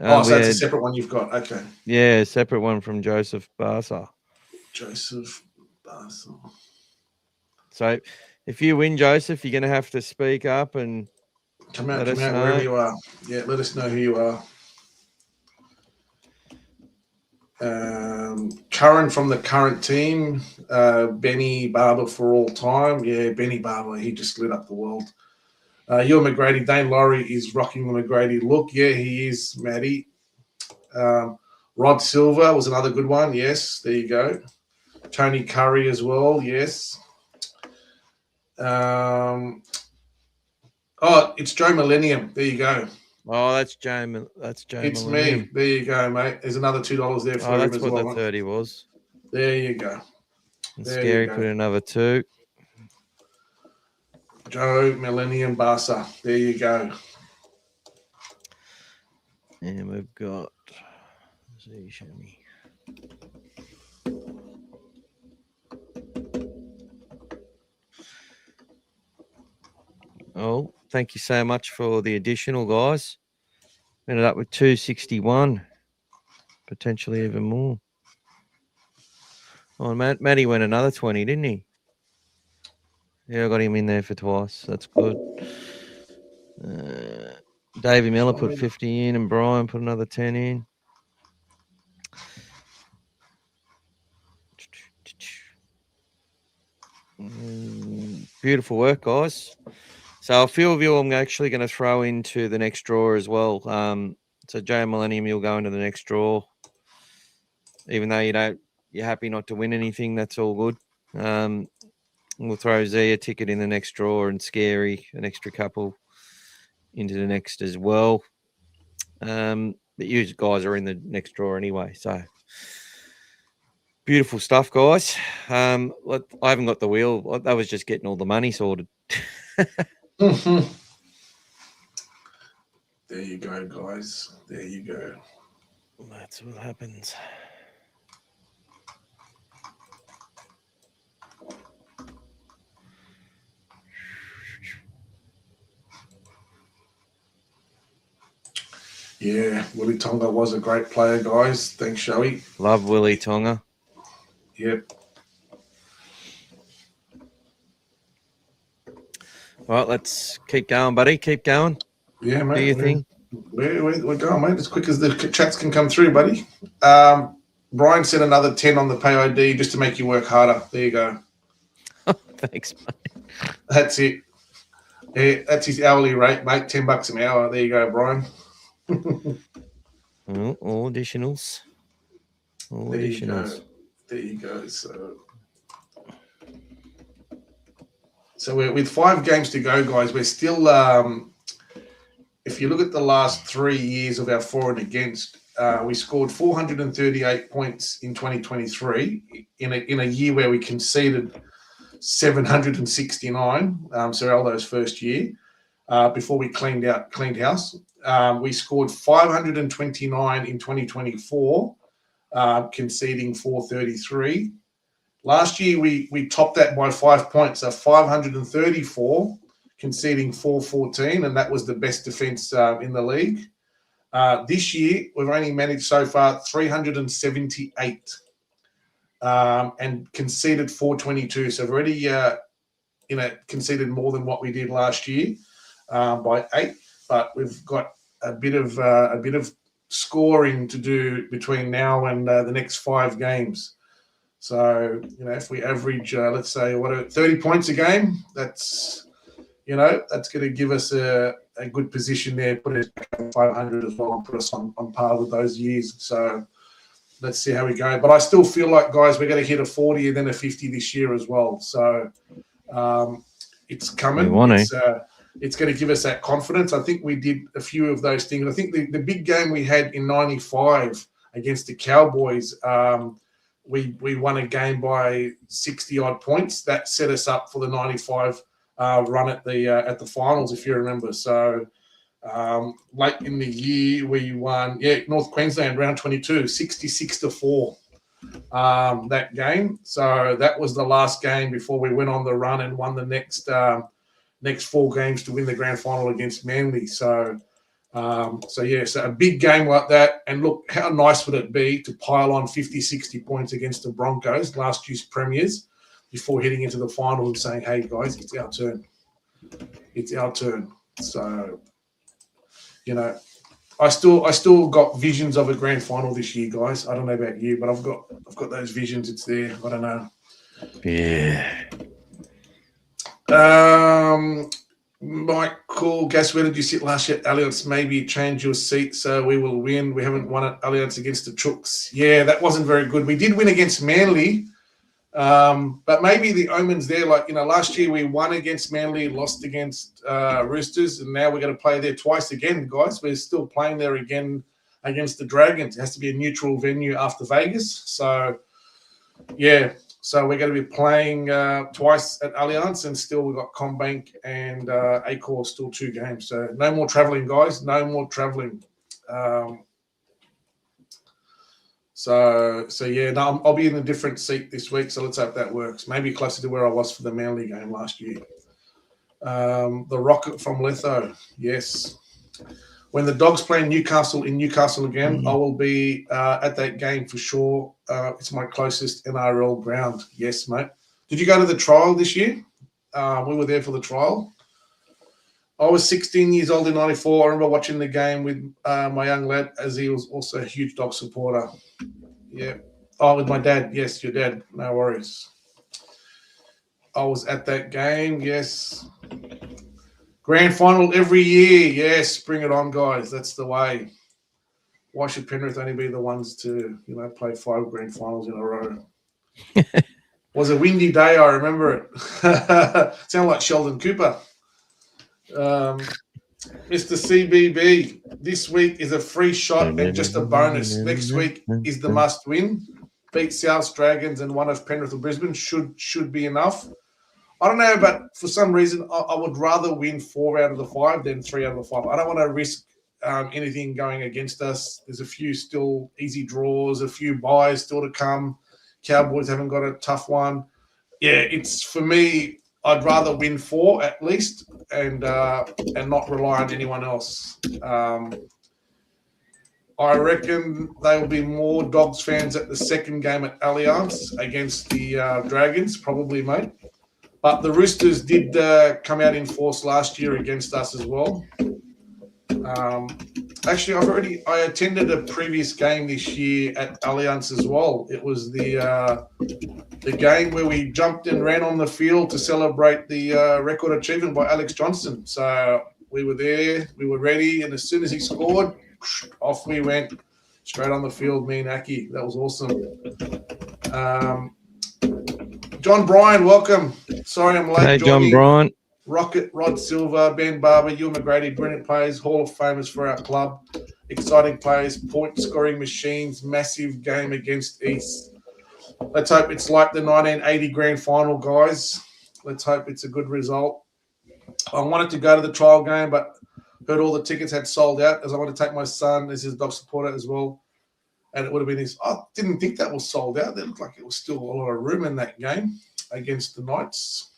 Speaker 4: So that's a separate one you've got. Okay.
Speaker 2: Yeah, separate one from Joseph Barca.
Speaker 4: Joseph Barca.
Speaker 2: So if you win, Joseph, you're going to have to speak up and
Speaker 4: come out wherever you are. Yeah, let us know who you are. Curran from the current team, Benny Barber for all time. Yeah, Benny Barber, he just lit up the world. Ewan McGrady, Dane Laurie is rocking the McGrady look. Yeah, he is, Matty. Rod Silver was another good one. Yes, there you go. Tony Curry as well. Yes. It's Joe Millennium. There you go.
Speaker 2: Oh, that's Joe.
Speaker 4: It's Millennium. Me. There you go, mate. There's another $2 there for him as well.
Speaker 2: That's what the 30 was.
Speaker 4: There you go.
Speaker 2: And Scary put another 2.
Speaker 4: Joe Millennium Barca. There you go.
Speaker 2: And we've got. See, show me. Oh, thank you so much for the additional, guys. Ended up with 261, potentially even more. Oh, Matty went another 20, didn't he? Yeah, I got him in there for twice. That's good. Davey Miller put 50 in, and Brian put another 10 in. Beautiful work, guys. So a few of you I'm actually going to throw into the next draw as well. So Joe Millennium, you'll go into the next draw. Even though you're happy not to win anything, that's all good. We'll throw Z a ticket in the next draw and Scary an extra couple into the next as well. But you guys are in the next draw anyway, so beautiful stuff, guys. I haven't got the wheel. That was just getting all the money sorted.
Speaker 4: There you go, guys. There you go.
Speaker 2: That's what happens.
Speaker 4: Yeah, Willie Tonga was a great player, guys. Thanks, Shoey.
Speaker 2: Love Willie Tonga.
Speaker 4: Yep.
Speaker 2: All right, let's keep going, buddy. Keep going.
Speaker 4: Yeah, mate.
Speaker 2: Do your thing.
Speaker 4: We're going, mate, as quick as the chats can come through, buddy. Brian said another 10 on the pay ID just to make you work harder. There you go.
Speaker 2: Thanks, mate.
Speaker 4: That's it. Yeah, that's his hourly rate, mate. $10 an hour. There you go, Brian.
Speaker 2: All additionals. All additionals.
Speaker 4: There you go. So we're with 5 games to go, guys. We're still, if you look at the last 3 years of our for and against, we scored 438 points in 2023 in a year where we conceded 769. Seraldo's first year before we cleaned house. We scored 529 in 2024, conceding 433. Last year, we topped that by 5 points, so 534, conceding 414, and that was the best defence in the league. This year, we've only managed so far 378 and conceded 422. So we've already, conceded more than what we did last year by 8. But we've got a bit of scoring to do between now and the next 5 games. So, if we average, let's say, 30 points a game, that's going to give us a good position there, put us at 500 as well, and put us on par with those years. So let's see how we go. But I still feel like, guys, we're going to hit a 40 and then a 50 this year as well. So it's coming. It's going to give us that confidence. I think we did a few of those things. I think the big game we had in 95 against the Cowboys, we won a game by 60-odd points. That set us up for the 95 run at the finals, if you remember. So late in the year, we won, North Queensland, round 22, 66-4, that game. So that was the last game before we went on the run and won the next 4 games to win the grand final against Manly. So a big game like that. And look, how nice would it be to pile on 50, 60 points against the Broncos, last year's premiers, before heading into the final and saying, hey, guys, it's our turn. It's our turn. So, I still got visions of a grand final this year, guys. I don't know about you, but I've got those visions. It's there. I don't know.
Speaker 2: Yeah.
Speaker 4: Michael, guess where did you sit last year at Allianz? Maybe change your seat so we will win. We haven't won at Allianz against the Chooks. Yeah, that wasn't very good. We did win against Manly, but maybe the omens there, last year we won against Manly, lost against Roosters, and now we're going to play there twice again, guys. We're still playing there again against the Dragons. It has to be a neutral venue after Vegas. So, yeah. So we're going to be playing twice at Allianz, and still we've got Combank and Accor, still 2 games. So no more travelling, guys. No more travelling. I'll be in a different seat this week, so let's hope that works. Maybe closer to where I was for the Manly game last year. The Rocket from Letho, yes. When the Dogs play Newcastle in Newcastle again, I will be at that game for sure. It's my closest NRL ground. Yes, mate. Did you go to the trial this year? We were there for the trial. I was 16 years old in 94. I remember watching the game with my young lad, as he was also a huge Dog supporter. Yeah. Oh, with my dad. Yes, your dad. No worries. I was at that game. Yes. Grand final every year. Yes, bring it on, guys. That's the way. Why should Penrith only be the ones to, play 5 grand finals in a row? It was a windy day, I remember it. Sound like Sheldon Cooper. Mr. CBB, this week is a free shot and just a bonus. Next week is the must win. Beat South Dragons and one of Penrith or Brisbane should be enough. I don't know, but for some reason, I would rather win 4 out of the 5 than 3 out of the 5. I don't want to risk anything going against us. There's a few still easy draws, a few buys still to come. Cowboys haven't got a tough one. Yeah, it's for me, I'd rather win 4 at least and not rely on anyone else. I reckon there will be more Dogs fans at the second game at Allianz against the Dragons, probably, mate. But the Roosters did come out in force last year against us as well. Actually, I attended a previous game this year at Allianz as well. It was the game where we jumped and ran on the field to celebrate the record achievement by Alex Johnson. So we were there, we were ready, and as soon as he scored, off we went, straight on the field, me and Aki. That was awesome. John Bryan, welcome. Sorry I'm late.
Speaker 2: Hey, John Bryan.
Speaker 4: Rocket, Rod Silver, Ben Barber, Ewan McGrady, brilliant players, Hall of Famers for our club. Exciting players, point-scoring machines, massive game against East. Let's hope it's like the 1980 grand final, guys. Let's hope it's a good result. I wanted to go to the trial game, but heard all the tickets had sold out, as I want to take my son as his Dog supporter as well. and it would have been his. I didn't think that was sold out. It looked like it was still a lot of room in that game against the Knights.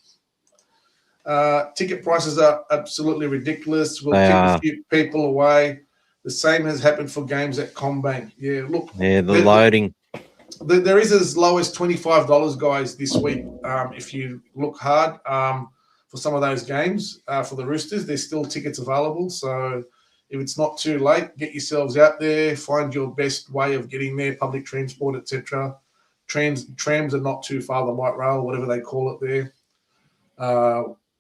Speaker 4: Ticket prices are absolutely ridiculous. We'll keep a few people away. The same has happened for games at CommBank. Yeah, look.
Speaker 2: Yeah, the loading.
Speaker 4: There is as low as $25, guys, this week. If you look hard for some of those games for the Roosters, there's still tickets available. So if it's not too late, get yourselves out there. Find your best way of getting there, public transport, etc. Trams are not too far, the light rail, whatever they call it there.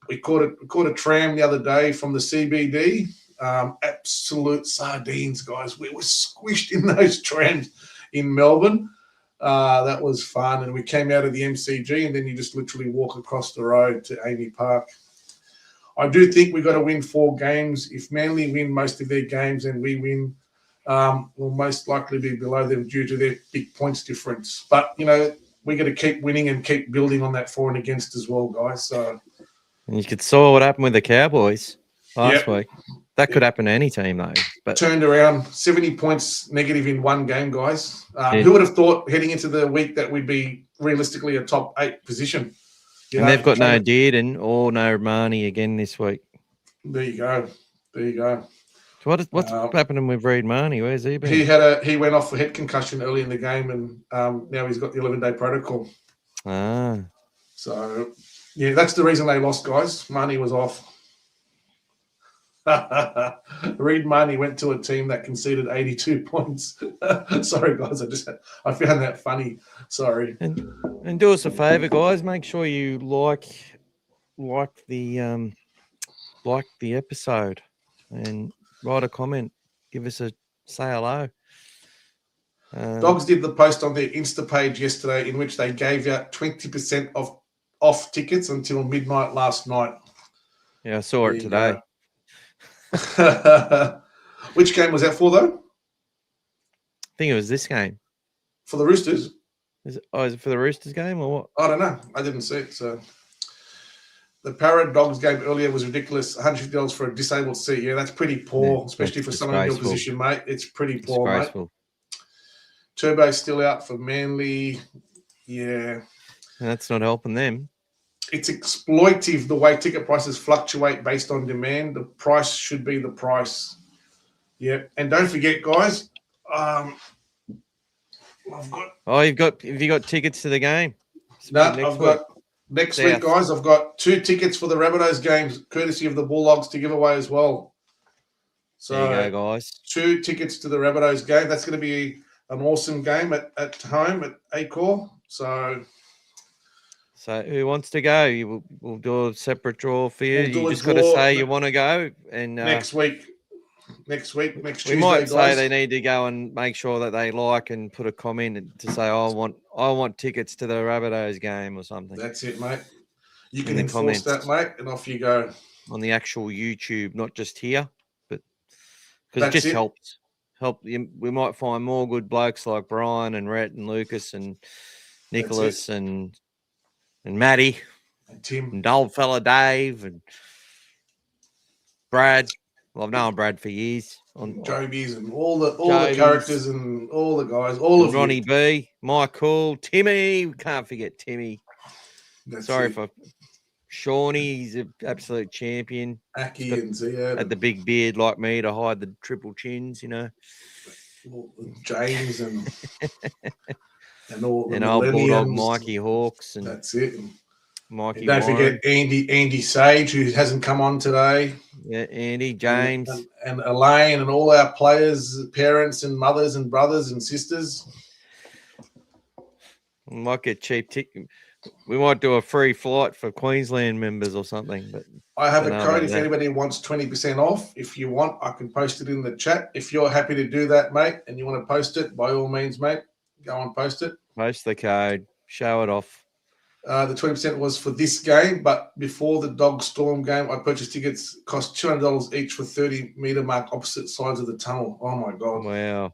Speaker 4: We caught a tram the other day from the CBD. Absolute sardines, guys. We were squished in those trams in Melbourne. That was fun. And we came out of the MCG, and then you just literally walk across the road to Amy Park. I do think we've got to win 4 games. If Manly win most of their games and we win, we'll most likely be below them due to their big points difference. But, you know, we got to keep winning and keep building on that for and against as well, guys. So,
Speaker 2: and you could saw what happened with the Cowboys last week. That could happen to any team, though. But
Speaker 4: turned around 70 points negative in one game, guys. Who would have thought heading into the week that we'd be realistically a top 8 position?
Speaker 2: And they've got no Dearden or no Marnie again this week.
Speaker 4: There you go.
Speaker 2: So what's happening with Reid Marnie? Where's he been?
Speaker 4: He went off for head concussion early in the game, and now he's got the 11-day protocol. So, yeah, that's the reason they lost, guys. Marnie was off. Reid Marnie went to a team that conceded 82 points. Sorry, guys. I found that funny. Sorry.
Speaker 2: And do us a favour, guys. Make sure you like the episode and write a comment. Give us say hello.
Speaker 4: Dogs did the post on their Insta page yesterday in which they gave out 20% off tickets until midnight last night.
Speaker 2: Yeah, I saw it today.
Speaker 4: Which game was that for, though?
Speaker 2: I think it was this game.
Speaker 4: For the Roosters?
Speaker 2: Is it for the Roosters game or what?
Speaker 4: I don't know. I didn't see it. So the Parrot Dogs game earlier was ridiculous. $150 for a disabled seat. Yeah, that's pretty poor, especially for someone in your position, mate. It's pretty poor, mate. Turbo's still out for Manly. Yeah.
Speaker 2: And that's not helping them.
Speaker 4: It's exploitive the way ticket prices fluctuate based on demand. The price should be the price. Yeah. And don't forget, guys, have you got tickets to the game? Next week, guys, I've got 2 tickets for the Rabbitohs games, courtesy of the Bulldogs, to give away as well. So
Speaker 2: there you go, guys. 2
Speaker 4: tickets to the Rabbitohs game. That's going to be an awesome game at home at Acor.
Speaker 2: So who wants to go? We'll do a separate draw for you. You just got to say you want to go. And
Speaker 4: next Tuesday,
Speaker 2: we might say
Speaker 4: guys.
Speaker 2: They need to go and make sure that they like and put a comment to say, I want tickets to the Rabbitohs game or something.
Speaker 4: That's it, mate. You can enforce that, mate, and off you go.
Speaker 2: On the actual YouTube, not just here, but because it just helps. We might find more good blokes like Brian and Rhett and Lucas and Nicholas and Matty
Speaker 4: and Tim
Speaker 2: and old fella Dave and Brad. Well, I've known Brad for years.
Speaker 4: On Jobies and all the characters and all the guys, all of
Speaker 2: Ronnie B, Michael, Timmy. We can't forget Timmy. Sorry for Shawnee. He's an absolute champion.
Speaker 4: Aki and Ziad.
Speaker 2: Had the big beard like me to hide the triple chins, you know.
Speaker 4: James and all the
Speaker 2: old Bulldog Mikey Hawks. And
Speaker 4: that's it.
Speaker 2: Mikey.
Speaker 4: And don't forget Andy Sage, who hasn't come on today.
Speaker 2: Yeah, Andy, James.
Speaker 4: And Elaine and all our players, parents and mothers and brothers and sisters.
Speaker 2: We might get cheap tickets. We might do a free flight for Queensland members or something. But
Speaker 4: I have a code if anybody wants 20% off. If you want, I can post it in the chat. If you're happy to do that, mate, and you want to post it, by all means, mate, go and post it.
Speaker 2: Post the code. Show it off.
Speaker 4: The 20% was for this game, but before the Dog Storm game, I purchased tickets, cost $200 each for 30-meter mark opposite sides of the tunnel. Oh, my God.
Speaker 2: Wow.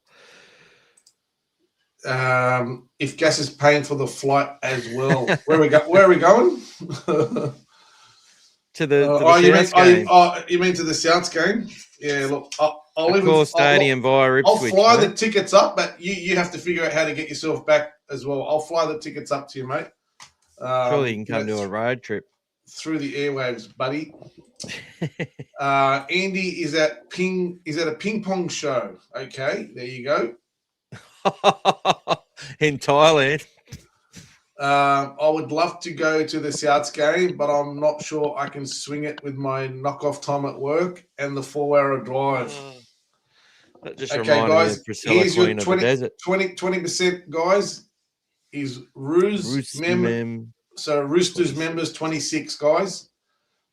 Speaker 4: If Gas is paying for the flight as well. Where are we going?
Speaker 2: to the
Speaker 4: you
Speaker 2: Souths game.
Speaker 4: you mean to the Souths game? Yeah, look, I'll
Speaker 2: Core Stadium via
Speaker 4: I'll
Speaker 2: Ipswich.
Speaker 4: fly
Speaker 2: mate.
Speaker 4: the tickets up, but you have to figure out how to get yourself back as well. I'll fly the tickets up to you, mate.
Speaker 2: Surely you can come to a road trip.
Speaker 4: Through the airwaves, buddy. Andy is at a ping pong show. Okay, there you go.
Speaker 2: In Thailand.
Speaker 4: I would love to go to the Souths game, but I'm not sure I can swing it with my knockoff time at work and the 4-hour drive.
Speaker 2: That just
Speaker 4: Okay,
Speaker 2: reminded me
Speaker 4: guys,
Speaker 2: of Priscilla,
Speaker 4: here's your
Speaker 2: Queen of the Desert.
Speaker 4: 20%, guys, is So Roosters members 26, guys.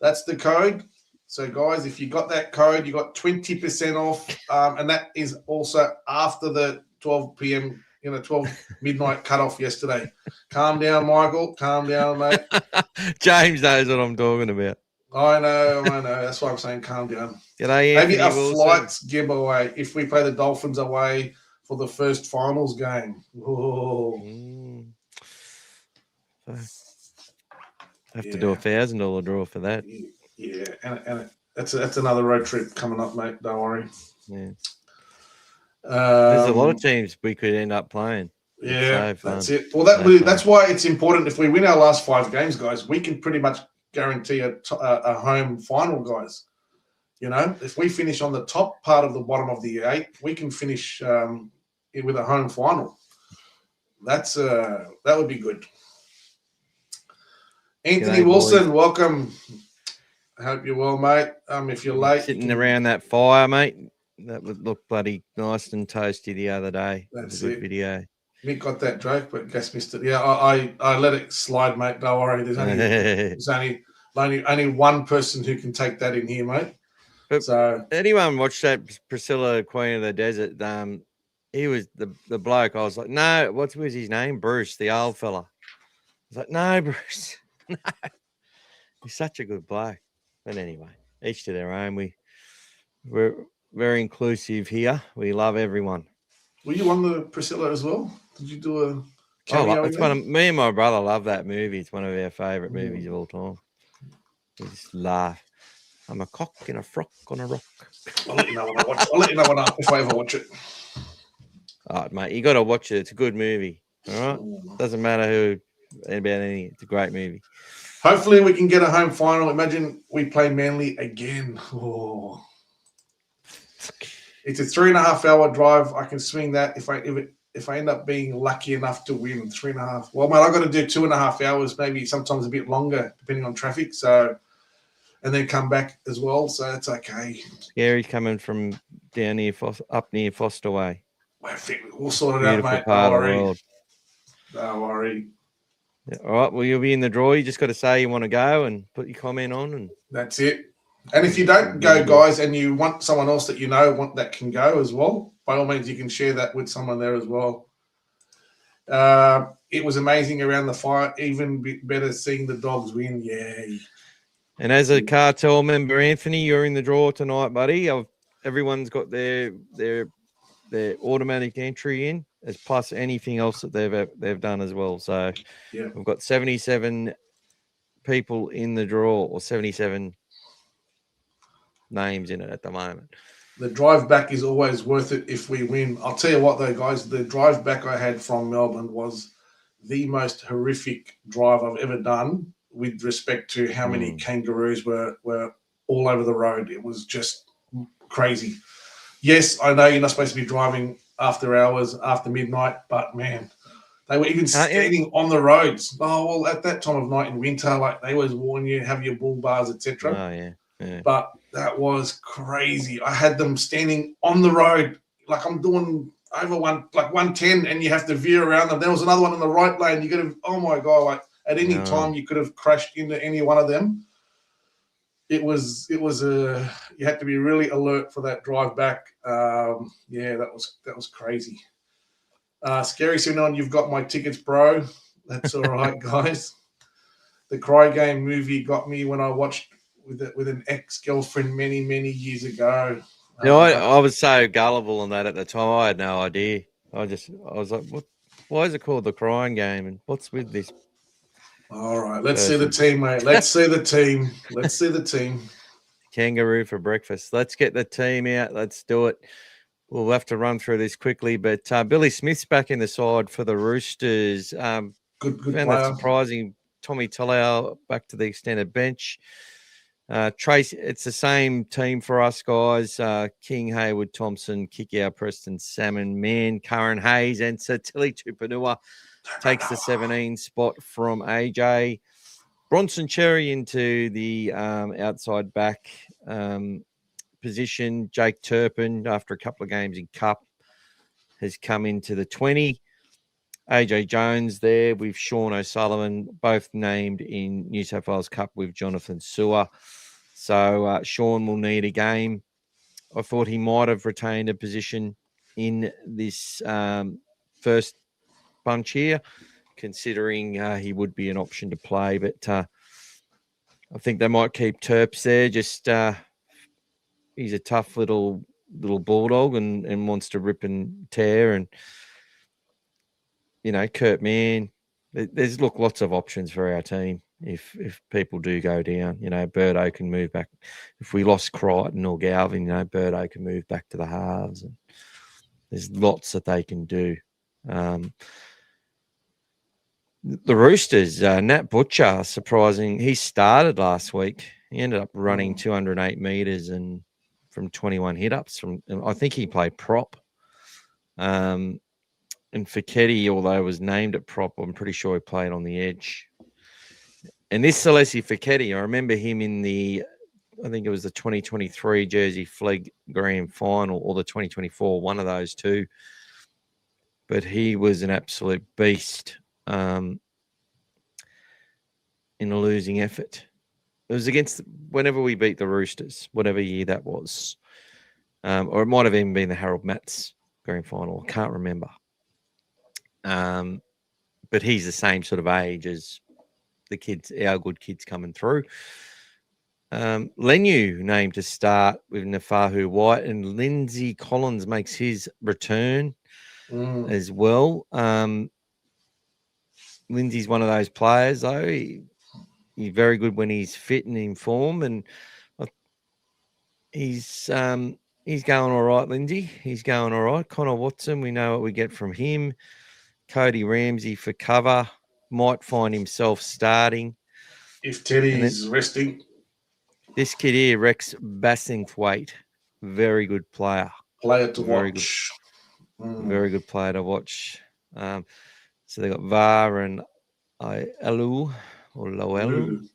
Speaker 4: That's the code. So, guys, if you got that code, you got 20% off, and that is also after the 12 p.m., 12 midnight cutoff yesterday. Calm down, Michael. Calm down, mate.
Speaker 2: James knows what I'm talking about.
Speaker 4: I know. That's why I'm saying calm down.
Speaker 2: G'day,
Speaker 4: Maybe
Speaker 2: Anthony
Speaker 4: a
Speaker 2: Wilson.
Speaker 4: flights giveaway if we play the Dolphins away for the first finals game. Oh.
Speaker 2: Have to do $1,000 draw for that.
Speaker 4: Yeah, and that's another road trip coming up, mate. Don't worry.
Speaker 2: Yeah. There's a lot of teams we could end up playing.
Speaker 4: Yeah,
Speaker 2: so
Speaker 4: that's it. Well, that's why it's important. If we win our last 5 games, guys, we can pretty much guarantee a home final, guys. If we finish on the top part of the bottom of the 8, we can finish with a home final. That would be good. Anthony Wilson, welcome. I hope you're well, mate. If you're late,
Speaker 2: sitting around that fire, mate. That would look bloody nice and toasty the other day.
Speaker 4: That's
Speaker 2: a good
Speaker 4: it.
Speaker 2: Video.
Speaker 4: Mick got that joke, but Gas missed it. Yeah, I let it slide, mate. Don't worry. There's only one person who can take that in here, mate.
Speaker 2: But
Speaker 4: so
Speaker 2: anyone watched that Priscilla, Queen of the Desert? He was the bloke. I was like, no, what was his name? Bruce, the old fella. I was like, no, Bruce. No. He's such a good bloke. But anyway, each to their own. We're very inclusive here. We love everyone.
Speaker 4: Were you on the Priscilla as well? Did you do a
Speaker 2: cameo? It's me and my brother love that movie. It's one of our favourite movies of all time. We just laugh. I'm a cock in a frock on a rock.
Speaker 4: I'll let you know when I watch it. I'll let you know if I ever watch it.
Speaker 2: All right, mate. You got to watch it. It's a good movie. All right? Doesn't matter about anything. It's a great movie.
Speaker 4: Hopefully we can get a home final. Imagine we play Manly again. Oh. It's a 3.5-hour drive. I can swing that if I end up being lucky enough to win 3.5. Well, mate, I've got to do 2.5 hours, maybe sometimes a bit longer, depending on traffic. So, and then come back as well. So that's okay.
Speaker 2: Gary's coming from down near up near Foster Way.
Speaker 4: We'll sort it
Speaker 2: Beautiful
Speaker 4: out, mate.
Speaker 2: Part of the world.
Speaker 4: Don't worry.
Speaker 2: Yeah, all right. Well, you'll be in the draw. You just got to say you want to go and put your comment on, and
Speaker 4: that's it. And if you don't go, guys, and you want someone else that that can go as well, by all means, you can share that with someone there as well. It was amazing around the fire. Even better seeing the Dogs win. Yay.
Speaker 2: And as a cartel member, Anthony, you're in the draw tonight, buddy. Everyone's got their automatic entry in, as plus anything else that they've done as well. So
Speaker 4: yeah,
Speaker 2: we've got 77 people in the draw, or 77 names in it at the moment.
Speaker 4: The drive back is always worth it if we win. I'll tell you what, though, guys, the drive back I had from Melbourne was the most horrific drive I've ever done with respect to how many kangaroos were all over the road. It was just crazy. Yes, I know you're not supposed to be driving after hours, after midnight, but, man, they were even standing on the roads. Oh, well, at that time of night in winter, like, they always warn you, have your bull bars, etc.
Speaker 2: Oh, yeah. Yeah.
Speaker 4: But that was crazy. I had them standing on the road, like I'm doing over 110, and you have to veer around them. There was another one in the right lane. You could have, oh my God, like at any time you could have crashed into any one of them. It was you had to be really alert for that drive back. Yeah, that was crazy. Scary Sinon, you've got my tickets, bro. That's all right, guys. The Cry Game movie got me when I watched with an ex-girlfriend many years ago.
Speaker 2: I was so gullible on that at the time. I had no idea. I was like, "What? Why is it called The Crying Game? And what's with this
Speaker 4: All right, let's see the team, mate. Let's see the team. Let's see the team.
Speaker 2: Kangaroo for breakfast. Let's get the team out. Let's do it. We'll have to run through this quickly, but Billy Smith's back in the side for the Roosters.
Speaker 4: Good
Speaker 2: Found
Speaker 4: player.
Speaker 2: that surprising. Tommy Talau back to the extended bench. Trace, it's the same team for us guys. King, Hayward, Thompson, Kickout, Preston, Salmon, Mann, Curran, Hayes, and Sitili Tupouniua takes the 17 spot from AJ. Bronson Xerri into the outside back position. Jake Turpin, after a couple of games in Cup, has come into the 20. AJ Jones there with Sean O'Sullivan, both named in New South Wales Cup with Jonathan Sewer. So Sean will need a game. I thought he might have retained a position in this first bunch here, considering he would be an option to play. But I think they might keep Terps there. Just he's a tough little bulldog and wants to rip and tear. And Kurt Mann, there's lots of options for our team if people do go down. Birdo can move back. If we lost Crichton or Galvin, Birdo can move back to the halves. And there's lots that they can do. The Roosters, Nat Butcher, surprising. He started last week. He ended up running 208 metres and from 21 hit-ups. I think he played prop. And Fiketti, although was named at prop, I'm pretty sure he played on the edge. And this Celeste Fiketti, I remember him in I think it was the 2023 Jersey Flegg Grand Final or the 2024, one of those two. But he was an absolute beast in a losing effort. It was against whenever we beat the Roosters, whatever year that was. Or it might have even been the Harold Matts Grand Final. I can't remember. But he's the same sort of age as the kids, our good kids coming through. Lenu named to start with Nafahu White, and Lindsay Collins makes his return as well. Lindsay's one of those players, though. He's very good when he's fit and in form, and he's going all right, Lindsay. He's going all right. Connor Watson, we know what we get from him. Cody Ramsey for cover. Might find himself starting.
Speaker 4: If Teddy's resting.
Speaker 2: This kid here, Rex Bassingthwaite. Very good player.
Speaker 4: Player to watch.
Speaker 2: Very good player to watch. So they got VAR and Elu or Loelu.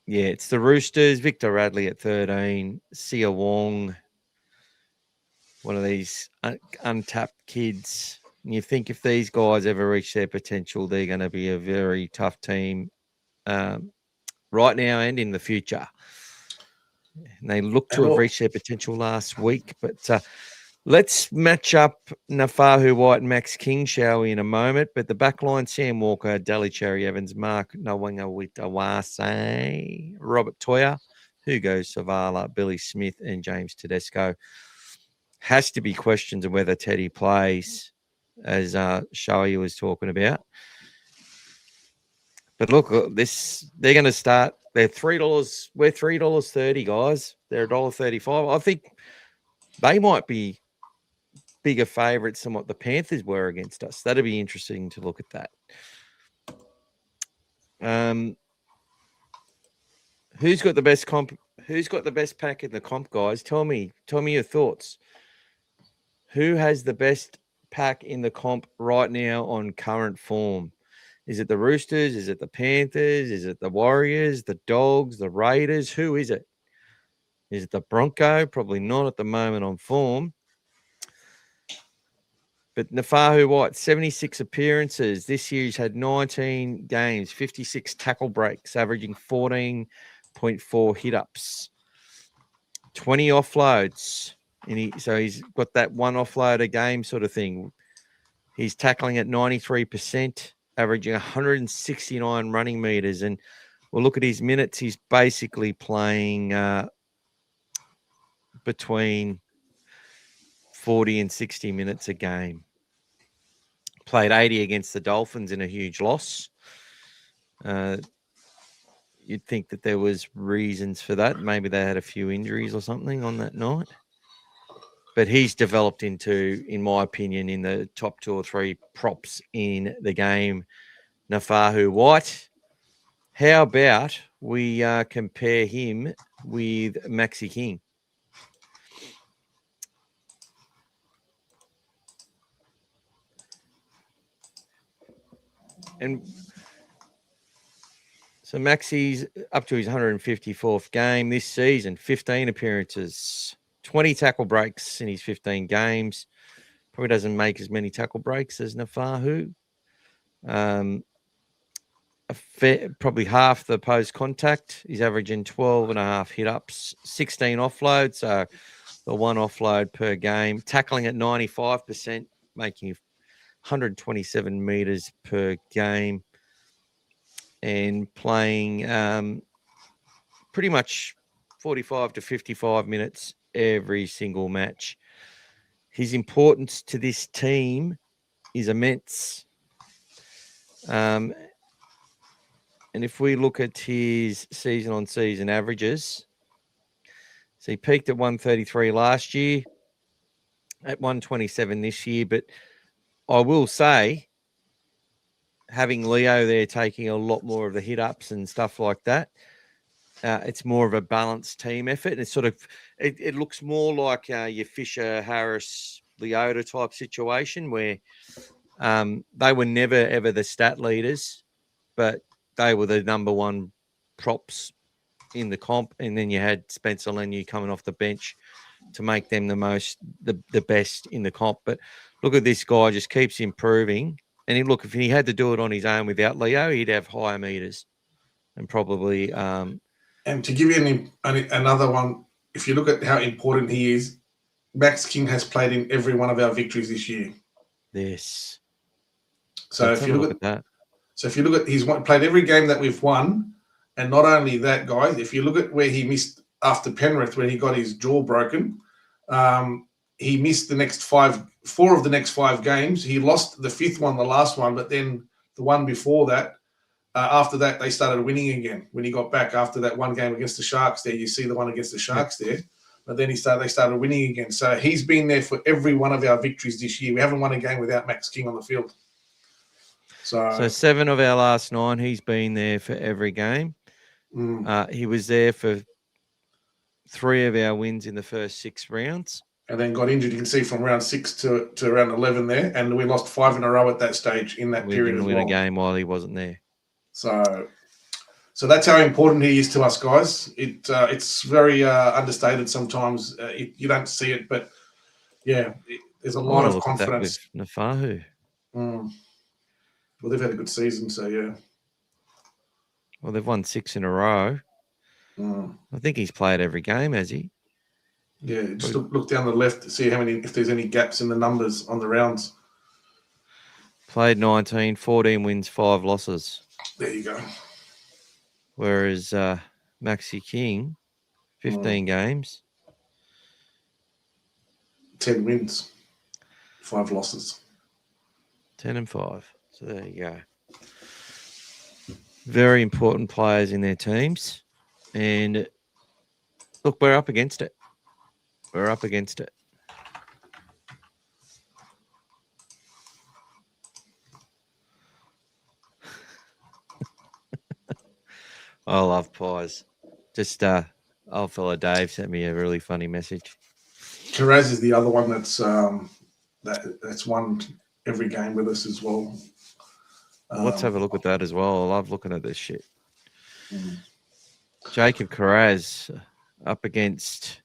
Speaker 2: Yeah, it's the Roosters. Victor Radley at 13. Sia Wong, one of these untapped kids. And you think if these guys ever reach their potential, they're going to be a very tough team right now and in the future. And they look to have reached their potential last week. But let's match up Nafahu White and Max King, shall we, in a moment. But the back line, Sam Walker, Dally Cherry Evans, Mark Nawangawitawase, Robert Toya, Hugo Savala, Billy Smith, and James Tedesco. Has to be questions of whether Teddy plays, as Shoei was talking about. But look, they're going to start. They're $3. We're $3.30, guys. They're $1.35. I think they might be bigger favourites than what the Panthers were against us. That'd be interesting to look at that. Who's got the best comp? Who's got the best pack in the comp, guys? Tell me your thoughts. Who has the best pack in the comp right now on current form? Is it the Roosters? Is it the Panthers? Is it the Warriors, the Dogs, the Raiders? Who is it? Is it the Bronco? Probably not at the moment on form. But Nafahu White, 76 appearances. This year he's had 19 games, 56 tackle breaks, averaging 14.4 hit-ups, 20 offloads. So he's got that one offload a game sort of thing. He's tackling at 93%, averaging 169 running meters. And we'll look at his minutes. He's basically playing between 40 and 60 minutes a game. played 80 against the Dolphins in a huge loss. You'd think that there was reasons for that. Maybe they had a few injuries or something on that night. But he's developed into, in my opinion, in the top 2 or 3 props in the game, Nafahu White. How about we compare him with Maxi King? And so Maxi's up to his 154th game this season, 15 appearances, 20 tackle breaks in his 15 games. Probably doesn't make as many tackle breaks as Nafahu. Probably half the post contact. He's averaging 12.5 hit-ups, 16 offloads, so the 1 offload per game. Tackling at 95%, making 127 metres per game. And playing pretty much 45 to 55 minutes every single match. His importance to this team is immense. And if we look at his season-on-season averages, so he peaked at 133 last year, at 127 this year. But I will say, having Leo there taking a lot more of the hit-ups and stuff like that, it's more of a balanced team effort. And it's sort of, it looks more like your Fisher, Harris, Leota type situation where they were never, ever the stat leaders, but they were the number 1 props in the comp. And then you had Spencer Leniu coming off the bench to make them the best in the comp. But look at this guy, just keeps improving. And look, if he had to do it on his own without Leo, he'd have higher meters and probably.
Speaker 4: And to give you another one, if you look at how important he is, Max King has played in every one of our victories this year.
Speaker 2: Yes.
Speaker 4: So if you look at that, he's played every game that we've won, and not only that, guys. If you look at where he missed after Penrith, when he got his jaw broken, he missed the next 4 of the next 5 games. He lost the 5th one, the last one, but then the one before that, after that, they started winning again. When he got back after that one game against the Sharks there, you see the one against the Sharks there, but then they started winning again. So he's been there for every one of our victories this year. We haven't won a game without Max King on the field. So 7
Speaker 2: of our last 9, he's been there for every game. He was there for 3 of our wins in the first 6 rounds.
Speaker 4: And then got injured. You can see from round 6 to round 11 there. And we lost 5 in a row at that stage in that period as well.
Speaker 2: We didn't win a game while he wasn't there.
Speaker 4: So that's how important he is to us, guys. It's very understated sometimes. You don't see it, but yeah, there's a lot of confidence.
Speaker 2: With Nafahu.
Speaker 4: Well, they've had a good season, so yeah.
Speaker 2: Well, they've won 6 in a row. I think he's played every game, has he?
Speaker 4: Yeah, just look down the left to see if there's any gaps in the numbers on the rounds.
Speaker 2: Played 19, 14 wins, 5 losses.
Speaker 4: There you go.
Speaker 2: Whereas Maxi King, 15 games.
Speaker 4: 10 wins, 5 losses.
Speaker 2: 10 and 5. So there you go. Very important players in their teams. And look, we're up against it. We're up against it. I love pies. Just old fella Dave sent me a really funny message.
Speaker 4: Carraz is the other one that's won every game with us as well.
Speaker 2: Let's have a look at that as well. I love looking at this shit. Jacob Carraz up against.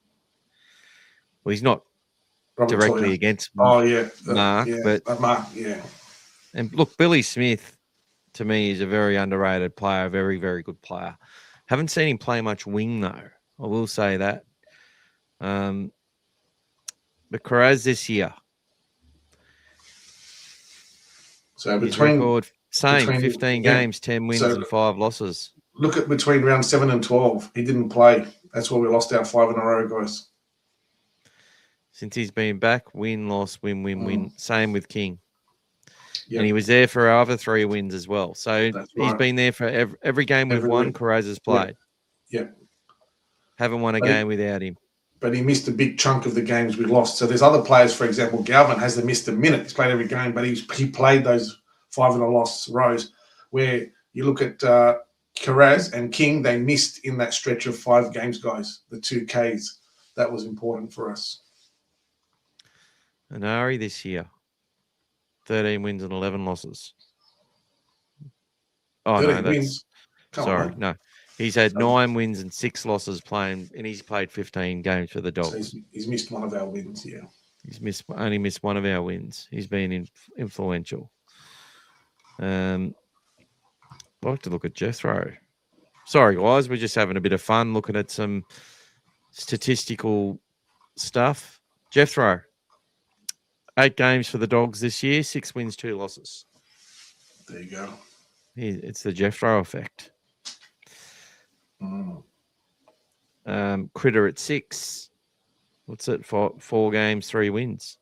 Speaker 2: Well, he's not
Speaker 4: Robert
Speaker 2: directly
Speaker 4: Toya.
Speaker 2: against
Speaker 4: Mark,
Speaker 2: but
Speaker 4: Mark, yeah.
Speaker 2: And look, Billy Smith to me is a very underrated player, a very, very good player. Haven't seen him play much wing though. I will say that. But Carraz this year.
Speaker 4: So between
Speaker 2: 15 games, 10 wins and 5 losses.
Speaker 4: Look at between round 7 and 12. He didn't play. That's why we lost our 5 in a row, guys.
Speaker 2: Since he's been back, win, loss, win, win, win. Same with King. And he was there for our other 3 wins as well. So
Speaker 4: That's
Speaker 2: he's
Speaker 4: right.
Speaker 2: been there for every game we've
Speaker 4: Every
Speaker 2: won.
Speaker 4: week.
Speaker 2: Carrazza's played.
Speaker 4: Yeah.
Speaker 2: Haven't won a game without him.
Speaker 4: But he missed a big chunk of the games we lost. So there's other players, for example, Galvin hasn't missed a minute. He's played every game, but he played those 5 and a loss rows where you look at Carraz and King, they missed in that stretch of 5 games, guys, the 2 Ks. That was important for us.
Speaker 2: And Ari this year, 13 wins and 11 losses. Oh, no,
Speaker 4: wins.
Speaker 2: Sorry, no. He's had 9 wins and 6 losses playing, and he's played 15 games for the Dogs.
Speaker 4: So he's missed one of our wins, yeah.
Speaker 2: He's only missed one of our wins. He's been influential. I'd like to look at Jethro. Sorry, guys, we're just having a bit of fun looking at some statistical stuff. Jethro, 8 games for the Dogs this year, 6 wins, 2 losses.
Speaker 4: There you go.
Speaker 2: It's the Jethro effect. Critter at 6. What's it? 4 games, 3 wins.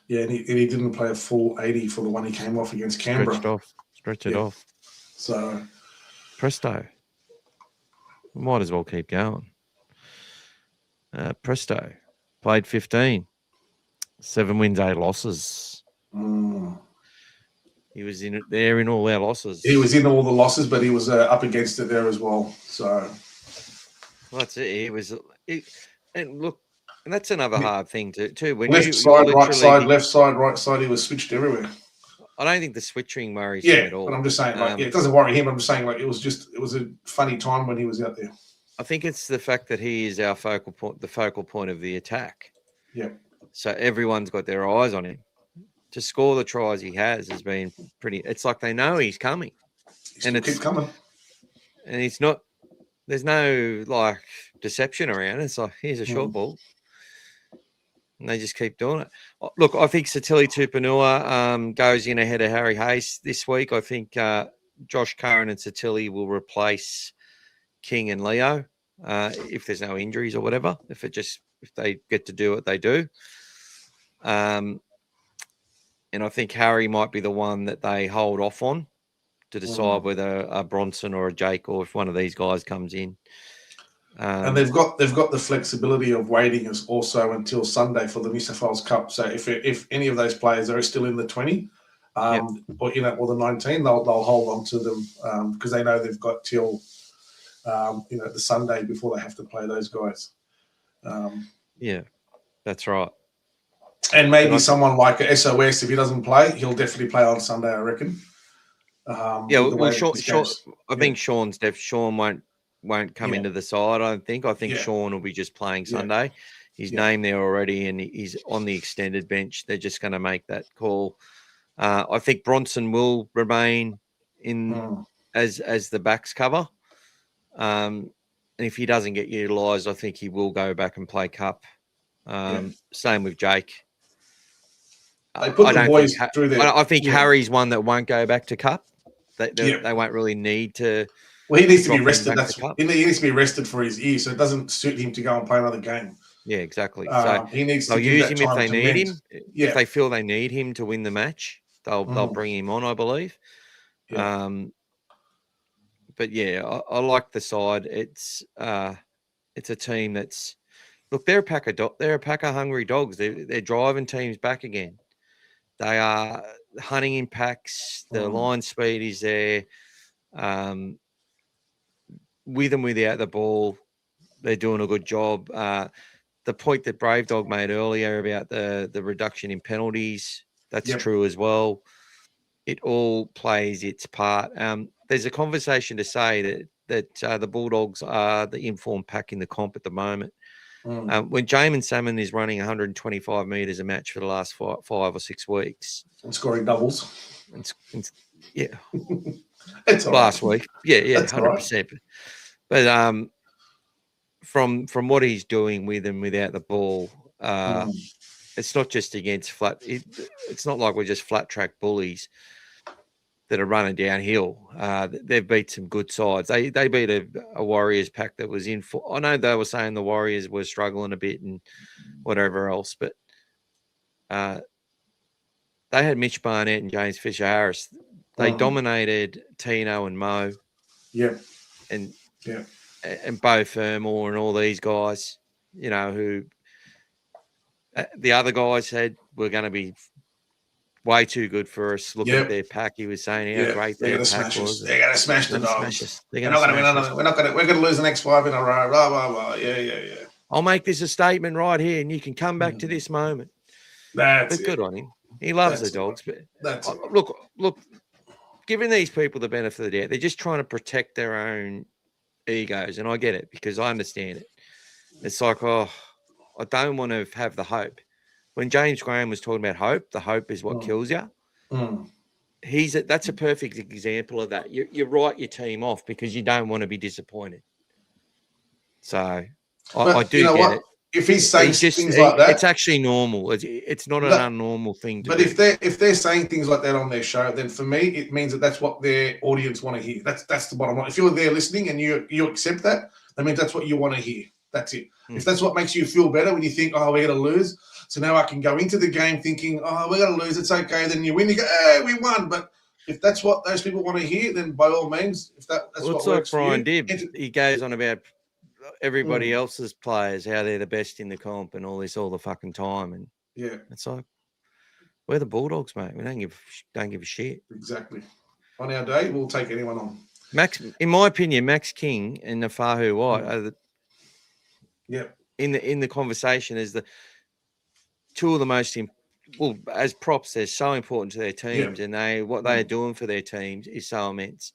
Speaker 4: Yeah, and he didn't play a full 80 for the one he came off against Canberra.
Speaker 2: Stretch it off.
Speaker 4: So
Speaker 2: Presto. We might as well keep going. Presto. Played 15. 7 wins, 8 losses. He was there in all our losses.
Speaker 4: He was in all the losses, but he was up against it there as well. So
Speaker 2: that's it. He was. And look, and that's another hard thing too. When
Speaker 4: left side, right side, left side, right side, he was switched everywhere.
Speaker 2: I don't think the switching worries him at all.
Speaker 4: But I'm just saying, it doesn't worry him. I'm just saying, it was a funny time when he was out there.
Speaker 2: I think it's the fact that he is our focal point, the focal point of the attack.
Speaker 4: Yeah.
Speaker 2: So everyone's got their eyes on him. To score the tries he has been pretty. It's like they know he's coming,
Speaker 4: and it's coming.
Speaker 2: And it's not. There's no like deception around it. It's like here's a short ball, and they just keep doing it. Look, I think Sitili Tupouniua goes in ahead of Harry Hayes this week. I think Josh Curran and Sitili will replace King and Leo if there's no injuries or whatever. If they get to do it, they do. And I think Harry might be the one that they hold off on to decide whether a Bronson or a Jake or if one of these guys comes in.
Speaker 4: And they've got the flexibility of waiting also until Sunday for the New South Wales Cup. So if any of those players are still in the 20, or the 19, they'll hold on to them because they know they've got till the Sunday before they have to play those guys.
Speaker 2: Yeah, that's right.
Speaker 4: And maybe someone like a SOS, if he doesn't play, he'll definitely play on Sunday, I reckon.
Speaker 2: Sean, I think Sean won't come into the side. I think Sean will be just playing Sunday. His name there already, and he's on the extended bench. They're just going to make that call. I think Bronson will remain in as the backs cover. And if he doesn't get utilised, I think he will go back and play cup. Same with Jake.
Speaker 4: They put the boys through there.
Speaker 2: I think Harry's one that won't go back to cup. They won't really need to.
Speaker 4: Well, he needs to be rested. He needs to be rested for his ear, so it doesn't suit him to go and play another game.
Speaker 2: Yeah, exactly. So
Speaker 4: he needs to
Speaker 2: use him if they need him.
Speaker 4: Yeah.
Speaker 2: If they feel they need him to win the match, they'll bring him on, I believe.
Speaker 4: Yeah.
Speaker 2: But I like the side. It's a team that's they're a pack of hungry dogs. They're driving teams back again. They are hunting in packs. The line speed is there. With and without the ball, they're doing a good job. The point that Brave Dog made earlier about the reduction in penalties, that's true as well. It all plays its part. There's a conversation to say that the Bulldogs are the informed pack in the comp at the moment. When Jamin Salmon is running 125 metres a match for the last 5 or 6 weeks.
Speaker 4: And scoring doubles.
Speaker 2: It's last week. Yeah, 100%. But from what he's doing with and without the ball, it's not just against it's not like we're just flat track bullies that are running downhill. They've beat some good sides. They beat a Warriors pack that was in for. I know they were saying the Warriors were struggling a bit and whatever else, but they had Mitch Barnett and James Fisher-Harris. They dominated Tino and Mo.
Speaker 4: Yeah.
Speaker 2: And
Speaker 4: yeah.
Speaker 2: And Bo Fermor and all these guys, you know, who the other guys said were going to be way too good for us. Looking at their pack, he was saying how great their pack was.
Speaker 4: They're going to smash the Dogs.
Speaker 2: They're not going to win another.
Speaker 4: We're going to lose the next 5 in a row. Blah blah blah. Yeah.
Speaker 2: I'll make this a statement right here, and you can come back to this moment.
Speaker 4: But
Speaker 2: good on him. He loves the Dogs. But look. Giving these people the benefit of the doubt, they're just trying to protect their own egos, and I get it because I understand it. It's like, I don't want to have the hope. When James Graham was talking about hope, the hope is what kills you. That's a perfect example of that. You write your team off because you don't want to be disappointed. So I do get it.
Speaker 4: If he's saying things like that,
Speaker 2: it's actually normal. It's not an unnormal thing to do.
Speaker 4: But if they're saying things like that on their show, then for me it means that's what their audience want to hear. That's the bottom line. If you're there listening and you accept that means that's what you want to hear. That's it. If that's what makes you feel better when you think, oh, we're going to lose, so now I can go into the game thinking, oh, we're going to lose, it's okay. Then you win, you go, hey, we won. But if that's what those people want to hear, then by all means, if that's what works for you. It's like Brian
Speaker 2: Dibb. He goes on about everybody else's players, how they're the best in the comp and all this all the fucking time. And it's like, we're the Bulldogs, mate. We don't give a shit.
Speaker 4: Exactly. On our day, we'll take anyone on.
Speaker 2: Max, in my opinion, Max King and Nafahu White are the in the conversation as the two of the most as props. They're so important to their teams, and what they are doing for their teams is so immense.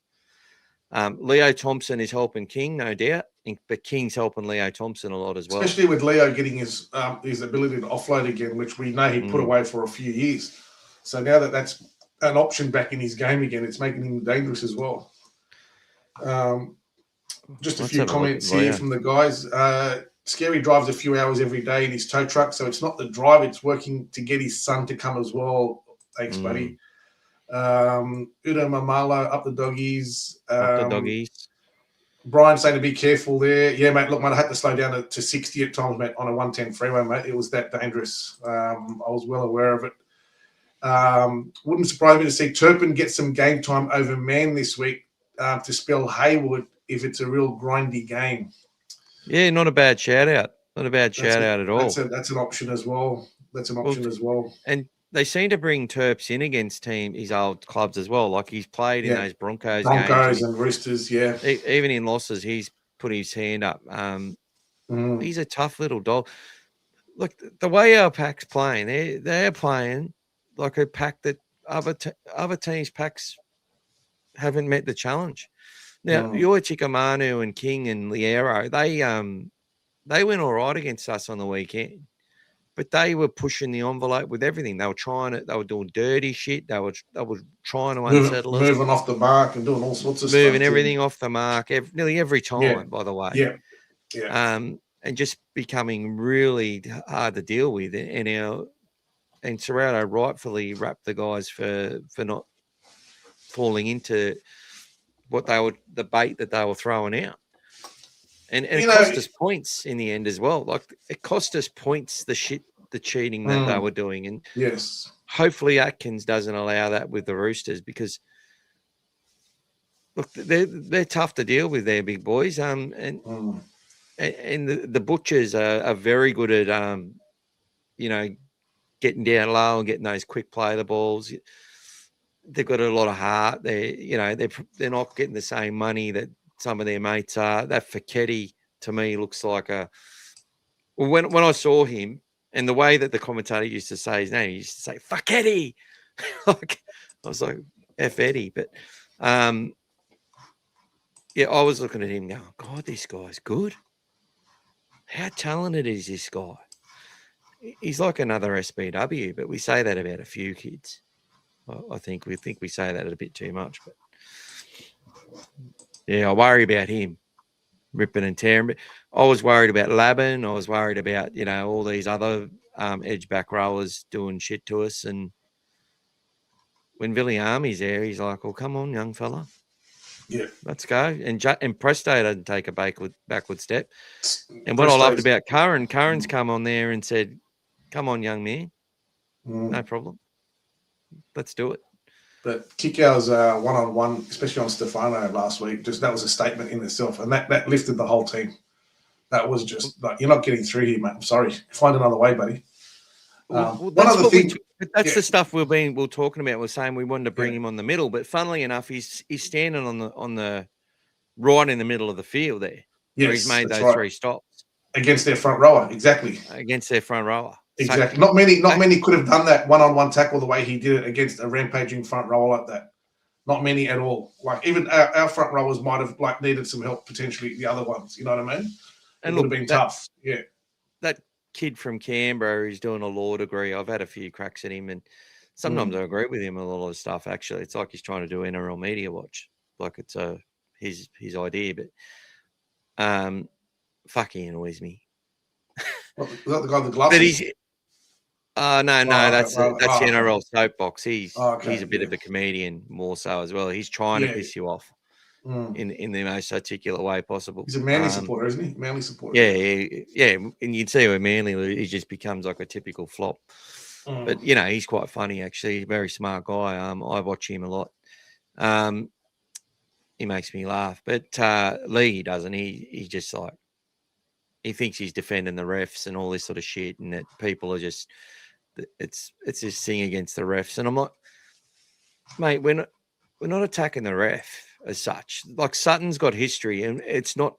Speaker 2: Leo Thompson is helping King, no doubt, but King's helping Leo Thompson a lot as well.
Speaker 4: Especially with Leo getting his ability to offload again, which we know he put away for a few years. So now that's an option back in his game again, it's making him dangerous as well. Just a few comments here from the guys. Xerri drives a few hours every day in his tow truck, so it's not the drive, it's working to get his son to come as well. Thanks, buddy. Udo Mamalo, up the doggies. Brian saying to be careful there. Yeah, mate, look, mate, I had to slow down to 60 at times, mate, on a 110 freeway, mate. It was that dangerous. I was well aware of it. Wouldn't surprise me to see Turpin get some game time over Mann this week to spell Haywood if it's a real grindy game. Yeah,
Speaker 2: not a bad shout out. Not a bad shout out at all.
Speaker 4: That's an option as well. And
Speaker 2: they seem to bring Terps in against his old clubs as well. Like he's played in those Broncos games.
Speaker 4: And Roosters,
Speaker 2: Even in losses, he's put his hand up. He's a tough little dog. Look, the way our pack's playing, they're playing like a pack that other teams' packs haven't met the challenge. Now, Yoichika Manu and King and Liero, they went all right against us on the weekend, but they were pushing the envelope with everything. They were trying it. They were doing dirty shit. They were trying to unsettle us.
Speaker 4: Moving off the mark and doing all sorts of stuff.
Speaker 2: Moving everything off the mark nearly every time, by the way.
Speaker 4: Yeah.
Speaker 2: And just becoming really hard to deal with. And Serrato rightfully wrapped the guys for not falling into the bait that they were throwing out. And it cost us points in the end as well. Like it cost us points, the cheating that they were doing. And hopefully Atkins doesn't allow that with the Roosters because look, they're tough to deal with, they're big boys. And the Butchers are very good at getting down low and getting those quick play the balls. They've got a lot of heart. They're not getting the same money that some of their mates are. That Fiketti to me looks like when I saw him and the way that the commentator used to say his name, he used to say Fiketti. Like I was like F Eddie, but I was looking at him going, God, this guy's good. How talented is this guy? He's like another SBW, but we say that about a few kids. I think we say that a bit too much, but I worry about him ripping and tearing. I was worried about Labin. I was worried about all these other edge back rowers doing shit to us. And when Villiami's there, he's like, "Well, come on, young fella, let's go." And Presto doesn't take a backward step. And what I loved about Curran's come on there and said, "Come on, young man, no problem." Let's do it.
Speaker 4: But Kikau's one-on-one, especially on Stefano last week, that was a statement in itself, and that lifted the whole team. That was just like, you're not getting through here, mate. I'm sorry. Find another way, buddy.
Speaker 2: Well,
Speaker 4: one other thing.
Speaker 2: That's the stuff we're talking about. We're saying we wanted to bring him on the middle, but funnily enough, he's standing on the right in the middle of the field there.
Speaker 4: Yes,
Speaker 2: where he's made those 3 stops
Speaker 4: against their front rower. Exactly.
Speaker 2: Against their front rower.
Speaker 4: Exactly. So, not many could have done that one-on-one tackle the way he did it against a rampaging front rower like that. Not many at all. Like even our front rowers might have like needed some help potentially. The other ones, you know what I mean? It would have been tough. Yeah.
Speaker 2: That kid from Canberra who's doing a law degree. I've had a few cracks at him, and sometimes I agree with him on a lot of stuff. Actually, it's like he's trying to do NRL Media Watch, like it's his idea. But fuck, he annoys me.
Speaker 4: What, is that the guy with the glasses?
Speaker 2: But he's that's the NRL soapbox. He's a bit of a comedian more so as well. He's trying to piss you off in the most articulate way possible.
Speaker 4: He's a Manly supporter, isn't he? Manly supporter.
Speaker 2: Yeah. And you'd see with Manly, he just becomes like a typical flop. But you know, he's quite funny actually. He's a very smart guy. I watch him a lot. He makes me laugh. But Lee, he doesn't. He just like he thinks he's defending the refs and all this sort of shit, and that people are just it's this thing against the refs. And I'm like, mate, we're not attacking the ref as such. Like Sutton's got history, and it's not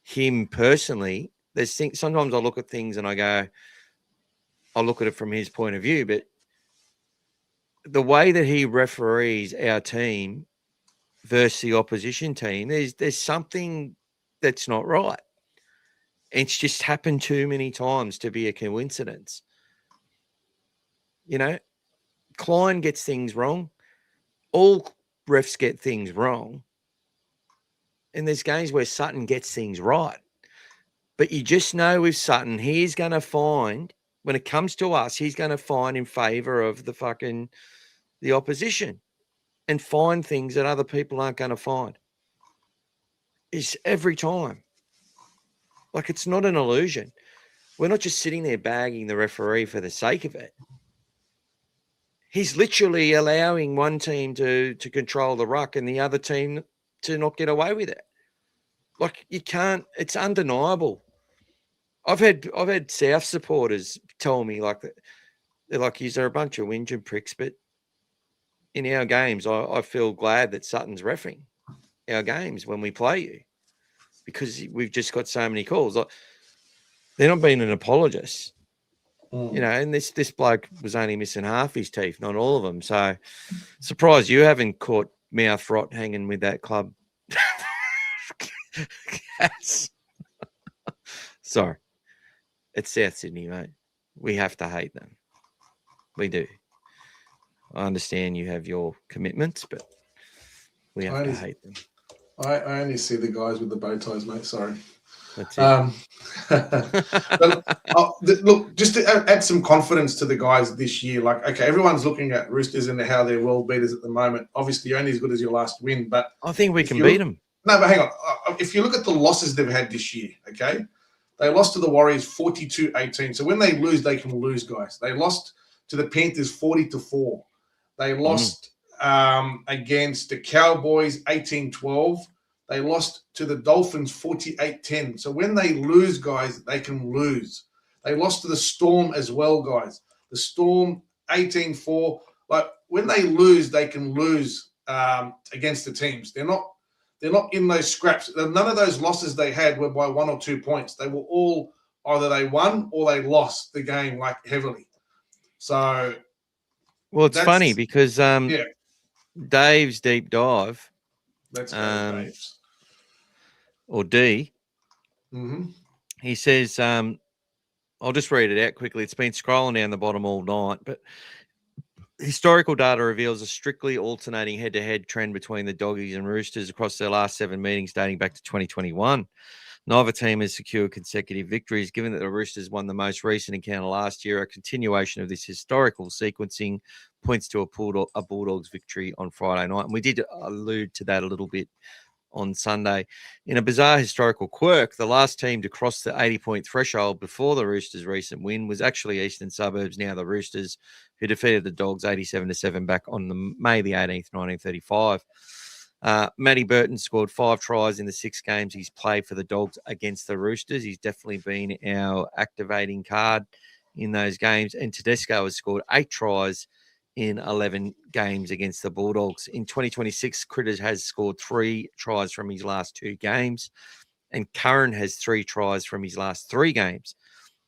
Speaker 2: him personally. There's things. Sometimes I look at things and I look at it from his point of view, but the way that he referees our team versus the opposition team, there's something that's not right. It's just happened too many times to be a coincidence. You know, Klein gets things wrong. All refs get things wrong. And there's games where Sutton gets things right. But you just know with Sutton, he's going to find, when it comes to us, he's going to find in favor of the opposition and find things that other people aren't going to find. It's every time. Like, it's not an illusion. We're not just sitting there bagging the referee for the sake of it. He's literally allowing one team to control the ruck and the other team to not get away with it. Like, you can't, it's undeniable. I've had South supporters tell me like that. They're like, "You're a bunch of whinging pricks," but in our games, I feel glad that Sutton's reffing our games when we play you, because we've just got so many calls. Like, they're not being an apologist, you know. And this bloke was only missing half his teeth, not all of them. So, surprised you haven't caught mouth rot hanging with that club. Sorry. It's South Sydney, mate. We have to hate them. We do. I understand you have your commitments, but we have to hate them.
Speaker 4: I only see the guys with the bow ties, mate. Sorry.
Speaker 2: That's it.
Speaker 4: But, look, just to add some confidence to the guys this year. Like, okay, everyone's looking at Roosters and how they're world beaters at the moment. Obviously, you're only as good as your last win. But
Speaker 2: I think we can beat them.
Speaker 4: No, but hang on. If you look at the losses they've had this year, okay, they lost to the Warriors 42-18. So when they lose, they can lose, guys. They lost to the Panthers 40-4. They lost against the Cowboys 18-12. They lost to the Dolphins 48-10. So when they lose, guys, they can lose. They lost to the Storm as well, guys. The Storm 18-4. Like, when they lose, they can lose against the teams. They're not in those scraps. None of those losses they had were by 1 or 2 points. They were all either they won or they lost the game, like, heavily. So,
Speaker 2: well, it's funny because Dave's deep dive.
Speaker 4: Let's go, Dave's.
Speaker 2: Or D.
Speaker 4: Mm-hmm.
Speaker 2: He says, I'll just read it out quickly. It's been scrolling down the bottom all night, but historical data reveals a strictly alternating head-to-head trend between the Doggies and Roosters across their last 7 meetings dating back to 2021. Neither team has secured consecutive victories. Given that the Roosters won the most recent encounter last year, a continuation of this historical sequencing points to a Bulldogs victory on Friday night. And we did allude to that a little bit on Sunday. In a bizarre historical quirk, the last team to cross the 80-point threshold before the Roosters' recent win was actually Eastern Suburbs, now the Roosters, who defeated the Dogs 87-7 back on May the 18th, 1935. Matty Burton scored 5 tries in the 6 games he's played for the Dogs against the Roosters. He's definitely been our activating card in those games. And Tedesco has scored 8 tries in 11 games against the Bulldogs. In 2026, Critters has scored 3 tries from his last 2 games, and Curran has 3 tries from his last 3 games.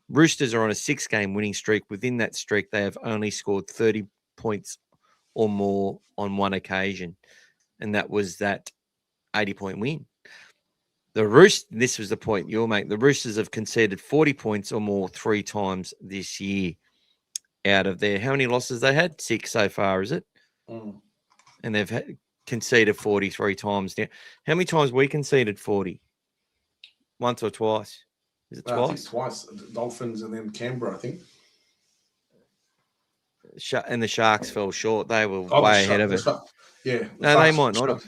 Speaker 2: Roosters are on a 6-game winning streak. Within that streak, they have only scored 30 points or more on one occasion, and that was that 80-point win. This was the point you'll make. The Roosters have conceded 40 points or more 3 times this year. Out of there, how many losses they had? 6 so far, is it?
Speaker 4: Mm.
Speaker 2: And they've conceded 43 times now. How many times we conceded 40? Once or twice? Is it twice?
Speaker 4: I think twice. Dolphins and then Canberra, I think.
Speaker 2: And the Sharks fell short. They were way ahead of it.
Speaker 4: Yeah.
Speaker 2: No, they might not have.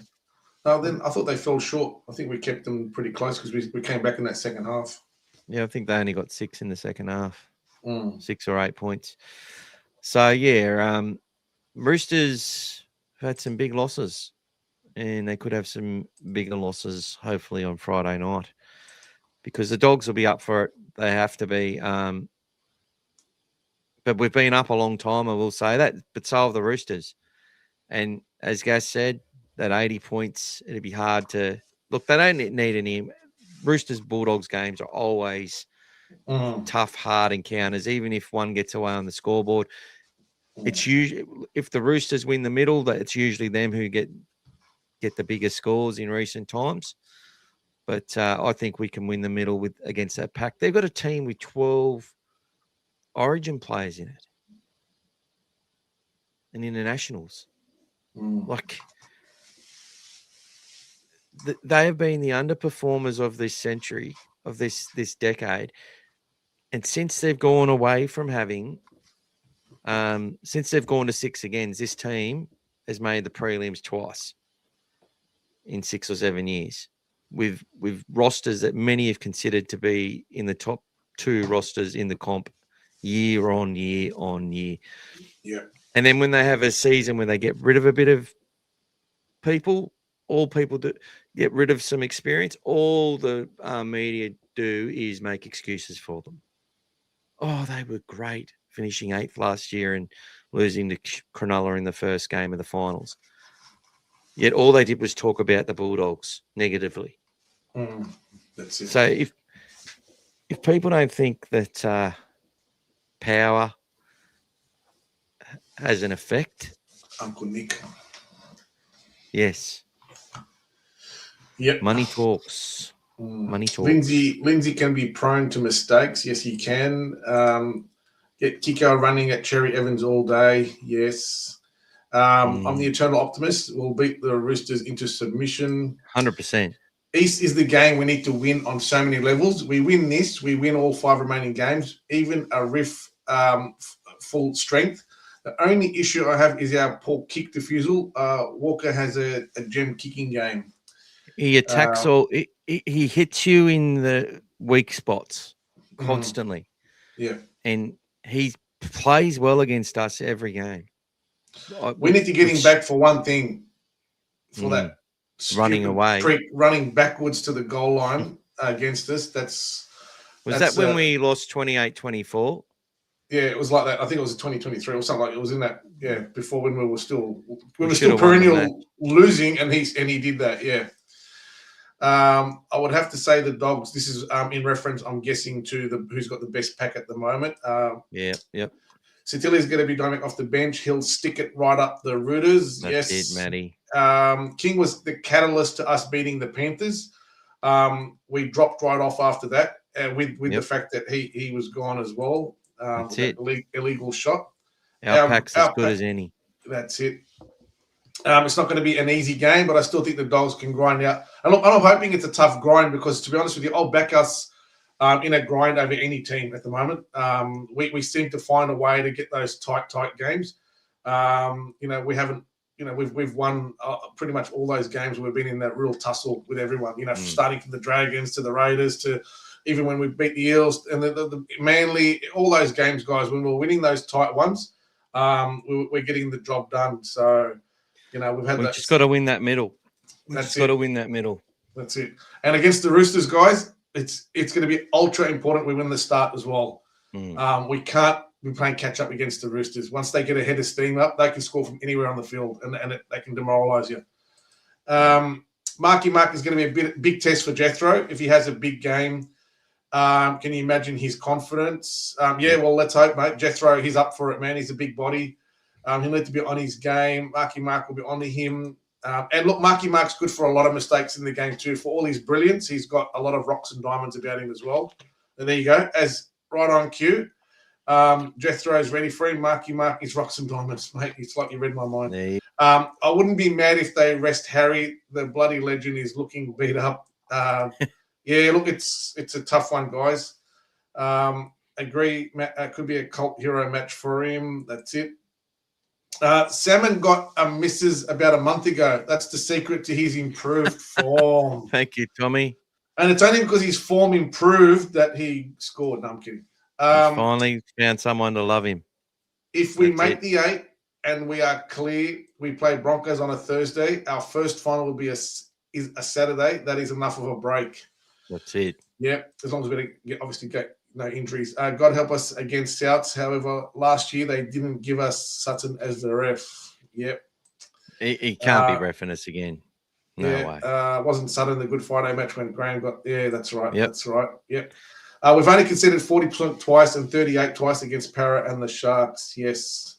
Speaker 4: No, then I thought they fell short. I think we kept them pretty close because we came back in that second half.
Speaker 2: Yeah, I think they only got 6 in the second half. 6 or 8 points. So, yeah, Roosters have had some big losses, and they could have some bigger losses, hopefully, on Friday night, because the Dogs will be up for it. They have to be. But we've been up a long time, I will say that, but so have the Roosters. And as Gas said, that 80 points, it'd be hard to look. They don't need any. Roosters Bulldogs games are always tough, hard encounters. Even if one gets away on the scoreboard, it's usually, if the Roosters win the middle, that it's usually them who get the biggest scores in recent times. But I think we can win the middle against that pack. They've got a team with 12 Origin players in it and internationals. Like, they have been the underperformers of this century, of this decade. And since they've gone away from having, since they've gone to 6 again, this team has made the prelims twice in 6 or 7 years, with rosters that many have considered to be in the top 2 rosters in the comp year on year on year.
Speaker 4: Yeah.
Speaker 2: And then when they have a season where they get rid of a bit of people, all people do get rid of some experience, all the media do is make excuses for them. Oh, they were great, finishing 8th last year and losing to Cronulla in the first game of the finals. Yet all they did was talk about the Bulldogs negatively.
Speaker 4: That's it.
Speaker 2: So if people don't think that power has an effect,
Speaker 4: Uncle Nick.
Speaker 2: yes.
Speaker 4: Yep.
Speaker 2: Money talks. Money talks.
Speaker 4: Lindsay can be prone to mistakes. Yes, he can. Get Kiko running at Cherry Evans all day. Yes. I'm the eternal optimist. We'll beat the Roosters into submission.
Speaker 2: 100%.
Speaker 4: East is the game we need to win on so many levels. We win this. We win all 5 remaining games, even a riff full strength. The only issue I have is our poor kick defusal. Walker has a gem kicking game.
Speaker 2: He attacks he hits you in the weak spots constantly.
Speaker 4: Yeah.
Speaker 2: And he plays well against us every game.
Speaker 4: We need to get him back for one thing. For that
Speaker 2: running away.
Speaker 4: Running backwards to the goal line against us. Was
Speaker 2: that when we lost 28-24?
Speaker 4: Yeah, it was like that. I think it was 2023 or something like it was in that. Yeah, before when we were still perennial losing, and he did that. Yeah. I would have to say the Dogs. This is in reference, I'm guessing, to who's got the best pack at the moment.
Speaker 2: Yep.
Speaker 4: Sitili's going to be diving off the bench. He'll stick it right up the Roosters.
Speaker 2: That's it, Matty.
Speaker 4: King was the catalyst to us beating the Panthers. We dropped right off after that, with the fact that he was gone as well.
Speaker 2: That's it.
Speaker 4: Illegal shot.
Speaker 2: Our pack's as good as any.
Speaker 4: That's it. It's not going to be an easy game, but I still think the Dogs can grind out. And look, I'm hoping it's a tough grind because, to be honest with you, I'll back us in a grind over any team at the moment. We seem to find a way to get those tight games. We haven't we've won pretty much all those games. We've been in that real tussle with everyone. Starting from the Dragons to the Raiders to even when we beat the Eels and the Manly, all those games, guys. When we're winning those tight ones, we're getting the job done. So we've had.
Speaker 2: We've just got to win that middle.
Speaker 4: That's
Speaker 2: got to win that middle.
Speaker 4: That's it. And against the Roosters, guys, it's going to be ultra important we win the start as well. We can't be playing catch up against the Roosters. Once they get a head of steam up, they can score from anywhere on the field, and they can demoralise you. Marky Mark is going to be a big test for Jethro if he has a big game. Can you imagine his confidence? Well, let's hope, mate. Jethro, he's up for it, man. He's a big body. He'll need to be on his game. Marky Mark will be on to him. And look, Marky Mark's good for a lot of mistakes in the game too. For all his brilliance, he's got a lot of rocks and diamonds about him as well. And there you go. As right on cue, Jethro's ready for him. Marky Mark is rocks and diamonds, mate. It's like you read my mind. I wouldn't be mad if they rest Harry. The bloody legend is looking beat up. Look, it's a tough one, guys. Agree. It could be a cult hero match for him. That's it. Salmon got a misses about a month ago. That's the secret to his improved form.
Speaker 2: Thank you, Tommy.
Speaker 4: And it's only because his form improved that he scored. No, I'm kidding.
Speaker 2: He finally found someone to love him.
Speaker 4: If we make the 8 and we are clear, we play Broncos on a Thursday. Our first final will be a Saturday. That is enough of a break.
Speaker 2: That's it.
Speaker 4: Yeah, as long as we obviously get no injuries. God help us against Souths. However, last year they didn't give us Sutton as the ref. Yep.
Speaker 2: He can't be reffing us again. No way.
Speaker 4: Wasn't Sutton the Good Friday match when Graham got... Yeah, that's right.
Speaker 2: Yep.
Speaker 4: That's right. Yep. We've only conceded 40% twice and 38 twice against Para and the Sharks. Yes.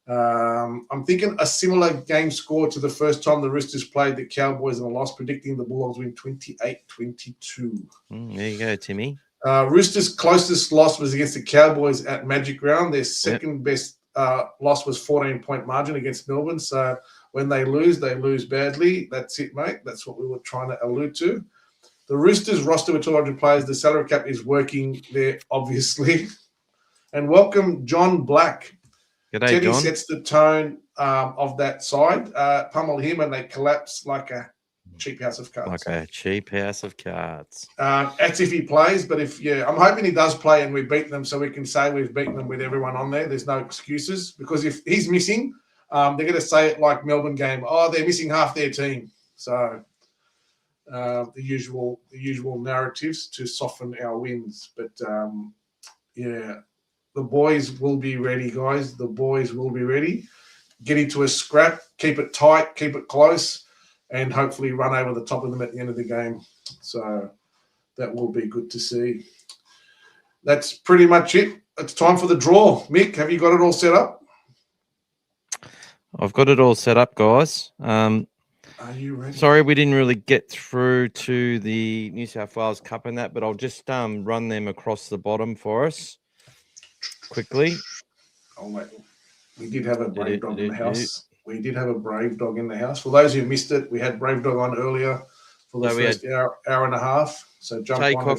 Speaker 4: I'm thinking a similar game score to the first time the Roosters played the Cowboys and lost, predicting the Bulldogs win 28-22.
Speaker 2: There you go, Timmy.
Speaker 4: Roosters' closest loss was against the Cowboys at Magic Round. Their second best loss was 14-point margin against Melbourne. So when they lose badly. That's it, mate. That's what we were trying to allude to. The Roosters roster with 200 players. The salary cap is working there, obviously. And welcome John Black.
Speaker 2: G'day,
Speaker 4: Teddy
Speaker 2: John.
Speaker 4: sets the tone of that side. Pummel him and they collapse like a cheap house of cards.
Speaker 2: Like a cheap house of cards.
Speaker 4: That's if he plays, but I'm hoping he does play and we beat them so we can say we've beaten them with everyone on there. There's no excuses because if he's missing, they're going to say it like Melbourne game. Oh, they're missing half their team. So the usual narratives to soften our wins. But the boys will be ready, guys. The boys will be ready. Get into a scrap, keep it tight, keep it close, and hopefully run over the top of them at the end of the game. So that will be good to see. That's pretty much it. It's time for the draw. Mick, have you got it all set up?
Speaker 2: I've got it all set up, guys.
Speaker 4: Are you ready?
Speaker 2: Sorry, we didn't really get through to the New South Wales Cup and that, but I'll just run them across the bottom for us quickly.
Speaker 4: Oh, mate. We did have a Brave Dog in the house. We did have a Brave Dog in the house. For those who missed it, we had Brave Dog on earlier for the first hour and a half. So jump on.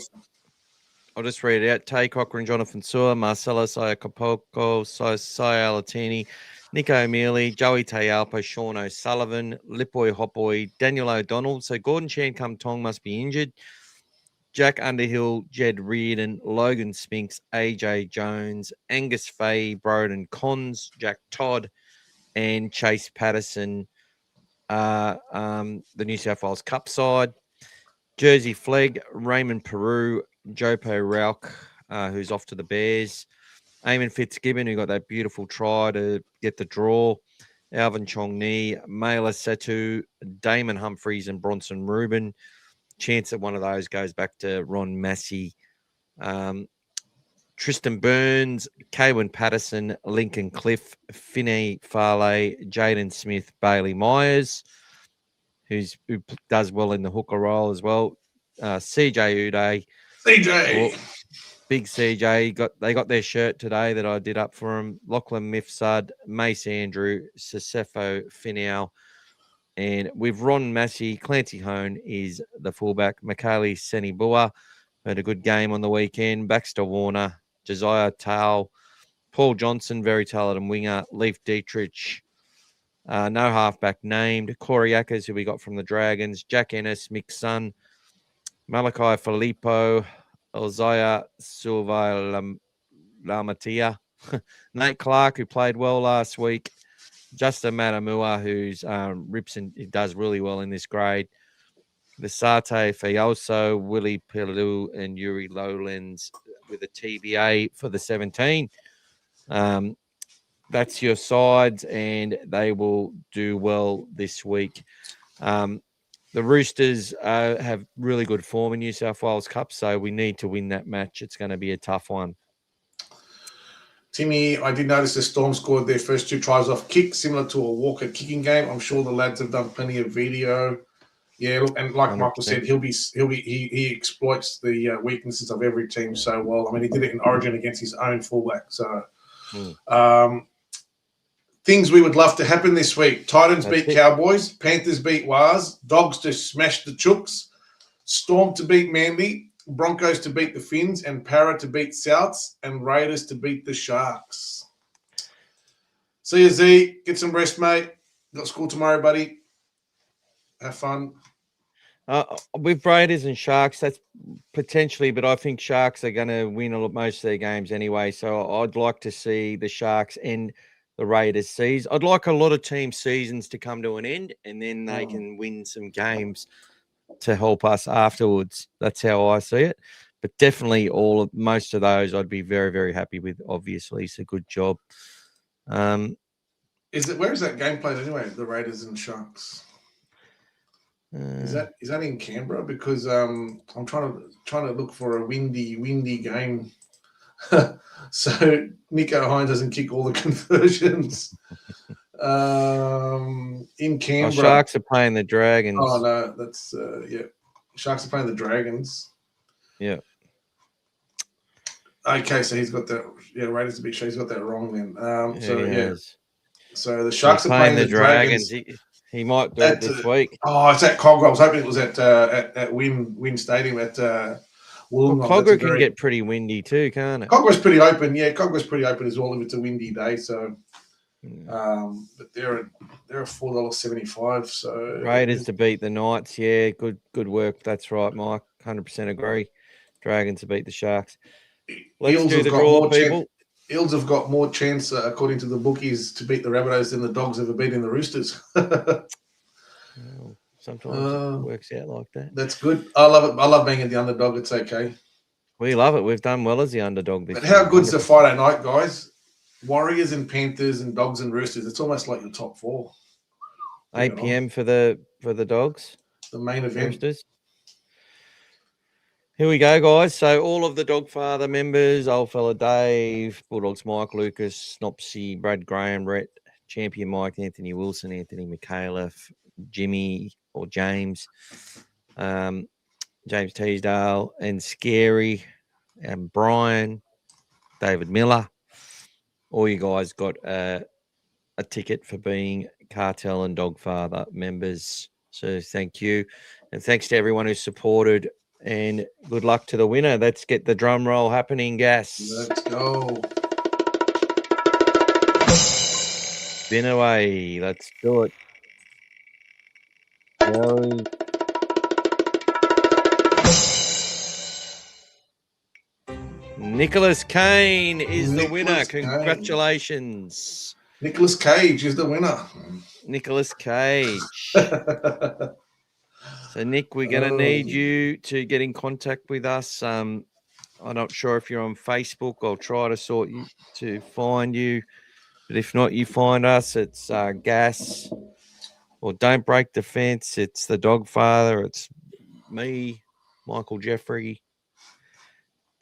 Speaker 2: I'll just read it out. Tay Cochran, Jonathan Sewer, Marcelo Siakapoko, Sai Alatini, Nico Mealy, Joey Tayalpa, Sean O'Sullivan, Lipoy Hopboy, Daniel O'Donnell. So Gordon Chan Kum Tong must be injured. Jack Underhill, Jed Reardon, Logan Spinks, AJ Jones, Angus Fay, Broden Cons, Jack Todd, and Chase Patterson, the New South Wales Cup side. Jersey Flegg, Raymond Peru, Jopo Rauch, who's off to the Bears. Eamon Fitzgibbon, who got that beautiful try to get the draw. Alvin Chong Ni, Mela Setu, Damon Humphreys, and Bronson Rubin. Chance that one of those goes back to Ron Massey. Tristan Burns, Kaywin Patterson, Lincoln Cliff, Finney Farley, Jaden Smith, Bailey Myers, who does well in the hooker role as well. CJ Uday.
Speaker 4: CJ.
Speaker 2: Big CJ. They got their shirt today that I did up for him. Lachlan Mifsud, Mace Andrew, Sesefo Finau. And with Ron Massey, Clancy Hone is the fullback. Michaeli Senibua had a good game on the weekend. Baxter Warner, Josiah Towle, Paul Johnson, very talented winger. Leif Dietrich, No halfback named. Corey Ackers, who we got from the Dragons. Jack Ennis, Mick Sun, Malachi Filippo, Elzaya Silva Lamatia, Nate Clark, who played well last week. Justin Matamua, who's rips and he does really well in this grade. Visate Fioso, Willie Pelou, and Yuri Lowlands with a TBA for the 17. That's your sides, and they will do well this week. The Roosters have really good form in New South Wales Cup, so we need to win that match. It's going to be a tough one.
Speaker 4: Timmy, I did notice the Storm scored their first 2 tries off kick, similar to a Walker kicking game. I'm sure the lads have done plenty of video. Yeah, and like 100%. Michael said, he exploits the weaknesses of every team so well. I mean, he did it in Origin against his own fullback. So, things we would love to happen this week: Titans beat Cowboys, Panthers beat Wars, Dogs to smash the Chooks, Storm to beat Manly, Broncos to beat the Finns, and Para to beat Souths, and Raiders to beat the Sharks. See you, Z. Get some rest, mate. Got school tomorrow, buddy. Have fun.
Speaker 2: With Raiders and Sharks, that's potentially, but I think Sharks are going to win most of their games anyway. So I'd like to see the Sharks end the Raiders' season. I'd like a lot of team seasons to come to an end, and then they can win some games to help us afterwards. That's how I see it. But definitely most of those I'd be very, very happy with. Obviously, it's a good job.
Speaker 4: Where is that game played anyway? The Raiders and Sharks. Is that in Canberra? Because I'm trying to look for a windy game. So Nico Hines doesn't kick all the conversions. In Canberra,
Speaker 2: Sharks are playing the Dragons.
Speaker 4: Oh no, that's Sharks are playing the Dragons.
Speaker 2: Yeah.
Speaker 4: Okay, so he's got that. Yeah, Raiders to beat. He's got that wrong then. So the Sharks
Speaker 2: are
Speaker 4: playing the Dragons.
Speaker 2: He might do it this week.
Speaker 4: Oh, it's at Cogger. I was hoping it was at Wynn Stadium at Wollongong.
Speaker 2: Cogger can get pretty windy too, can't it?
Speaker 4: Cogger's pretty open. Yeah, Cogger's pretty open as well if it's a windy day. So, but they're $4.75. So
Speaker 2: Raiders to beat the Knights. Yeah, good work. That's right, Mike. 100% agree. Dragons to beat the Sharks. Let's do the draw, people.
Speaker 4: Eels have got more chance, according to the bookies, to beat the Rabbitohs than the Dogs ever beating the Roosters.
Speaker 2: Sometimes it works out like that.
Speaker 4: That's good. I love it. I love being the underdog. It's okay.
Speaker 2: We love it. We've done well as the underdog this year.
Speaker 4: But how good's the Friday night, guys? Warriors and Panthers and Dogs and Roosters. It's almost like your top 4.
Speaker 2: 8 p.m. for the Dogs.
Speaker 4: The main event.
Speaker 2: Roosters. Here we go, guys. So all of the Dogfather members, old fella Dave, Bulldogs Mike, Lucas, Snopsy, Brad Graham, Rhett, Champion Mike, Anthony Wilson, Anthony McAuliffe, Jimmy or James, James Teasdale, and Scary, and Brian, David Miller. All you guys got a ticket for being Cartel and Dogfather members. So thank you. And thanks to everyone who supported. And good luck to the winner. Let's get the drum roll happening, Gas.
Speaker 4: Let's go.
Speaker 2: Spin away. Let's do it. Nicholas Kane is the winner. Congratulations.
Speaker 4: Nicholas Cage is the winner.
Speaker 2: Nicholas Cage. So, Nick, we're going to need you to get in contact with us. I'm not sure if you're on Facebook. I'll try to sort you to find you. But if not, you find us. It's Gas or Don't Break the Fence. It's the Dogfather. It's me, Michael Jeffrey.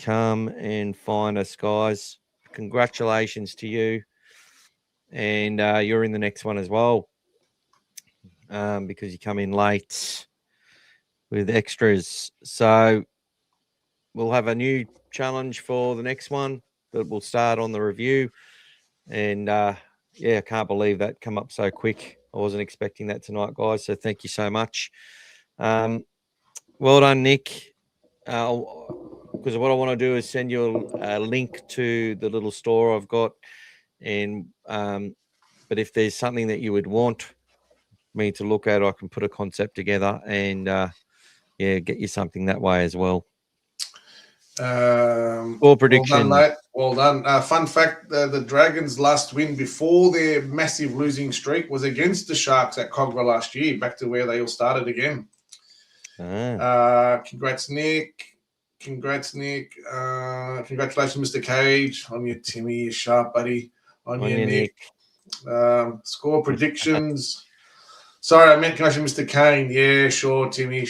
Speaker 2: Come and find us, guys. Congratulations to you. And you're in the next one as well because you come in late with extras. So we'll have a new challenge for the next one, but we'll start on the review. And I can't believe that come up so quick. I wasn't expecting that tonight, guys. So thank you so much. Well done, Nick. Because what I want to do is send you a link to the little store I've got. And But if there's something that you would want me to look at, I can put a concept together and get you something that way as well. Score prediction.
Speaker 4: Well done, mate. Well done. Fun fact: the Dragons' last win before their massive losing streak was against the Sharks at Cogra last year, back to where they all started again. Congrats, Nick. Congratulations, Mr. Cage, on your Timmy. You're sharp, buddy. On your Nick. Score predictions. Sorry, I meant congratulations, Mr. Kane. Yeah, sure, Timmy.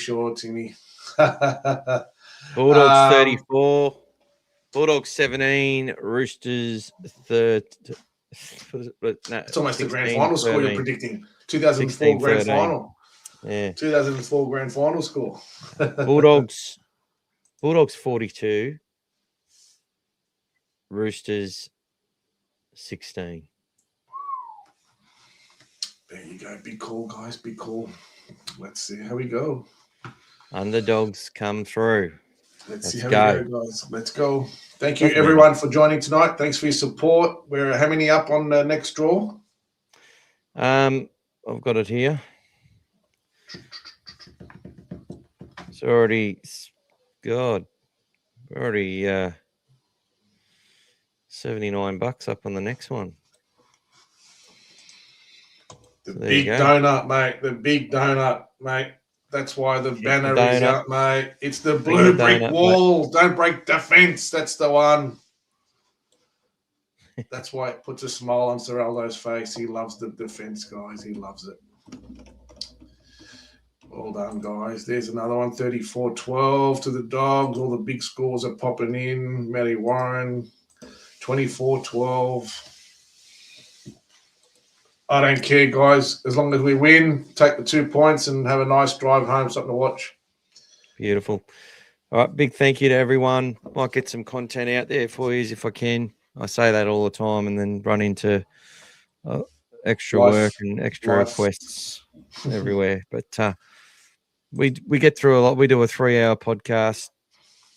Speaker 2: Bulldogs 34, Bulldogs 17, Roosters 3.
Speaker 4: It's almost the grand final score you're predicting. 2004 grand final.
Speaker 2: Yeah.
Speaker 4: 2004 grand final score.
Speaker 2: Bulldogs 42, Roosters 16.
Speaker 4: There you go. Big call, guys. Big call. Let's see how we go.
Speaker 2: Underdogs come through.
Speaker 4: Let's see how we go, guys. Let's go. Thank you, everyone, for joining tonight. Thanks for your support. We're how many up on the next draw?
Speaker 2: I've got it here. It's already, $79 up on the next one.
Speaker 4: The big donut, mate. The big donut, mate. That's why the banner is up, mate. It's the blue brick wall. Mate. Don't break the fence. That's the one. That's why it puts a smile on Serraldo's face. He loves the defense, guys. He loves it. Well done, guys. There's another one. 34-12 to the Dogs. All the big scores are popping in. Matty Warren, 24-12. I don't care, guys. As long as we win, take the 2 points and have a nice drive home, something to watch.
Speaker 2: Beautiful. All right, big thank you to everyone. Might get some content out there for you if I can. I say that all the time and then run into extra work and extra requests everywhere. But we get through a lot. We do a 3-hour podcast,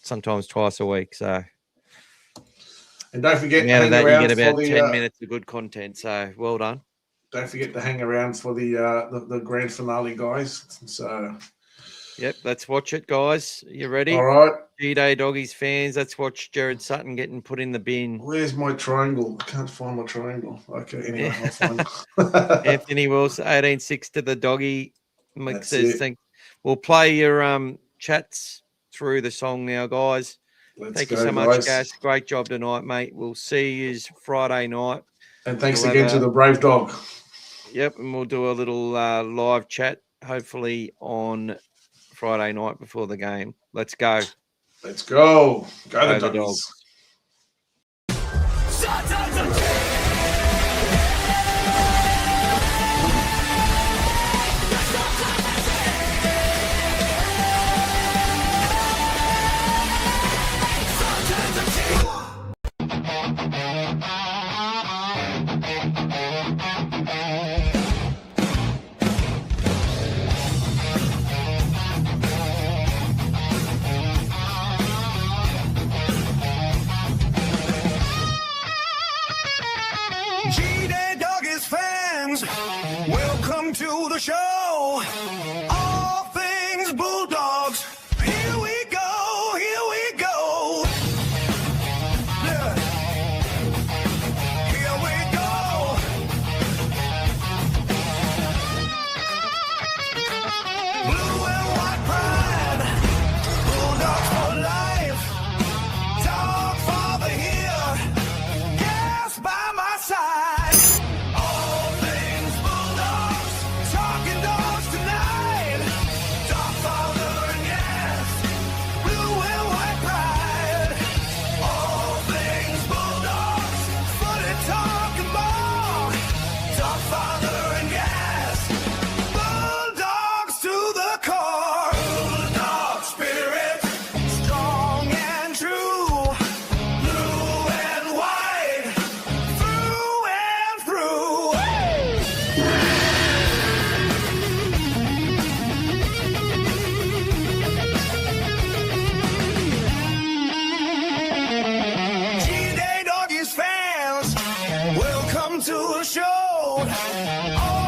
Speaker 2: sometimes twice a week. So,
Speaker 4: and don't forget,
Speaker 2: out of that, you get about 10 minutes of good content. So, well done.
Speaker 4: Don't forget to hang around for the grand finale, guys. So,
Speaker 2: yep, let's watch it, guys. You ready?
Speaker 4: All right.
Speaker 2: G-Day Doggies fans, let's watch Jared Sutton getting put in the bin.
Speaker 4: Where's my triangle? I can't find my triangle. Okay, anyway, I'll find it.
Speaker 2: Anthony Wilson, 18-6 to the Doggy. Mick says, we'll play your chats through the song now, guys. Thank you so much, Gas. Great job tonight, mate. We'll see you Friday night.
Speaker 4: And thanks again to the Brave Dog.
Speaker 2: Yep, and we'll do a little live chat, hopefully on Friday night before the game. Let's go.
Speaker 4: Let's go. Go the Dogs.
Speaker 1: Welcome to the show. All things Bulldogs. Here we go. Here we go. Yeah. Here we go. Blue and white pride. Bulldogs for life. Dogfather here. Gas by my side. Welcome to the show. road.